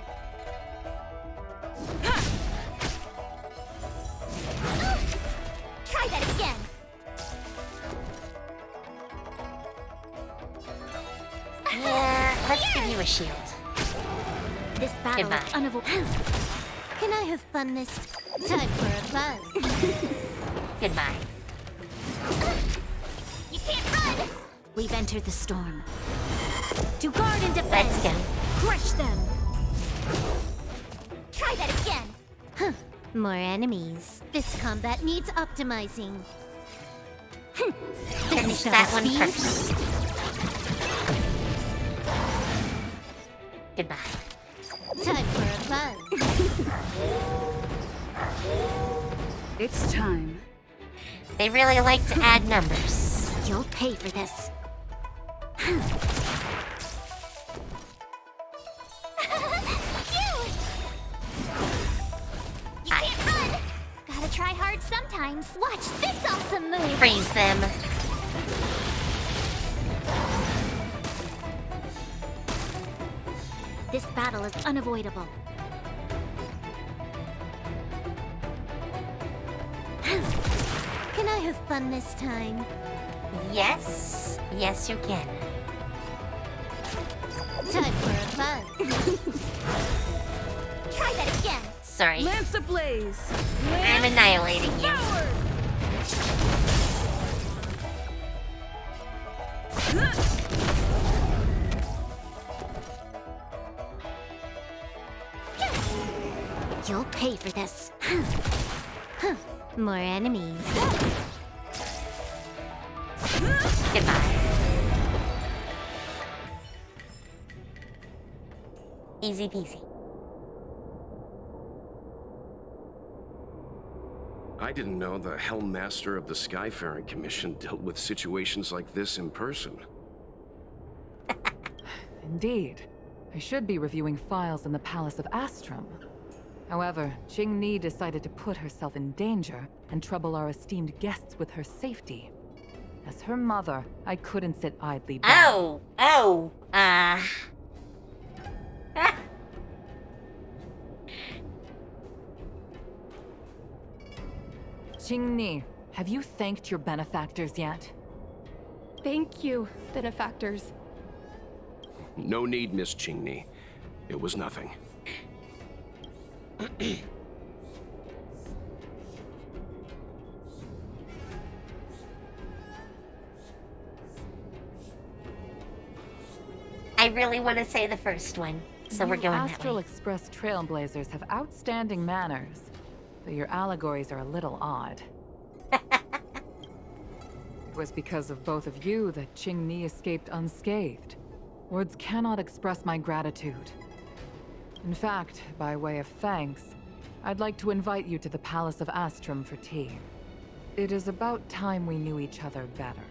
Try that again. Yeah, let's give you a shield. This battle Goodbye. is unavoidable. Can I have fun this time for a buzz? Goodbye. You can't run! We've entered the storm. To guard and defend. Let's go. Crush them. Try that again. More enemies. This combat needs optimizing. Finish that one first. Goodbye. Time for a buzz. It's time. They really like to add numbers. You'll pay for this. You can't run! Gotta try hard sometimes. Watch this awesome move! Freeze them. This battle is unavoidable. Can I have fun this time? Yes. Yes, you can. Time for a buzz. Try that again. Sorry. Lance ablaze! I'm annihilating you. You'll pay for this. More enemies. Goodbye. Easy peasy. I didn't know the Helm Master of the Skyfaring Commission dealt with situations like this in person. Indeed. I should be reviewing files in the Palace of Astrum. However, Qing Ni decided to put herself in danger and trouble our esteemed guests with her safety. As her mother, I couldn't sit idly by. Qing Ni, have you thanked your benefactors yet? Thank you, benefactors. No need, Miss Qingni. It was nothing. I really want to say the first one, so we're going that Astral way. Express Trailblazers have outstanding manners, though your allegories are a little odd. It was because of both of you that Qing Ni escaped unscathed. Words cannot express my gratitude. In fact, by way of thanks, I'd like to invite you to the Palace of Astrum for tea. It is about time we knew each other better.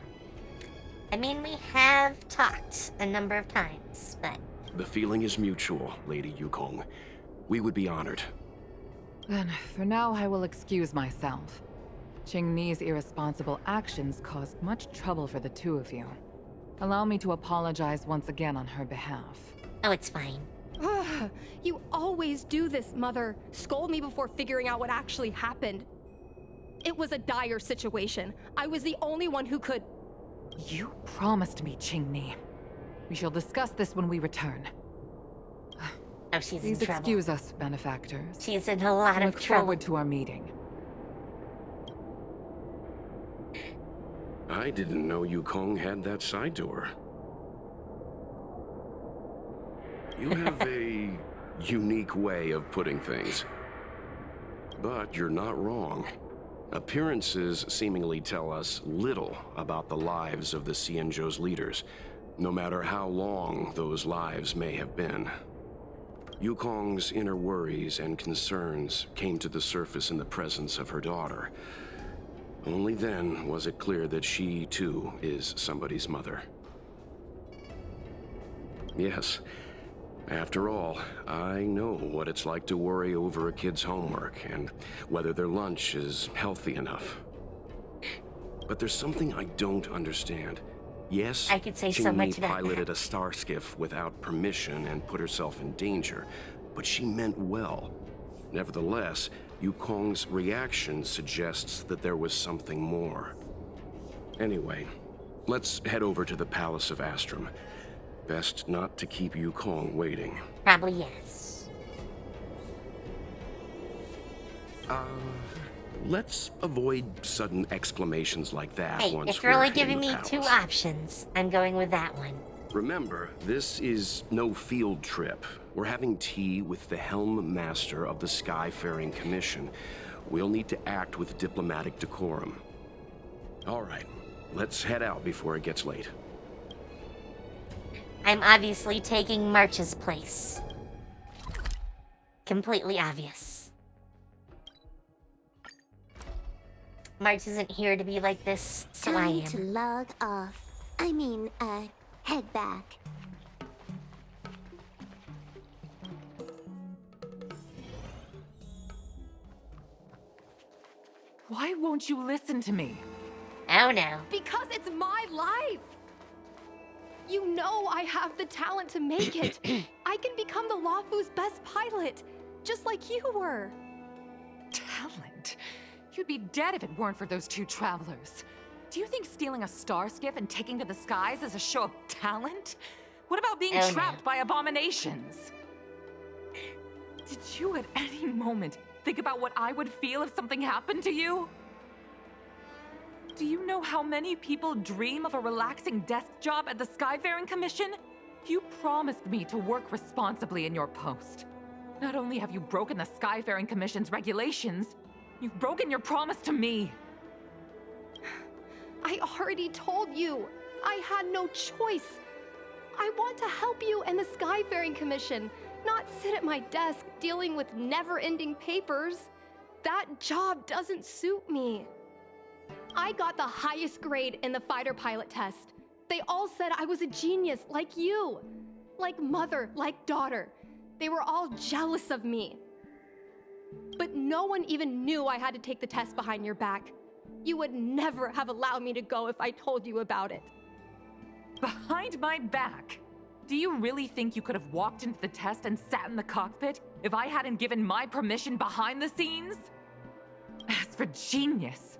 I mean, we have talked a number of times, but... The feeling is mutual, Lady Yukong. We would be honored. Then, for now, I will excuse myself. Qing Ni's irresponsible actions caused much trouble for the two of you. Allow me to apologize once again on her behalf. Oh, it's fine. You always do this, Mother. Scold me before figuring out what actually happened. It was a dire situation. I was the only one who could... You promised me, Qing Ni. We shall discuss this when we return. Oh, she's Please in trouble. excuse us, benefactors. She's in a lot of Look trouble. forward to our meeting. I didn't know Yukong had that side door. You have a unique way of putting things. But you're not wrong. Appearances seemingly tell us little about the lives of the Xianzhou's leaders, no matter how long those lives may have been. Yukong's inner worries and concerns came to the surface in the presence of her daughter. Only then was it clear that she, too, is somebody's mother. Yes. After all, I know what it's like to worry over a kid's homework and whether their lunch is healthy enough. But there's something I don't understand. Yes, I could say so much Qing Ni about piloted a star skiff without permission and put herself in danger, but she meant well. Nevertheless, Yukong's reaction suggests that there was something more. Anyway, let's head over to the Palace of Astrum. Best not to keep Yukong waiting. Probably yes. Let's avoid sudden exclamations like that Hey, once if you're only we're in giving the me palace. two options, I'm going with that one. Remember, this is no field trip. We're having tea with the Helm Master of the Skyfaring Commission. We'll need to act with diplomatic decorum. All right, let's head out before it gets late. I'm obviously taking March's place. Completely obvious. March isn't here to be like this, so I Time am. to log off. Head back. Why won't you listen to me? Oh no. Because it's my life! You know I have the talent to make it. I can become the Laofu's best pilot, just like you were. Talent? You'd be dead if it weren't for those two travelers. Do you think stealing a star skiff and taking to the skies is a show of talent? What about being Oh, no. trapped by abominations? Did you at any moment think about what I would feel if something happened to you? Do you know how many people dream of a relaxing desk job at the Skyfaring Commission? You promised me to work responsibly in your post. Not only have you broken the Skyfaring Commission's regulations, you've broken your promise to me. I already told you. I had no choice. I want to help you and the Skyfaring Commission, not sit at my desk dealing with never-ending papers. That job doesn't suit me. I got the highest grade in the fighter pilot test. They all said I was a genius, like you. Like mother, like daughter. They were all jealous of me. But no one even knew I had to take the test behind your back. You would never have allowed me to go if I told you about it. Behind my back? Do you really think you could have walked into the test and sat in the cockpit if I hadn't given my permission behind the scenes? As for genius,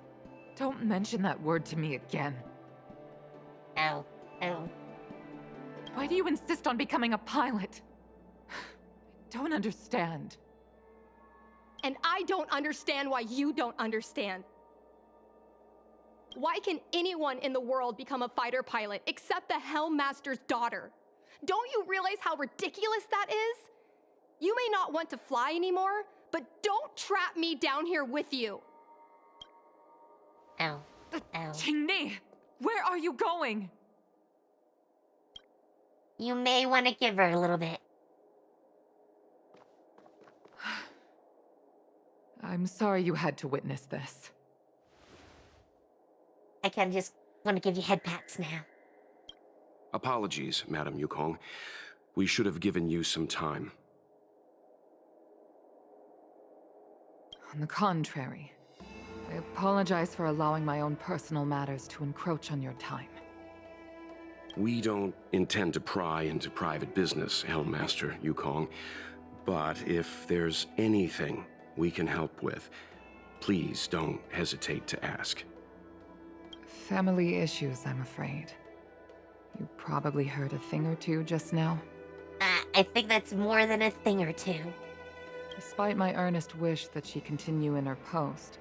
don't mention that word to me again. Oh. Why do you insist on becoming a pilot? I don't understand. And I don't understand why you don't understand. Why can anyone in the world become a fighter pilot except the Helmmaster's daughter? Don't you realize how ridiculous that is? You may not want to fly anymore, but don't trap me down here with you. Ow. Qingni, where are you going? You may want to give her a little bit. I'm sorry you had to witness this. I kind of just want to give you head pats now. Apologies, Madam Yukong. We should have given you some time. On the contrary, I apologize for allowing my own personal matters to encroach on your time. We don't intend to pry into private business, Helmmaster Yukong. But if there's anything we can help with, please don't hesitate to ask. Family issues, I'm afraid. You probably heard a thing or two just now. I think that's more than a thing or two. Despite my earnest wish that she continue in her post,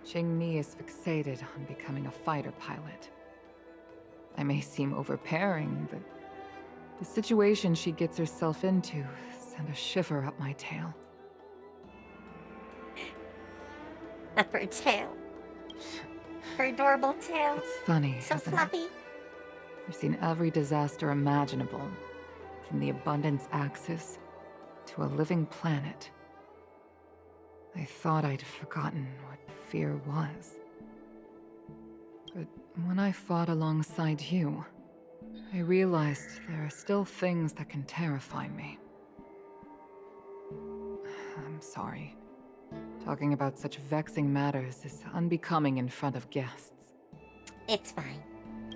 Qingni is fixated on becoming a fighter pilot. I may seem overbearing, but the situation she gets herself into sent a shiver up my tail. Up her tail. Her adorable tail. It's funny, So isn't fluffy. it? I've seen every disaster imaginable, from the abundance axis to a living planet. I thought I'd forgotten what fear was. But when I fought alongside you, I realized there are still things that can terrify me. I'm sorry. Talking about such vexing matters is unbecoming in front of guests. It's fine.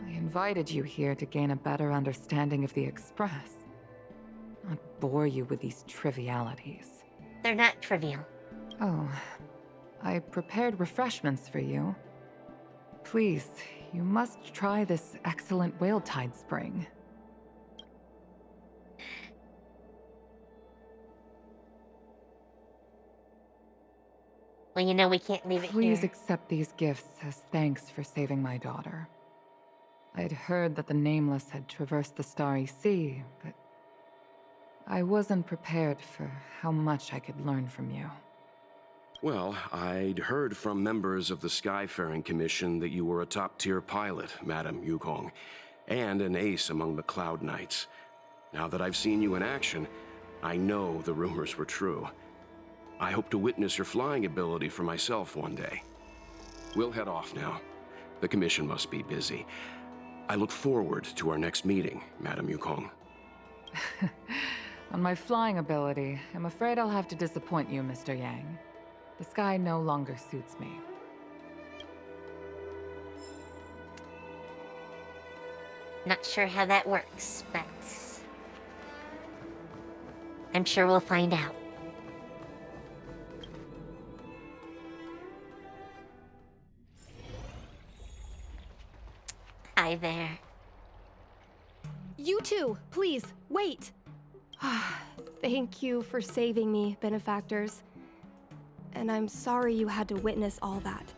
I invited you here to gain a better understanding of the Express, not bore you with these trivialities. They're not trivial. Oh, I prepared refreshments for you. Please, you must try this excellent whale tide spring. Well, you know we can't leave it Please here. accept these gifts as thanks for saving my daughter. I'd heard that the Nameless had traversed the Starry Sea, but I wasn't prepared for how much I could learn from you. Well, I'd heard from members of the Skyfaring Commission that you were a top-tier pilot, Madam Yukong, and an ace among the Cloud Knights. Now that I've seen you in action, I know the rumors were true. I hope to witness your flying ability for myself one day. We'll head off now. The Commission must be busy. I look forward to our next meeting, Madam Yukong. On my flying ability, I'm afraid I'll have to disappoint you, Mr. Yang. The sky no longer suits me. Not sure how that works, but I'm sure we'll find out. Hi there. You too, please, wait. Thank you for saving me, benefactors. And I'm sorry you had to witness all that.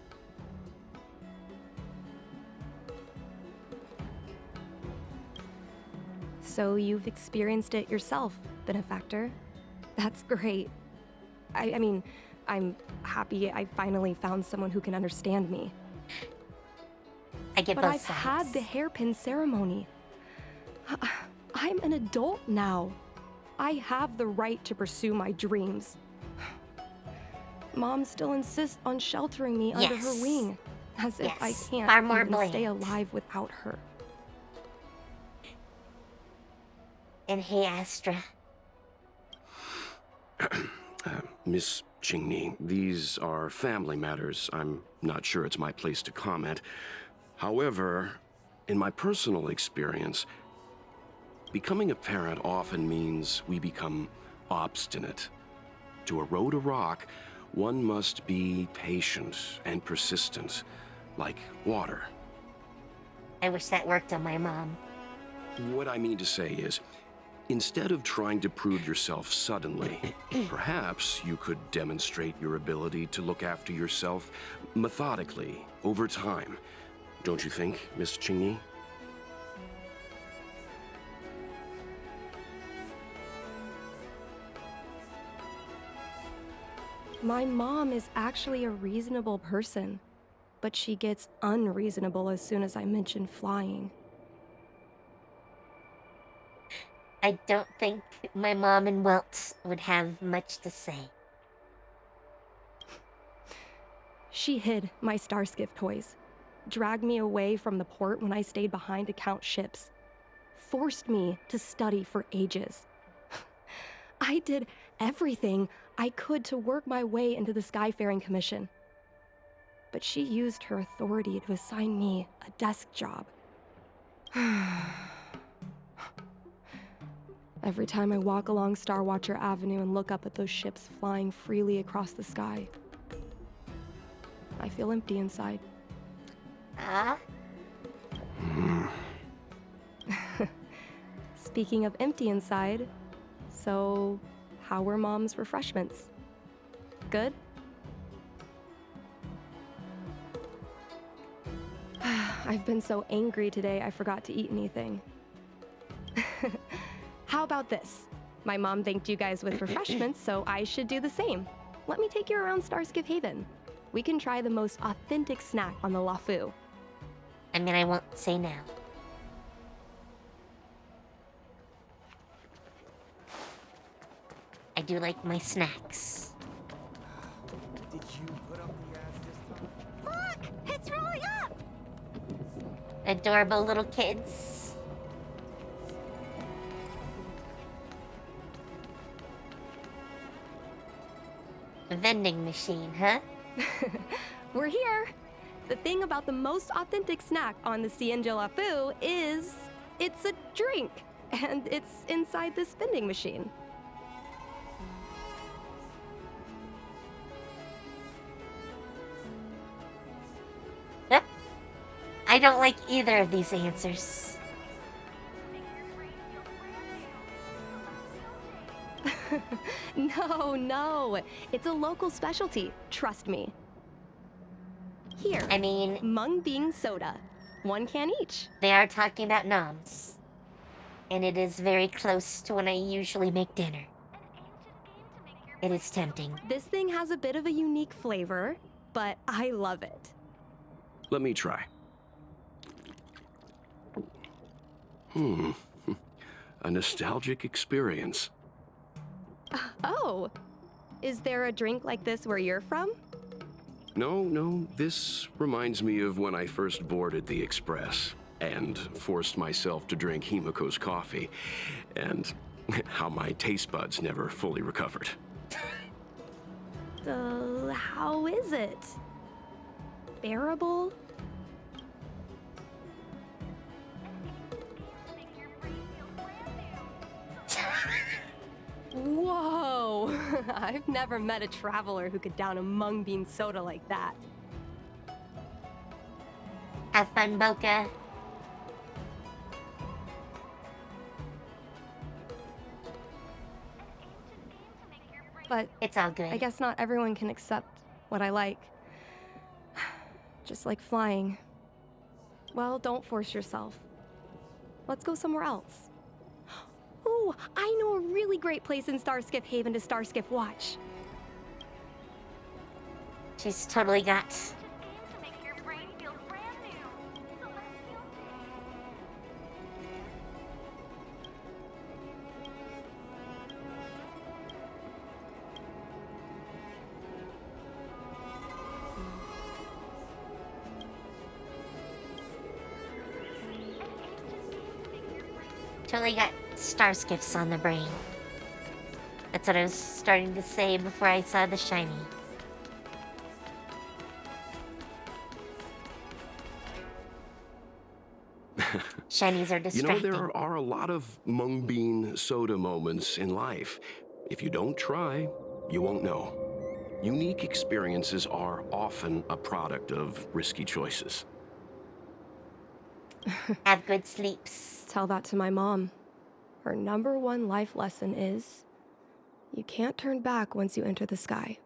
So you've experienced it yourself, benefactor. That's great. I mean, I'm happy I finally found someone who can understand me. I get but both I've sides. had the hairpin ceremony. I'm an adult now. I have the right to pursue my dreams. Mom still insists on sheltering me under her Yes. wing, as if I Yes, can't far more even stay bland. alive without her. And hey, Astra. Miss Qingni, these are family matters. I'm not sure it's my place to comment. However, in my personal experience, becoming a parent often means we become obstinate. To erode a rock, one must be patient and persistent, like water. I wish that worked on my mom. What I mean to say is, instead of trying to prove yourself suddenly, perhaps you could demonstrate your ability to look after yourself methodically, over time. Don't you think, Miss Qingni? My mom is actually a reasonable person, but she gets unreasonable as soon as I mention flying. I don't think my mom and Welt would have much to say. She hid my Starskiff toys, dragged me away from the port when I stayed behind to count ships, forced me to study for ages. I did everything I could to work my way into the Skyfaring Commission. But she used her authority to assign me a desk job. Every time I walk along Starwatcher Avenue and look up at those ships flying freely across the sky, I feel empty inside. Ah? Speaking of empty inside, so how were Mom's refreshments? Good? I've been so angry today I forgot to eat anything. How about this? My mom thanked you guys with refreshments, so I should do the same. Let me take you around Starskiff Haven. We can try the most authentic snack on the LaFu. I mean, I won't say now. I do like my snacks. Did you put up the ads this time? Look! It's rolling up! Adorable little kids. A vending machine, huh? We're here! The thing about the most authentic snack on the Cienja LaFu is it's a drink, and it's inside this vending machine. Yep. I don't like either of these answers. No. It's a local specialty. Trust me. Here. I mean, Mung Bean soda. 1 can each. they are talking about noms. And it is very close to when I usually make dinner. It is tempting. This thing has a bit of a unique flavor, but I love it. Let me try. A nostalgic experience. Oh, is there a drink like this where you're from? No, this reminds me of when I first boarded the Express and forced myself to drink Himiko's coffee, and how my taste buds never fully recovered. How is it? Bearable? Whoa! I've never met a traveler who could down a mung bean soda like that. Have fun, Boca. But it's all good. I guess not everyone can accept what I like. Just like flying. Well, don't force yourself. Let's go somewhere else. Ooh, I know a really great place in Starskiff Haven to Starskiff watch. She's totally got Totally got star skiffs on the brain. That's what I was starting to say before I saw the shiny. Shinies are You know, distracting. there are a lot of mung bean soda moments in life. If you don't try, you won't know. Unique experiences are often a product of risky choices. Have good sleeps. Tell that to my mom. Her #1 life lesson is you can't turn back once you enter the sky.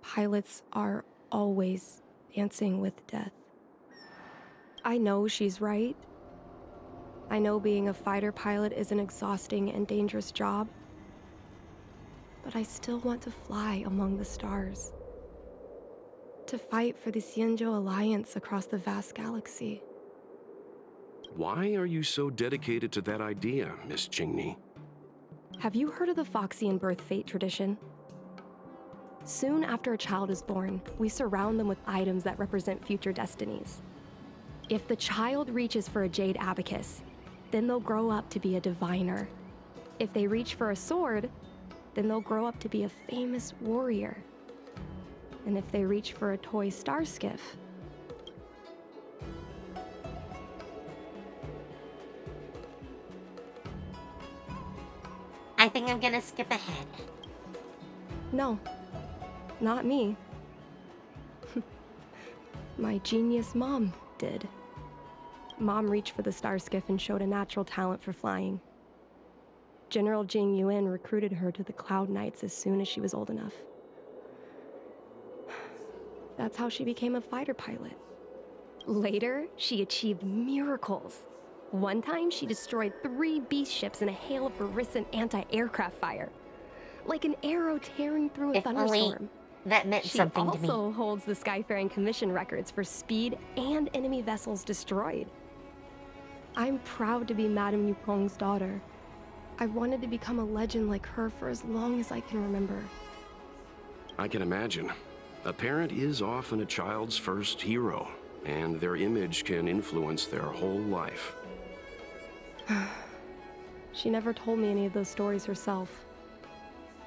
Pilots are always dancing with death. I know she's right. I know being a fighter pilot is an exhausting and dangerous job. But I still want to fly among the stars. To fight for the Xianzhou Alliance across the vast galaxy. Why are you so dedicated to that idea, Miss Jingni? Have you heard of the Foxian birth fate tradition? Soon after a child is born, we surround them with items that represent future destinies. If the child reaches for a jade abacus, then they'll grow up to be a diviner. If they reach for a sword, then they'll grow up to be a famous warrior. And if they reach for a toy star skiff, I think I'm gonna skip ahead. no, not me. My genius mom did. Mom reached for the star skiff and showed a natural talent for flying. General Jing Yuan recruited her to the Cloud Knights as soon as she was old enough. That's how she became a fighter pilot. Later, she achieved miracles. One time, she destroyed 3 beast ships in a hail of Barisan anti-aircraft fire. Like an arrow tearing through a If only thunderstorm. that meant something to She me. also holds the Skyfaring Commission records for speed and enemy vessels destroyed. I'm proud to be Madame Yukong's daughter. I've wanted to become a legend like her for as long as I can remember. I can imagine. A parent is often a child's first hero, and their image can influence their whole life. She never told me any of those stories herself.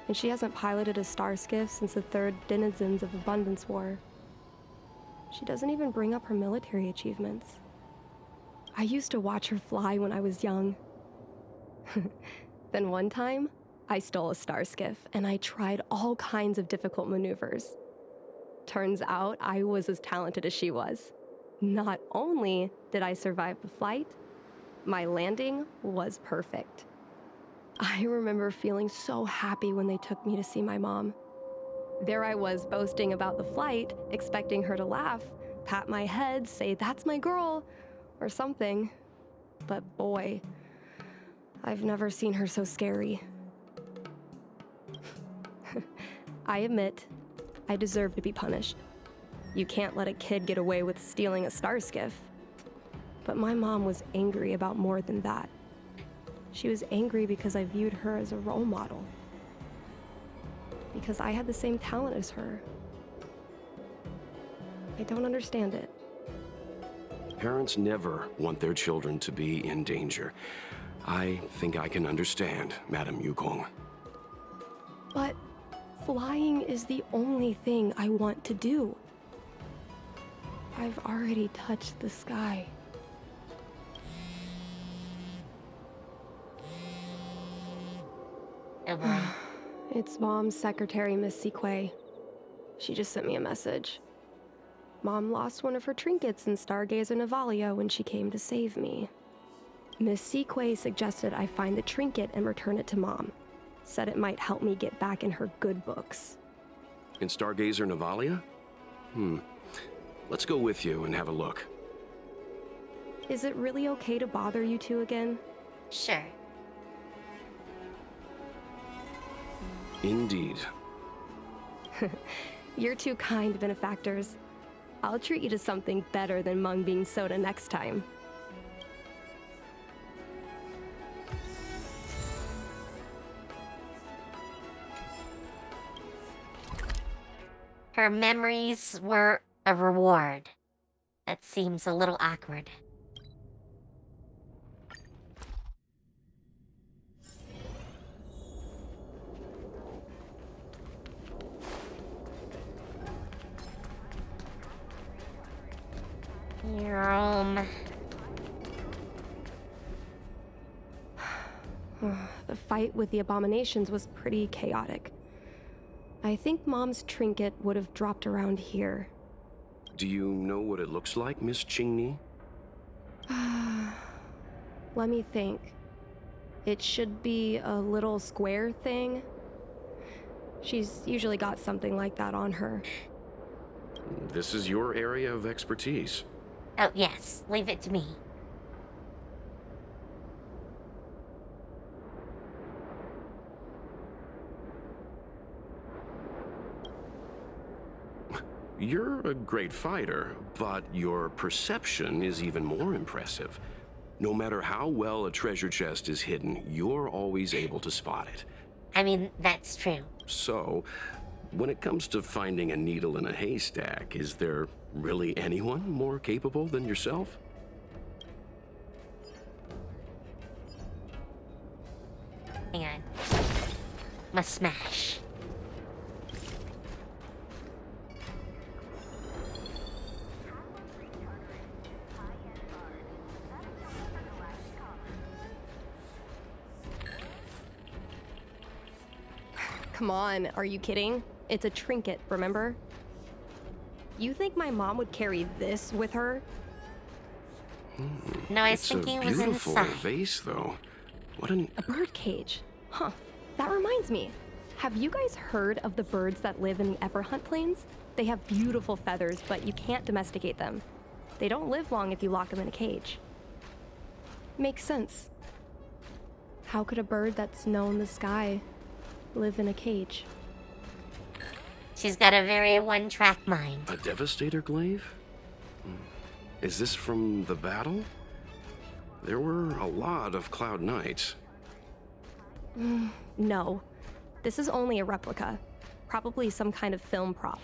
And she hasn't piloted a star skiff since the 3rd Denizens of Abundance War. She doesn't even bring up her military achievements. I used to watch her fly when I was young. Then one time, I stole a star skiff and I tried all kinds of difficult maneuvers. Turns out I was as talented as she was. Not only did I survive the flight, my landing was perfect. I remember feeling so happy when they took me to see my mom. There I was boasting about the flight, expecting her to laugh, pat my head, say, "That's my girl," or something. But boy, I've never seen her so scary. I admit, I deserve to be punished. You can't let a kid get away with stealing a star skiff. But my mom was angry about more than that. She was angry because I viewed her as a role model. Because I had the same talent as her. I don't understand it. Parents never want their children to be in danger. I think I can understand, Madame Yukong. But flying is the only thing I want to do. I've already touched the sky. Oh boy. It's Mom's secretary, Miss Sequay. She just sent me a message. Mom lost one of her trinkets in Stargazer Navalia when she came to save me. Miss Sequay suggested I find the trinket and return it to Mom. Said it might help me get back in her good books. In Stargazer Navalia? Let's go with you and have a look. Is it really okay to bother you two again? Sure. Indeed. You're two kind benefactors. I'll treat you to something better than mung bean soda next time. Her memories were a reward. That seems a little awkward. Jerome. The fight with the abominations was pretty chaotic. I think Mom's trinket would have dropped around here. Do you know what it looks like, Miss Qingni? Let me think. It should be a little square thing. She's usually got something like that on her. This is your area of expertise. Oh, yes. Leave it to me. You're a great fighter, but your perception is even more impressive. No matter how well a treasure chest is hidden, you're always able to spot it. I mean, that's true. So, when it comes to finding a needle in a haystack, is there really anyone more capable than yourself? Hang on. Must smash. Come on, are you kidding? It's a trinket, remember? You think my mom would carry this with her? No, I was thinking it was It's a beautiful inside. vase, though. What an... A bird cage. Huh. That reminds me. Have you guys heard of the birds that live in the Everhunt Plains? They have beautiful feathers, but you can't domesticate them. They don't live long if you lock them in a cage. Makes sense. How could a bird that's known the sky live in a cage? She's got a very one-track mind. A Devastator glaive? Is this from the battle? There were a lot of Cloud Knights. No. This is only a replica. Probably some kind of film prop.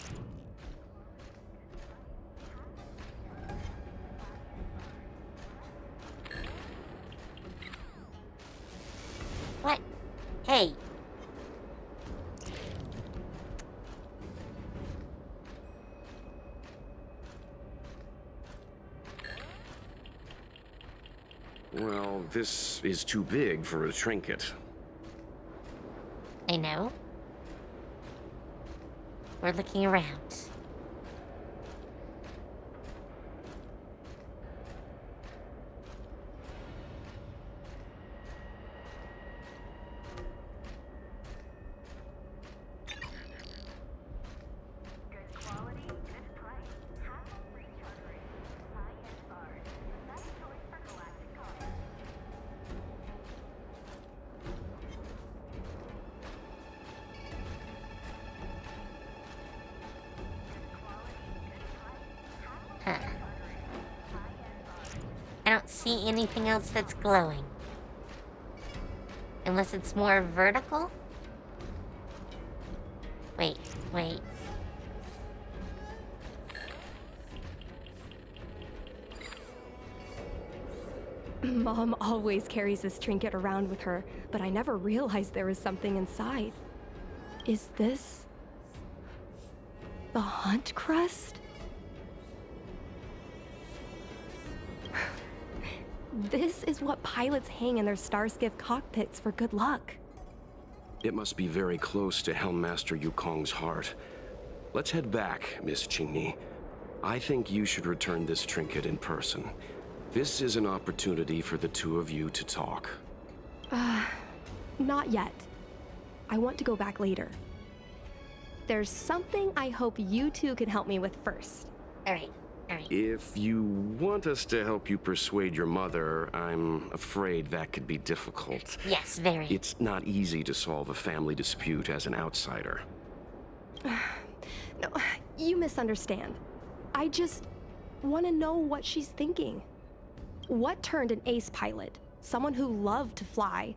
What? Hey. Well, this is too big for a trinket. I know. We're looking around. Huh. I don't see anything else that's glowing. Unless it's more vertical? Wait, wait. Mom always carries this trinket around with her, but I never realized there was something inside. Is this the hunt crust? This is what pilots hang in their Starskiff cockpits for good luck. It must be very close to Helmmaster Yukong's heart. Let's head back, Miss Qingni. I think you should return this trinket in person. This is an opportunity for the two of you to talk. Not yet. I want to go back later. There's something I hope you two can help me with first. Alright, alright. If you want us to help you persuade your mother, I'm afraid that could be difficult. Yes, very. It's not easy to solve a family dispute as an outsider. No, you misunderstand. I just want to know what she's thinking. What turned an ace pilot, someone who loved to fly,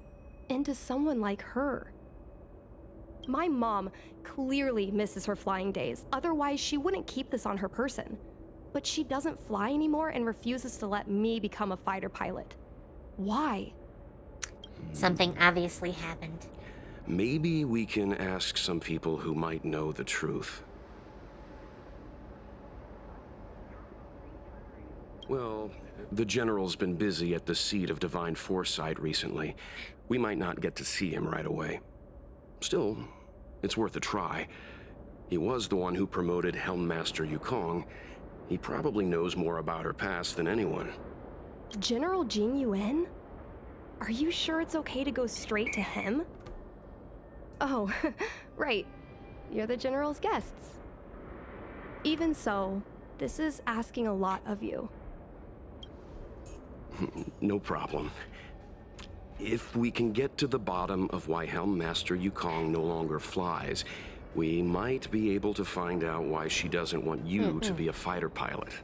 into someone like her? My mom clearly misses her flying days, otherwise she wouldn't keep this on her person. But she doesn't fly anymore and refuses to let me become a fighter pilot. Why? Something obviously happened. Maybe we can ask some people who might know the truth. Well, the General's been busy at the seat of Divine Foresight recently. We might not get to see him right away. Still, it's worth a try. He was the one who promoted Helm Master Yukong. He probably knows more about her past than anyone. General Jing Yuan? Are you sure it's okay to go straight to him? Oh, right. You're the General's guests. Even so, this is asking a lot of you. No problem. If we can get to the bottom of why Helm Master Yukong no longer flies, we might be able to find out why she doesn't want you to be a fighter pilot.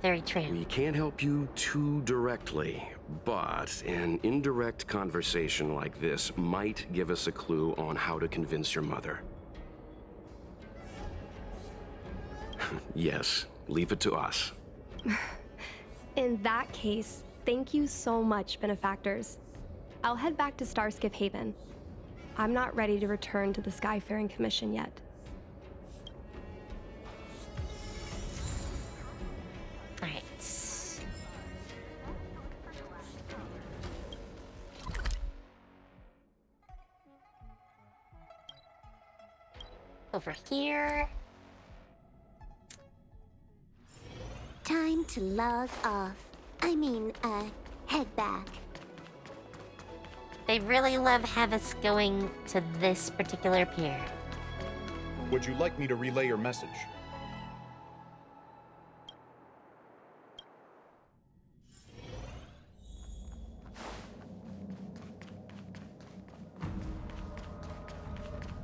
Very true. We can't help you too directly, but an indirect conversation like this might give us a clue on how to convince your mother. Yes, leave it to us. In that case, thank you so much, benefactors. I'll head back to Starskiff Haven. I'm not ready to return to the Skyfaring Commission yet. Alright. Over here. Time to log off. Head back. They really love have us going to this particular pier. Would you like me to relay your message?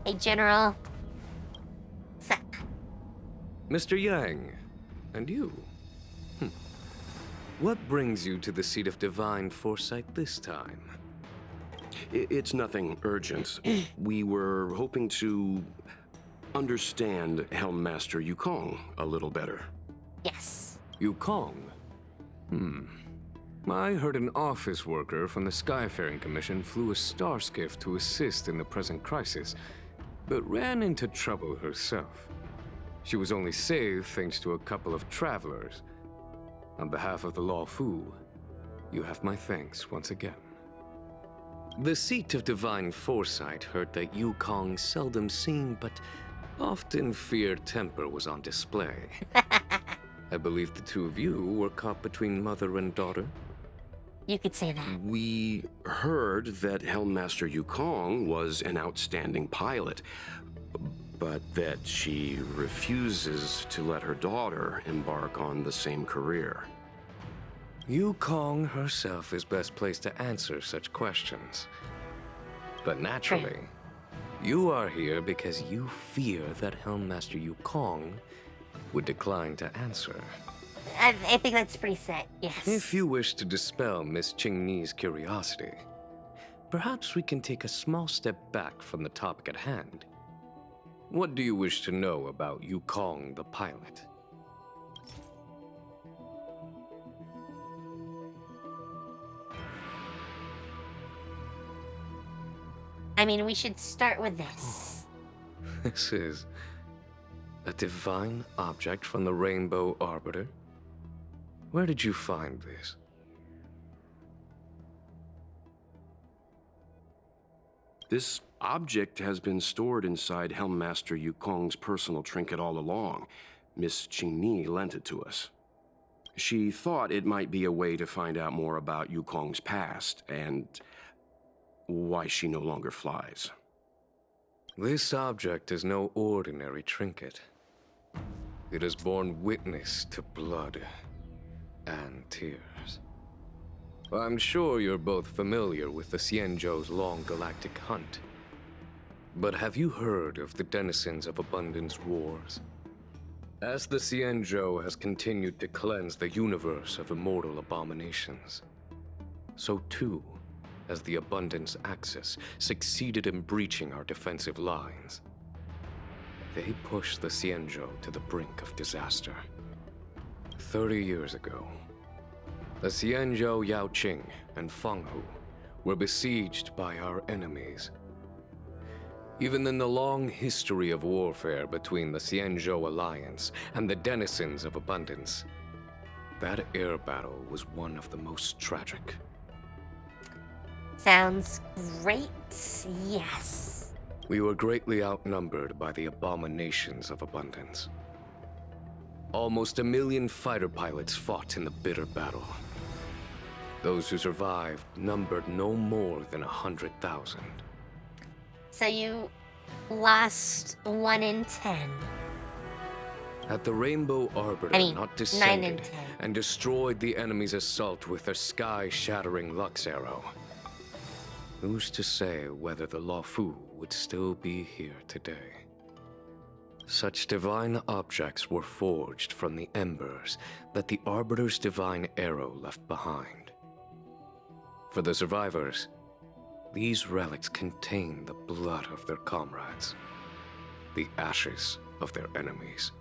Hey, General. Sup? Mr. Yang, and you? What brings you to the seat of Divine Foresight this time? It's nothing urgent. We were hoping to understand Helm Master Yukong a little better. Yes. Yukong? I heard an office worker from the Skyfaring Commission flew a star skiff to assist in the present crisis, but ran into trouble herself. She was only saved thanks to a couple of travelers. On behalf of the Law Fu, you have my thanks once again. The seat of Divine Foresight heard that Yukong's seldom seen but often feared temper was on display. I believe the two of you were caught between mother and daughter. You could say that. We heard that Helm Master Yukong was an outstanding pilot, but that she refuses to let her daughter embark on the same career. Yukong herself is best placed to answer such questions. But naturally, you are here because you fear that Helm Master Yukong would decline to answer. I think that's pretty set, yes. If you wish to dispel Miss Qingni's curiosity, perhaps we can take a small step back from the topic at hand. What do you wish to know about Yukong the pilot? I mean, we should start with this. This is a divine object from the Rainbow Arbiter? Where did you find this? This object has been stored inside Helm Master Yukong's personal trinket all along. Miss Qingni lent it to us. She thought it might be a way to find out more about Yukong's past and why she no longer flies. This object is no ordinary trinket. It has borne witness to blood and tears. I'm sure you're both familiar with the Xianzhou's long galactic hunt. But have you heard of the denizens of Abundance Wars? As the Xianzhou has continued to cleanse the universe of immortal abominations, so too has the Abundance Axis succeeded in breaching our defensive lines. They pushed the Xianzhou to the brink of disaster. 30 years ago, the Xianzhou Yaoqing and Fenghu were besieged by our enemies. Even in the long history of warfare between the Xianzhou Alliance and the denizens of Abundance, That air battle was one of the most tragic. Sounds great, yes. We were greatly outnumbered by the abominations of abundance. Almost 1 million fighter pilots fought in the bitter battle. Those who survived numbered no more than 100,000. So you lost 1 in 10. Had the Rainbow Arbiter not 9 in descended 10. and destroyed the enemy's assault with their sky-shattering Lux arrow, who's to say whether the Luofu would still be here today? Such divine objects were forged from the embers that the Arbiter's divine arrow left behind. For the survivors, these relics contain the blood of their comrades, the ashes of their enemies,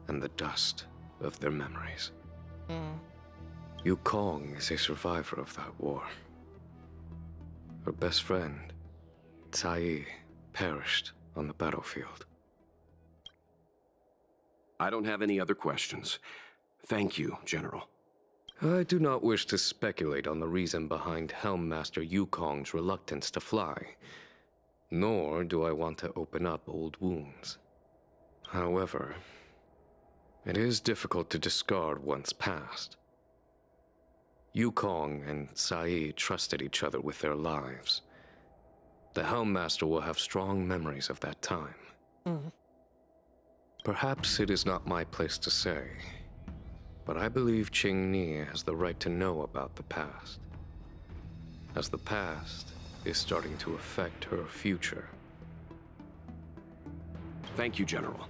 and the dust of their memories. Yukong is a survivor of that war. Her best friend, Tai, perished on the battlefield. I don't have any other questions. Thank you, General. I do not wish to speculate on the reason behind Helmmaster Yukong's reluctance to fly, nor do I want to open up old wounds. However, it is difficult to discard one's past. Yukong and Sai trusted each other with their lives. The Helmmaster will have strong memories of that time. Perhaps it is not my place to say, but I believe Qingni has the right to know about the past, as the past is starting to affect her future. Thank you, General.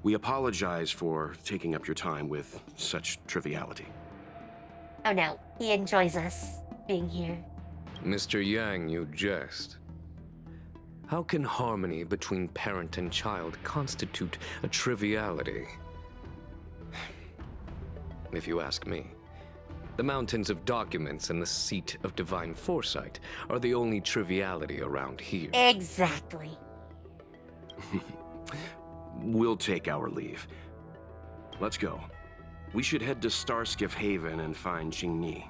We apologize for taking up your time with such triviality. Oh no, he enjoys us being here. Mr. Yang, you jest. How can harmony between parent and child constitute a triviality? If you ask me, the mountains of documents and the seat of divine foresight are the only triviality around here. Exactly. We'll take our leave. Let's go. We should head to Starskiff Haven and find Qingni.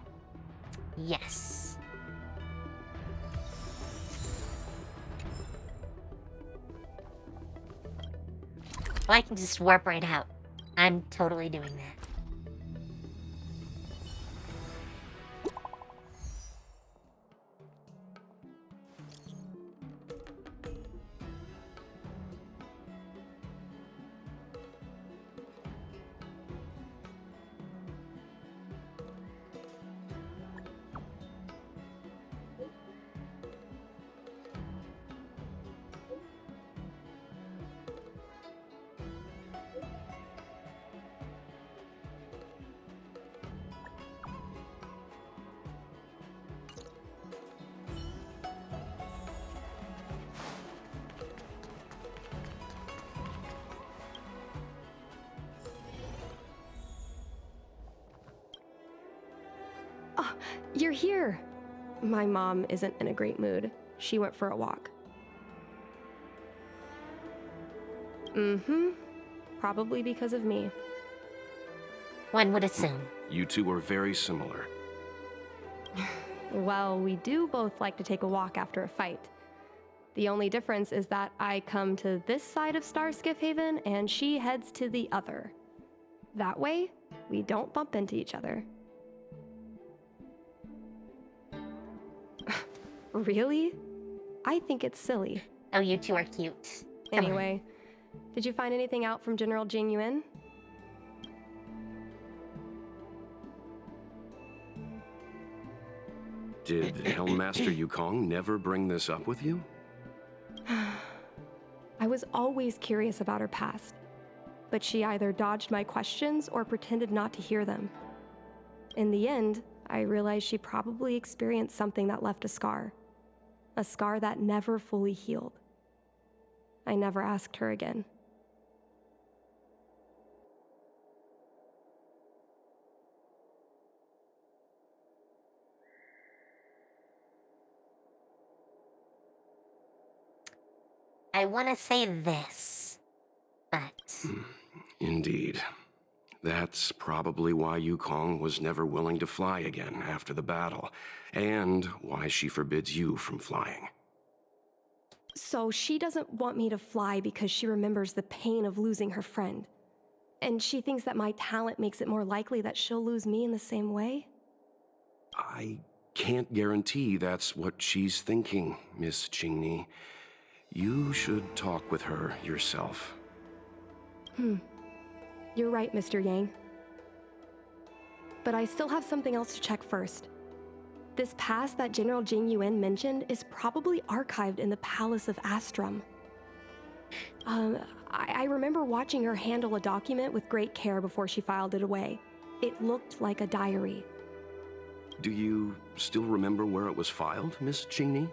Yes. Well, I can just warp right out. I'm totally doing that. You're here. My mom isn't in a great mood. She went for a walk. Probably because of me. One would assume. You two are very similar. Well, we do both like to take a walk after a fight. The only difference is that I come to this side of Starskiff Haven and she heads to the other. That way, we don't bump into each other. Really? I think it's silly. Oh, you two are cute. Come Anyway, did you find anything out from General Jing Yuan? Did Helmmaster Yukong never bring this up with you? I was always curious about her past, but she either dodged my questions or pretended not to hear them. In the end, I realized she probably experienced something that left a scar that never fully healed. I never asked her again. I want to say this, but... Indeed. That's probably why Yukong was never willing to fly again after the battle, and why she forbids you from flying. So she doesn't want me to fly because she remembers the pain of losing her friend. And she thinks that my talent makes it more likely that she'll lose me in the same way? I can't guarantee that's what she's thinking, Miss Qingni. You should talk with her yourself. You're right, Mr. Yang. But I still have something else to check first. This pass that General Jing Yuan mentioned is probably archived in the Palace of Astrum. I remember watching her handle a document with great care before she filed it away. It looked like a diary. Do you still remember where it was filed, Miss Qingni?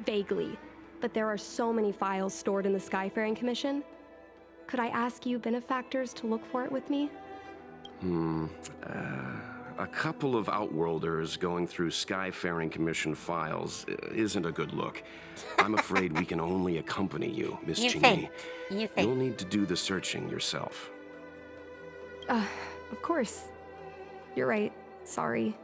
Vaguely. But there are so many files stored in the Skyfaring Commission. Could I ask you benefactors to look for it with me? A couple of Outworlders going through Skyfaring Commission files isn't a good look. I'm afraid we can only accompany you, Miss Qingni. You'll need to do the searching yourself. Of course. You're right. Sorry.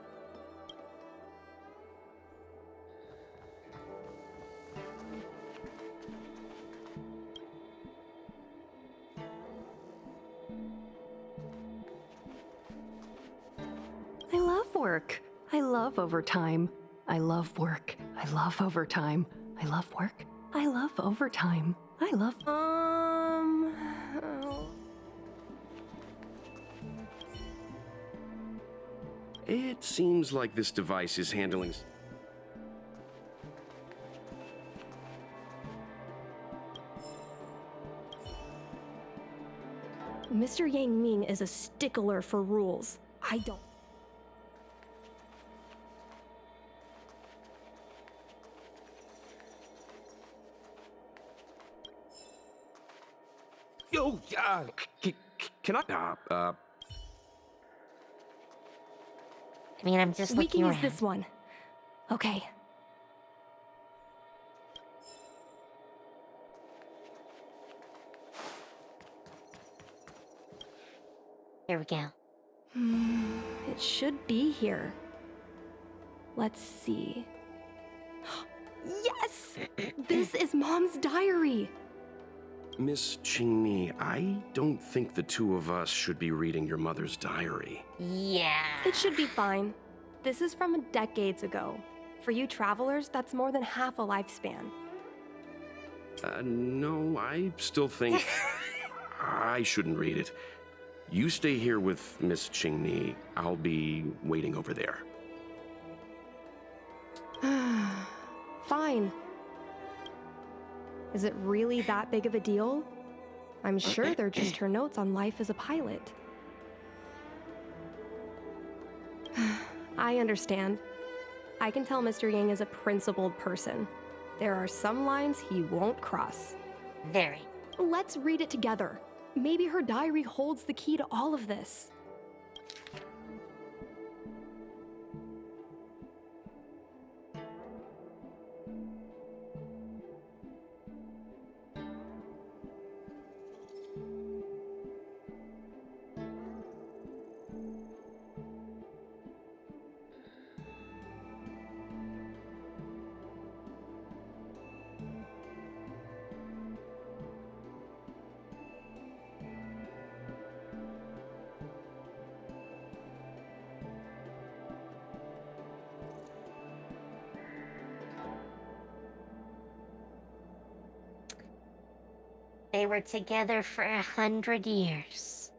I love work. I love overtime. I love work. I love overtime. I love work. I love overtime. I love. It seems like this device is handling... Mr. Yang Ming is a stickler for rules. I don't. Oh, can I... I mean, I'm just we looking can around. use this one. Okay. Here we go. It should be here. Let's see. Yes! This is Mom's diary! Miss Qingni, I don't think the two of us should be reading your mother's diary. Yeah. It should be fine. This is from decades ago. For you travelers, that's more than half a lifespan. No, I still think I shouldn't read it. You stay here with Miss Qingni. I'll be waiting over there. Fine. Is it really that big of a deal? I'm sure they're just her notes on life as a pilot. I understand. I can tell Mr. Yang is a principled person. There are some lines he won't cross. Very. Let's read it together. Maybe her diary holds the key to all of this. They were together for 100 years.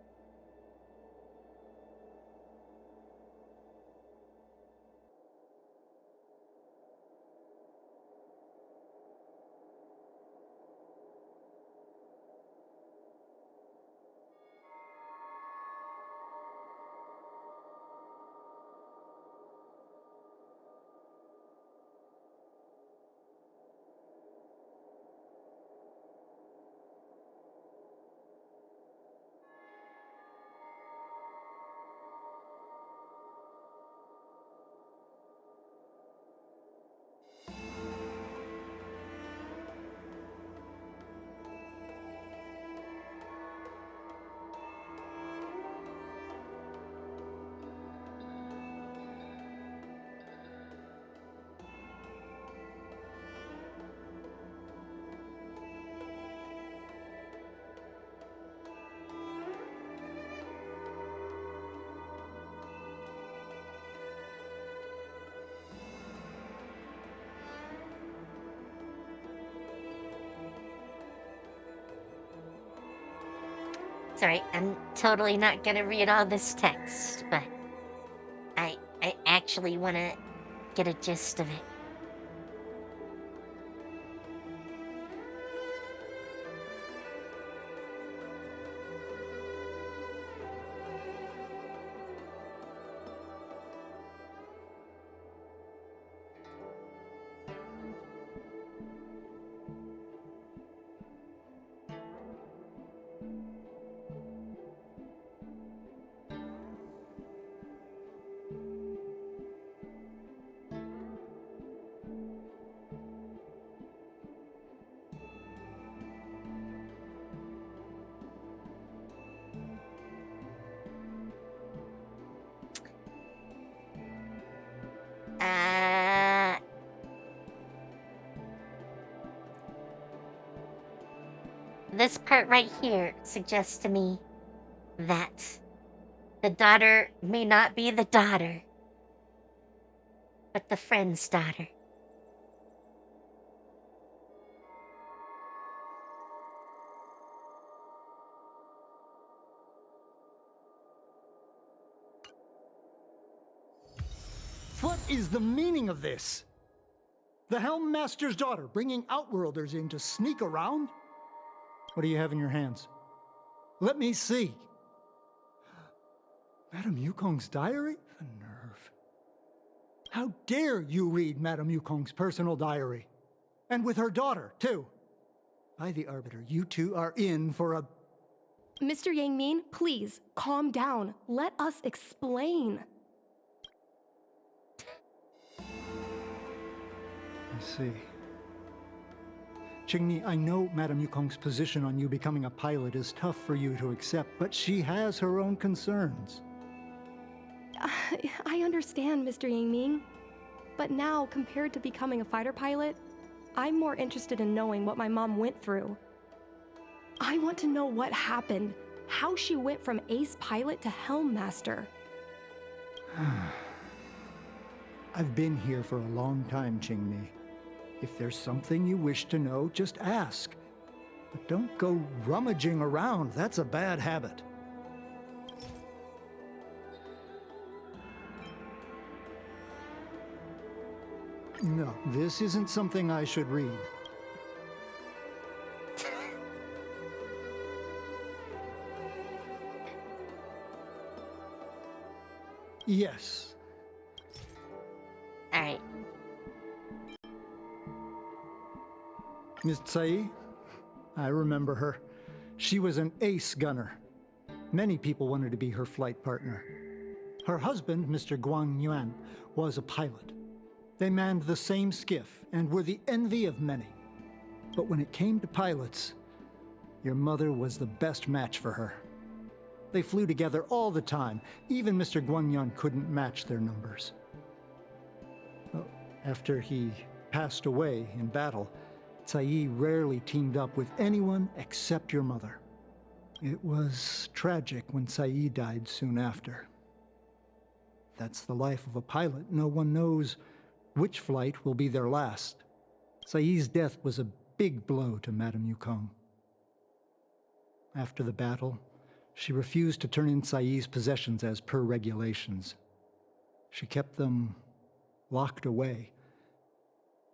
Sorry, I'm totally not gonna read all this text, but I actually wanna get a gist of it. This part right here suggests to me that the daughter may not be the daughter, but the friend's daughter. What is the meaning of this? The Helm Master's daughter bringing Outworlders in to sneak around? What do you have in your hands? Let me see. Madame Yukong's diary? The nerve. How dare you read Madame Yukong's personal diary? And with her daughter, too. By the Arbiter, you two are in for a... Mr. Yang Min, please, calm down. Let us explain. I see. Qingni, I know Madame Yukong's position on you becoming a pilot is tough for you to accept, but she has her own concerns. I understand, Mr. Yang Ming. But now, compared to becoming a fighter pilot, I'm more interested in knowing what my mom went through. I want to know what happened, how she went from ace pilot to Helm Master. I've been here for a long time, Qingni. If there's something you wish to know, just ask. But don't go rummaging around. That's a bad habit. No, this isn't something I should read. Yes. All right. Miss Tsai, I remember her. She was an ace gunner. Many people wanted to be her flight partner. Her husband, Mr. Guang Yuan, was a pilot. They manned the same skiff and were the envy of many. But when it came to pilots, your mother was the best match for her. They flew together all the time. Even Mr. Guanyan couldn't match their numbers. Well, after he passed away in battle, Tsai rarely teamed up with anyone except your mother. It was tragic when Tsai died soon after. That's the life of a pilot. No one knows which flight will be their last. Tsai's death was a big blow to Madame Yukong. After the battle, she refused to turn in Tsai's possessions as per regulations. She kept them locked away,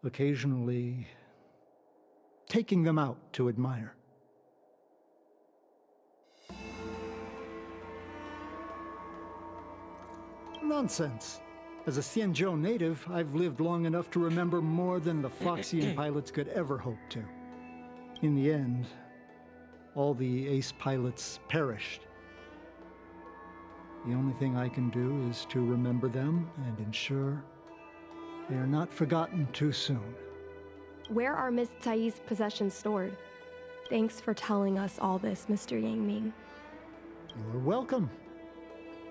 occasionally taking them out to admire. Nonsense. As a Xianzhou native, I've lived long enough to remember more than the Foxian pilots could ever hope to. In the end, all the ace pilots perished. The only thing I can do is to remember them and ensure they are not forgotten too soon. Where are Miss Tsai's possessions stored? Thanks for telling us all this, Mr. Yang Ming. You're welcome.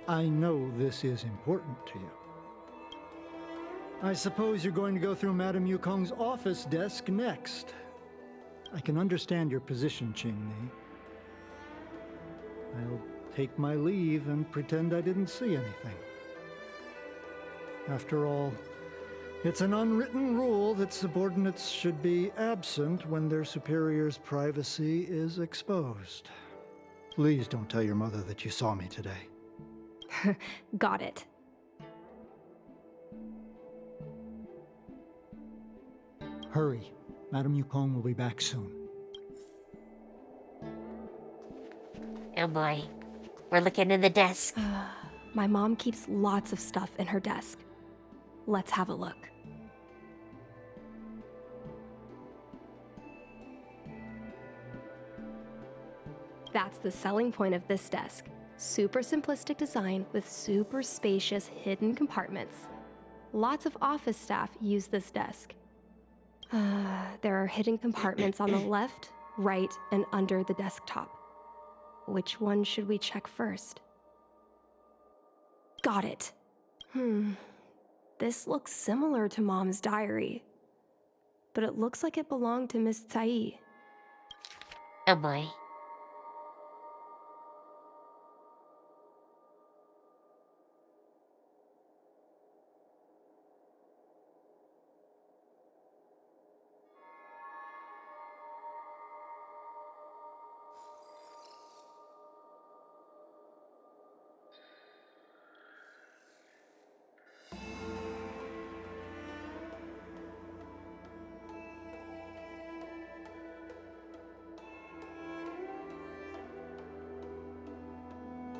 I know this is important to you. I suppose you're going to go through Madame Yukong's office desk next. I can understand your position, Qingni. I'll take my leave and pretend I didn't see anything. After all, it's an unwritten rule that subordinates should be absent when their superior's privacy is exposed. Please don't tell your mother that you saw me today. Got it. Hurry. Madame Yukong will be back soon. Oh boy. We're looking in the desk. My mom keeps lots of stuff in her desk. Let's have a look. That's the selling point of this desk. Super simplistic design with super spacious hidden compartments. Lots of office staff use this desk. There are hidden compartments on the left, right, and under the desktop. Which one should we check first? Got it. This looks similar to Mom's diary. But it looks like it belonged to Miss Tsai. Oh boy.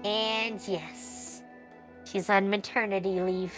And yes, she's on maternity leave.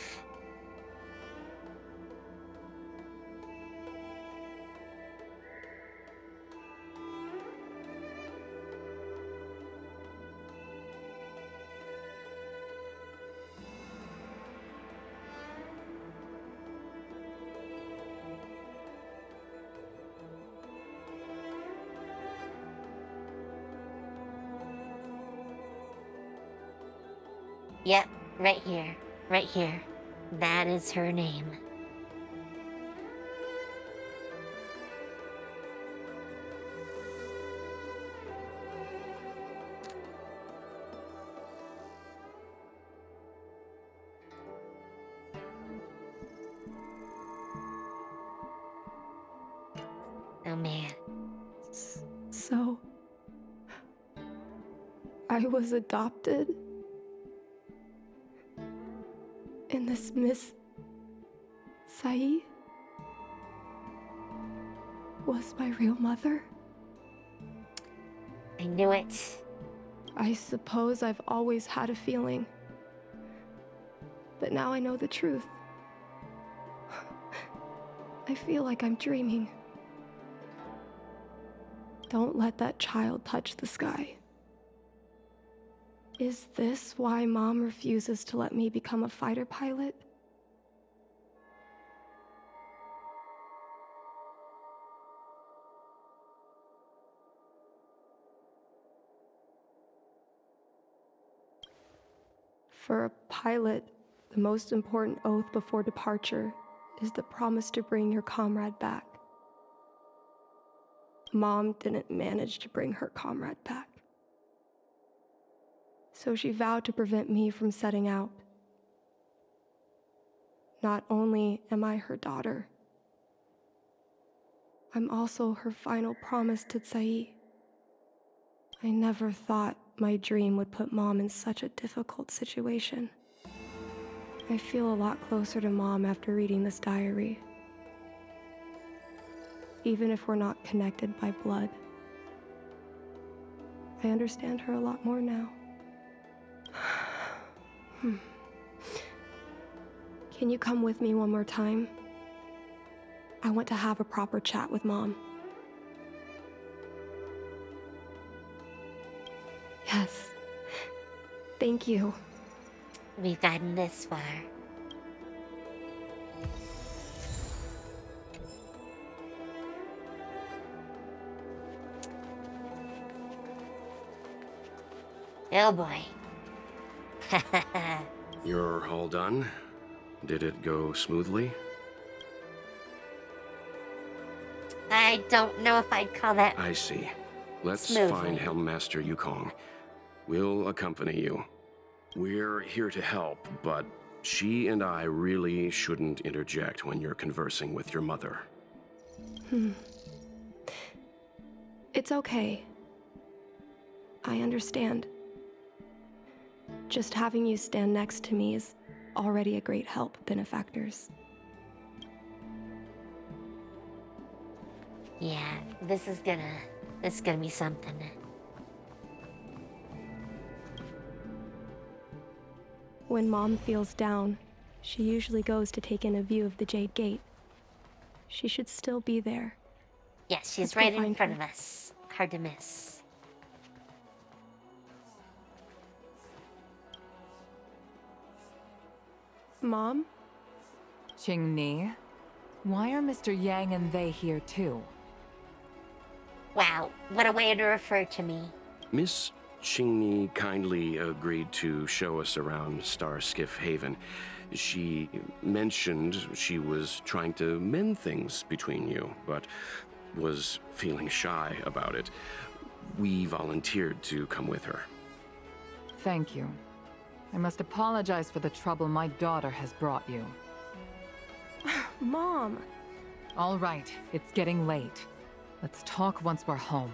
Yep, right here. Right here. That is her name. Oh man. So, I was adopted? And this Miss Tsai was my real mother? I knew it. I suppose I've always had a feeling. But now I know the truth. I feel like I'm dreaming. Don't let that child touch the sky. Is this why Mom refuses to let me become a fighter pilot? For a pilot, the most important oath before departure is the promise to bring your comrade back. Mom didn't manage to bring her comrade back. So she vowed to prevent me from setting out. Not only am I her daughter, I'm also her final promise to Tsai. I never thought my dream would put Mom in such a difficult situation. I feel a lot closer to Mom after reading this diary. Even if we're not connected by blood, I understand her a lot more now. Can you come with me one more time? I want to have a proper chat with Mom. Yes. Thank you. We've gotten this far. Oh boy. You're all done? Did it go smoothly? I don't know if I'd call that. I see. Let's smoothly. find Helmmaster Yukong. We'll accompany you. We're here to help, but she and I really shouldn't interject when you're conversing with your mother. It's okay. I understand. Just having you stand next to me is already a great help, benefactors. Yeah, this is gonna be something. When Mom feels down, she usually goes to take in a view of the Jade Gate. She should still be there. Yes, she's Let's go right in find front her. of us. Hard to miss. Mom? Qingni, why are Mr. Yang and they here too? Wow, what a way to refer to me. Miss Qingni kindly agreed to show us around Star Skiff Haven. She mentioned she was trying to mend things between you, but was feeling shy about it. We volunteered to come with her. Thank you. I must apologize for the trouble my daughter has brought you. Mom! All right, it's getting late. Let's talk once we're home.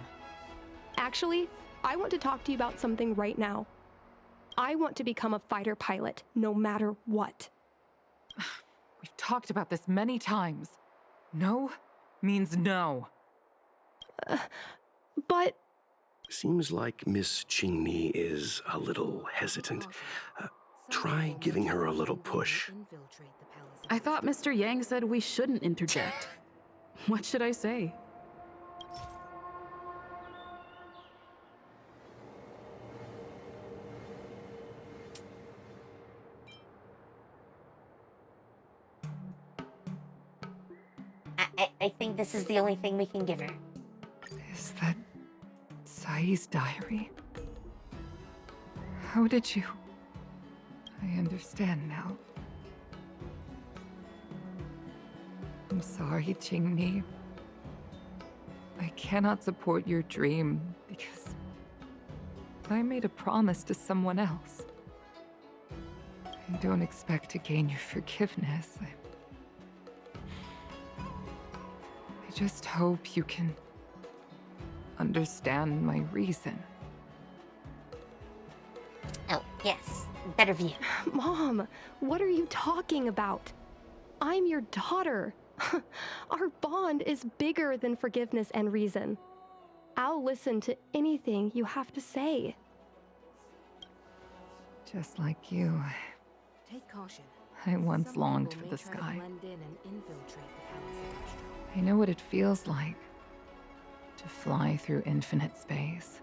Actually, I want to talk to you about something right now. I want to become a fighter pilot, no matter what. We've talked about this many times. No means no. But... Seems like Miss Qingni is a little hesitant. Try giving her a little push. I thought Mr. Yang said we shouldn't interject. What should I say? I think this is the only thing we can give her. Is that Sai's diary? How did you... I understand now. I'm sorry, Qingni. I cannot support your dream because I made a promise to someone else. I don't expect to gain your forgiveness. I just hope you can understand my reason. Oh, yes. Better view. Mom, what are you talking about? I'm your daughter. Our bond is bigger than forgiveness and reason. I'll listen to anything you have to say. Just like you, Take caution. I once Some longed people for may the try to sky. blend in and infiltrate the palace of Astro. I know what it feels like to fly through infinite space,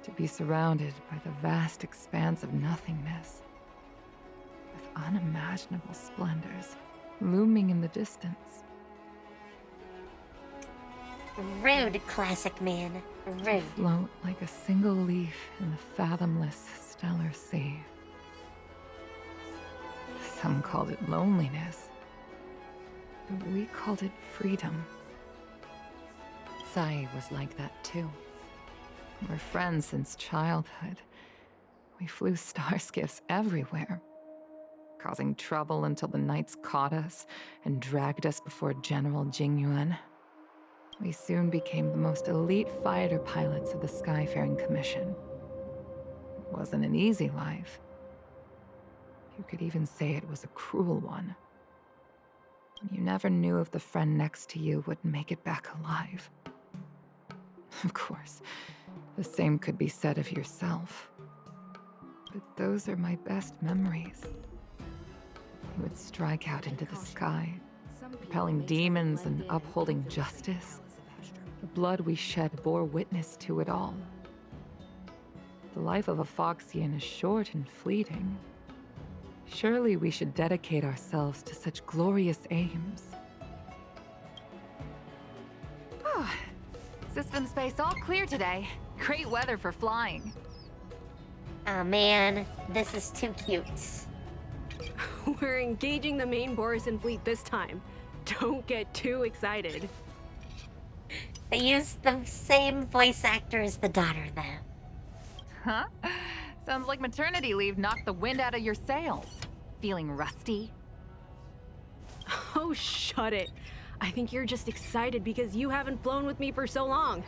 to be surrounded by the vast expanse of nothingness, with unimaginable splendors looming in the distance. Rude, classic man. Rude. Float like a single leaf in the fathomless stellar sea. Some called it loneliness, but we called it freedom. Sai was like that too. We're friends since childhood. We flew star skiffs everywhere, causing trouble until the knights caught us and dragged us before General Jingyuan. We soon became the most elite fighter pilots of the Skyfaring Commission. It wasn't an easy life. You could even say it was a cruel one. You never knew if the friend next to you would make it back alive. Of course, the same could be said of yourself. But those are my best memories. You would strike out into the sky, repelling demons and upholding justice. The blood we shed bore witness to it all. The life of a Foxian is short and fleeting. Surely we should dedicate ourselves to such glorious aims. System space all clear today. Great weather for flying. Oh man, this is too cute. We're engaging the main Borisan fleet this time. Don't get too excited. They used the same voice actor as the daughter, though. Huh? Sounds like maternity leave knocked the wind out of your sails. Feeling rusty? Oh, shut it. I think you're just excited because you haven't flown with me for so long.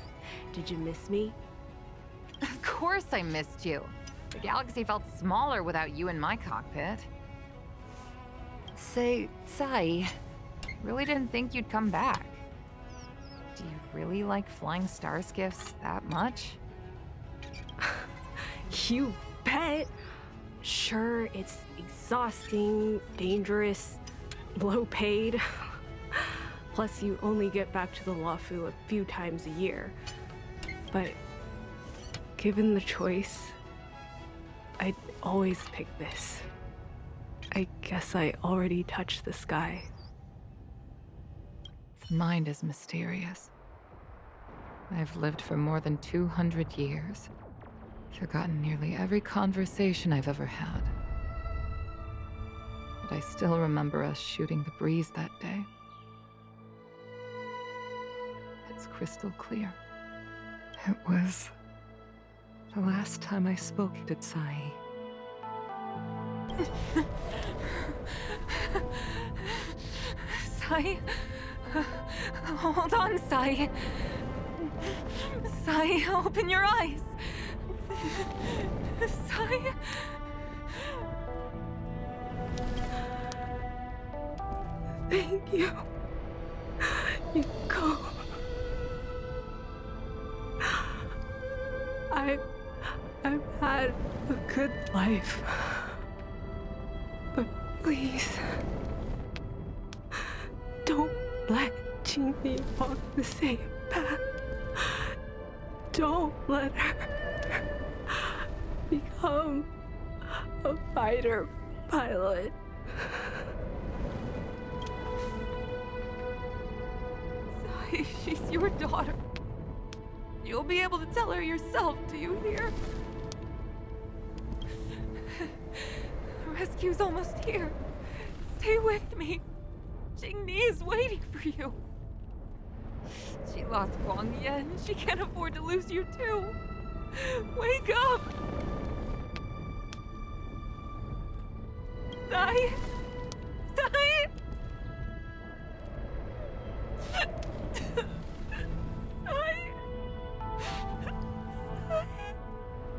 Did you miss me? Of course I missed you. The galaxy felt smaller without you in my cockpit. Say, Sai, really didn't think you'd come back. Do you really like flying star skiffs that much? You bet. Sure, it's exhausting, dangerous, low paid. Plus, you only get back to the Luofu a few times a year. But given the choice, I'd always pick this. I guess I already touched the sky. The mind is mysterious. I've lived for more than 200 years. Forgotten nearly every conversation I've ever had. But I still remember us shooting the breeze that day. It's crystal clear. It was the last time I spoke to Tsai. Sai? Hold on, Sai. Sai, open your eyes. Sai? Thank you, Yukong. I've had a good life. But please, don't let Jinmi walk the same path. Don't let her become a fighter pilot. Sai, she's your daughter. You'll be able to tell her yourself, do you hear? The rescue's almost here. Stay with me. Jingni is waiting for you. She lost Guang Yan. She can't afford to lose you too. Wake up! Sai? Sai?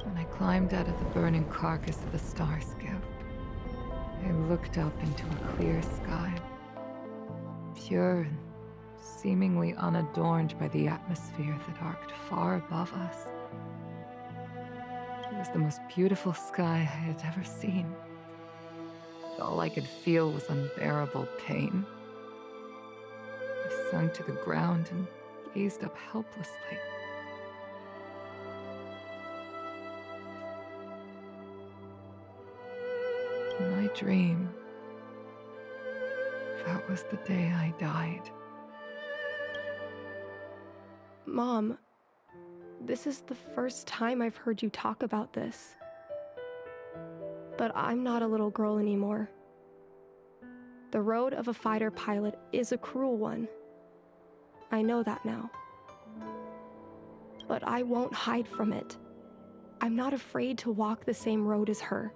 When I climbed out of the burning carcass of the star skiff, I looked up into a clear sky, pure and seemingly unadorned by the atmosphere that arced far above us. It was the most beautiful sky I had ever seen. But all I could feel was unbearable pain. I sunk to the ground and gazed up helplessly. In my dream, that was the day I died. Mom, this is the first time I've heard you talk about this. But I'm not a little girl anymore. The road of a fighter pilot is a cruel one. I know that now. But I won't hide from it. I'm not afraid to walk the same road as her.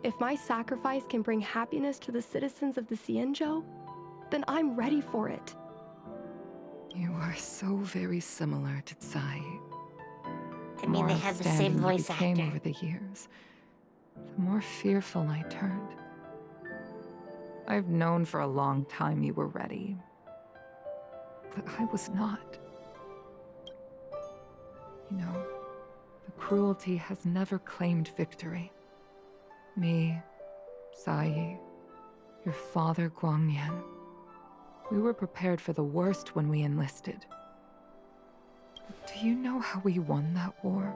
If my sacrifice can bring happiness to the citizens of the Xianzhou, then I'm ready for it. You are so very similar to Tsai. I mean, they have the same voice actor. Over the years, the more fearful I turned. I've known for a long time you were ready, but I was not. You know, the cruelty has never claimed victory. Me, Sai, your father Guangyan. We were prepared for the worst when we enlisted. Do you know how we won that war?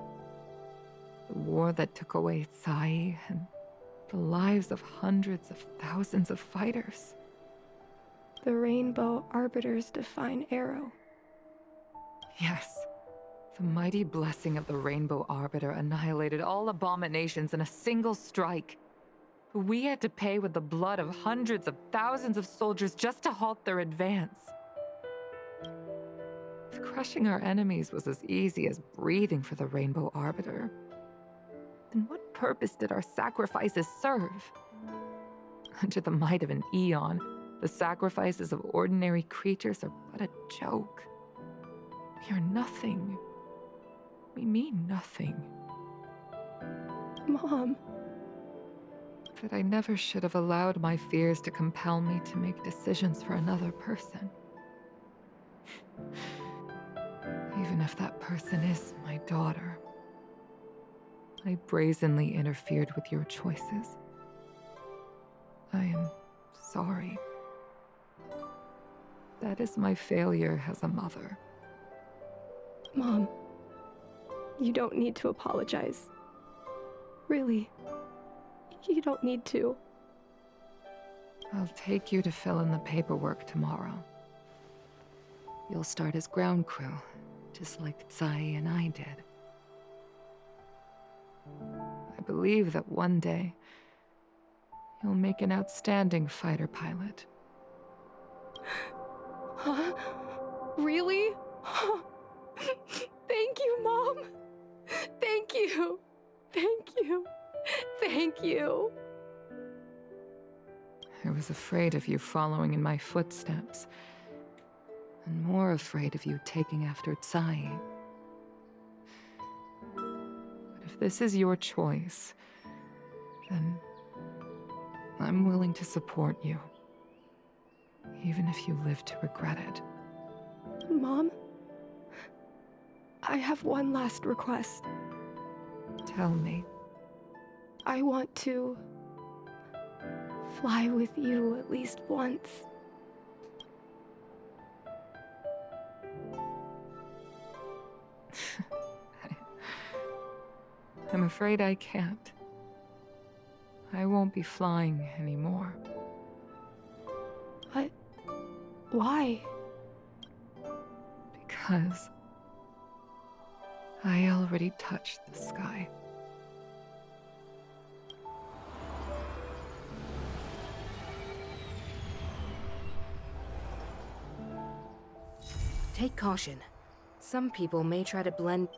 The war that took away Tsai and the lives of hundreds of thousands of fighters. The Rainbow Arbiter's divine arrow. Yes. The mighty blessing of the Rainbow Arbiter annihilated all abominations in a single strike. We had to pay with the blood of hundreds of thousands of soldiers just to halt their advance. If crushing our enemies was as easy as breathing for the Rainbow Arbiter, then what purpose did our sacrifices serve? Under the might of an eon, the sacrifices of ordinary creatures are but a joke. We are nothing. We mean nothing. Mom. That I never should have allowed my fears to compel me to make decisions for another person. Even if that person is my daughter. I brazenly interfered with your choices. I am sorry. That is my failure as a mother. Mom, you don't need to apologize. Really, you don't need to. I'll take you to fill in the paperwork tomorrow. You'll start as ground crew, just like Tsai and I did. I believe that one day, you'll make an outstanding fighter pilot. Huh? Really? Thank you, Mom. Thank you. Thank you. Thank you. I was afraid of you following in my footsteps, and more afraid of you taking after Tsai. But if this is your choice, then I'm willing to support you, even if you live to regret it. Mom, I have one last request. Tell me. I want to fly with you at least once. I'm afraid I can't. I won't be flying anymore. But why? Because I already touched the sky. Take caution. Some people may try to blend.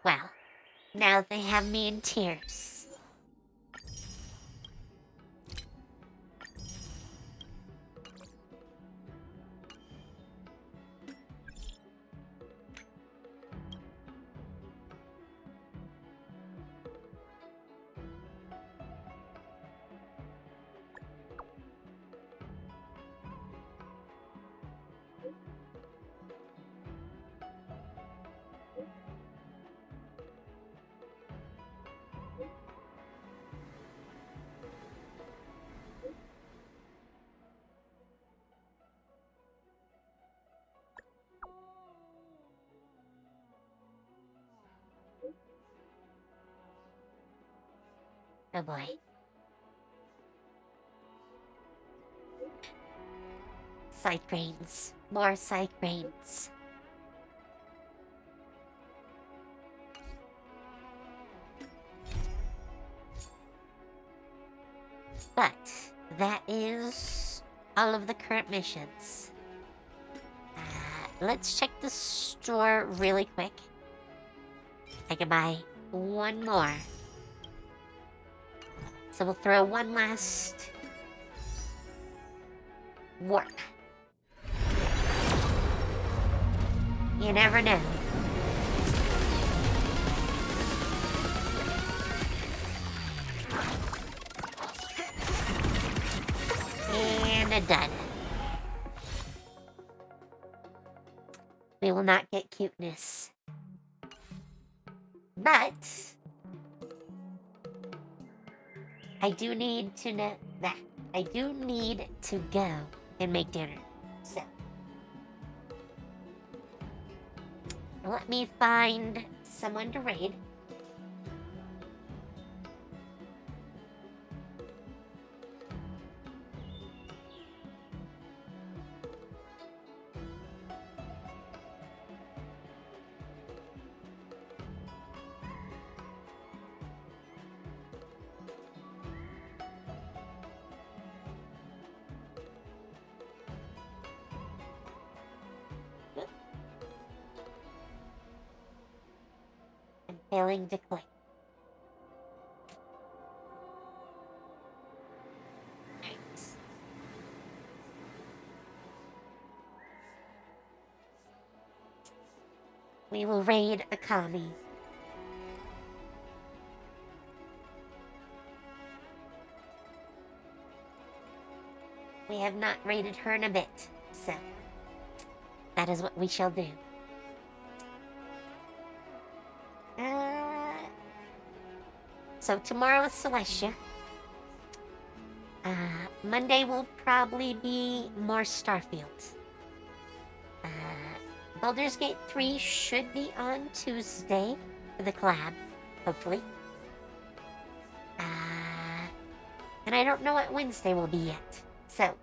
Well, now they have me in tears. Oh boy. Side cranes. More side cranes. But that is all of the current missions. Let's check the store really quick. I can buy one more. So we'll throw one last warp. You never know. And done. We will not get cuteness. But I do need to know that I do need to go and make dinner. So let me find someone to raid. Failing to click. we will raid Akami. We have not raided her in a bit, so that is what we shall do. So tomorrow is Celestia. Monday will probably be more Starfield. Baldur's Gate 3 should be on Tuesday for the collab, hopefully. And I don't know what Wednesday will be yet, so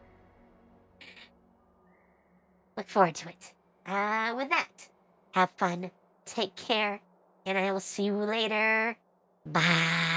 look forward to it. With that, have fun, take care, and I will see you later. Bye.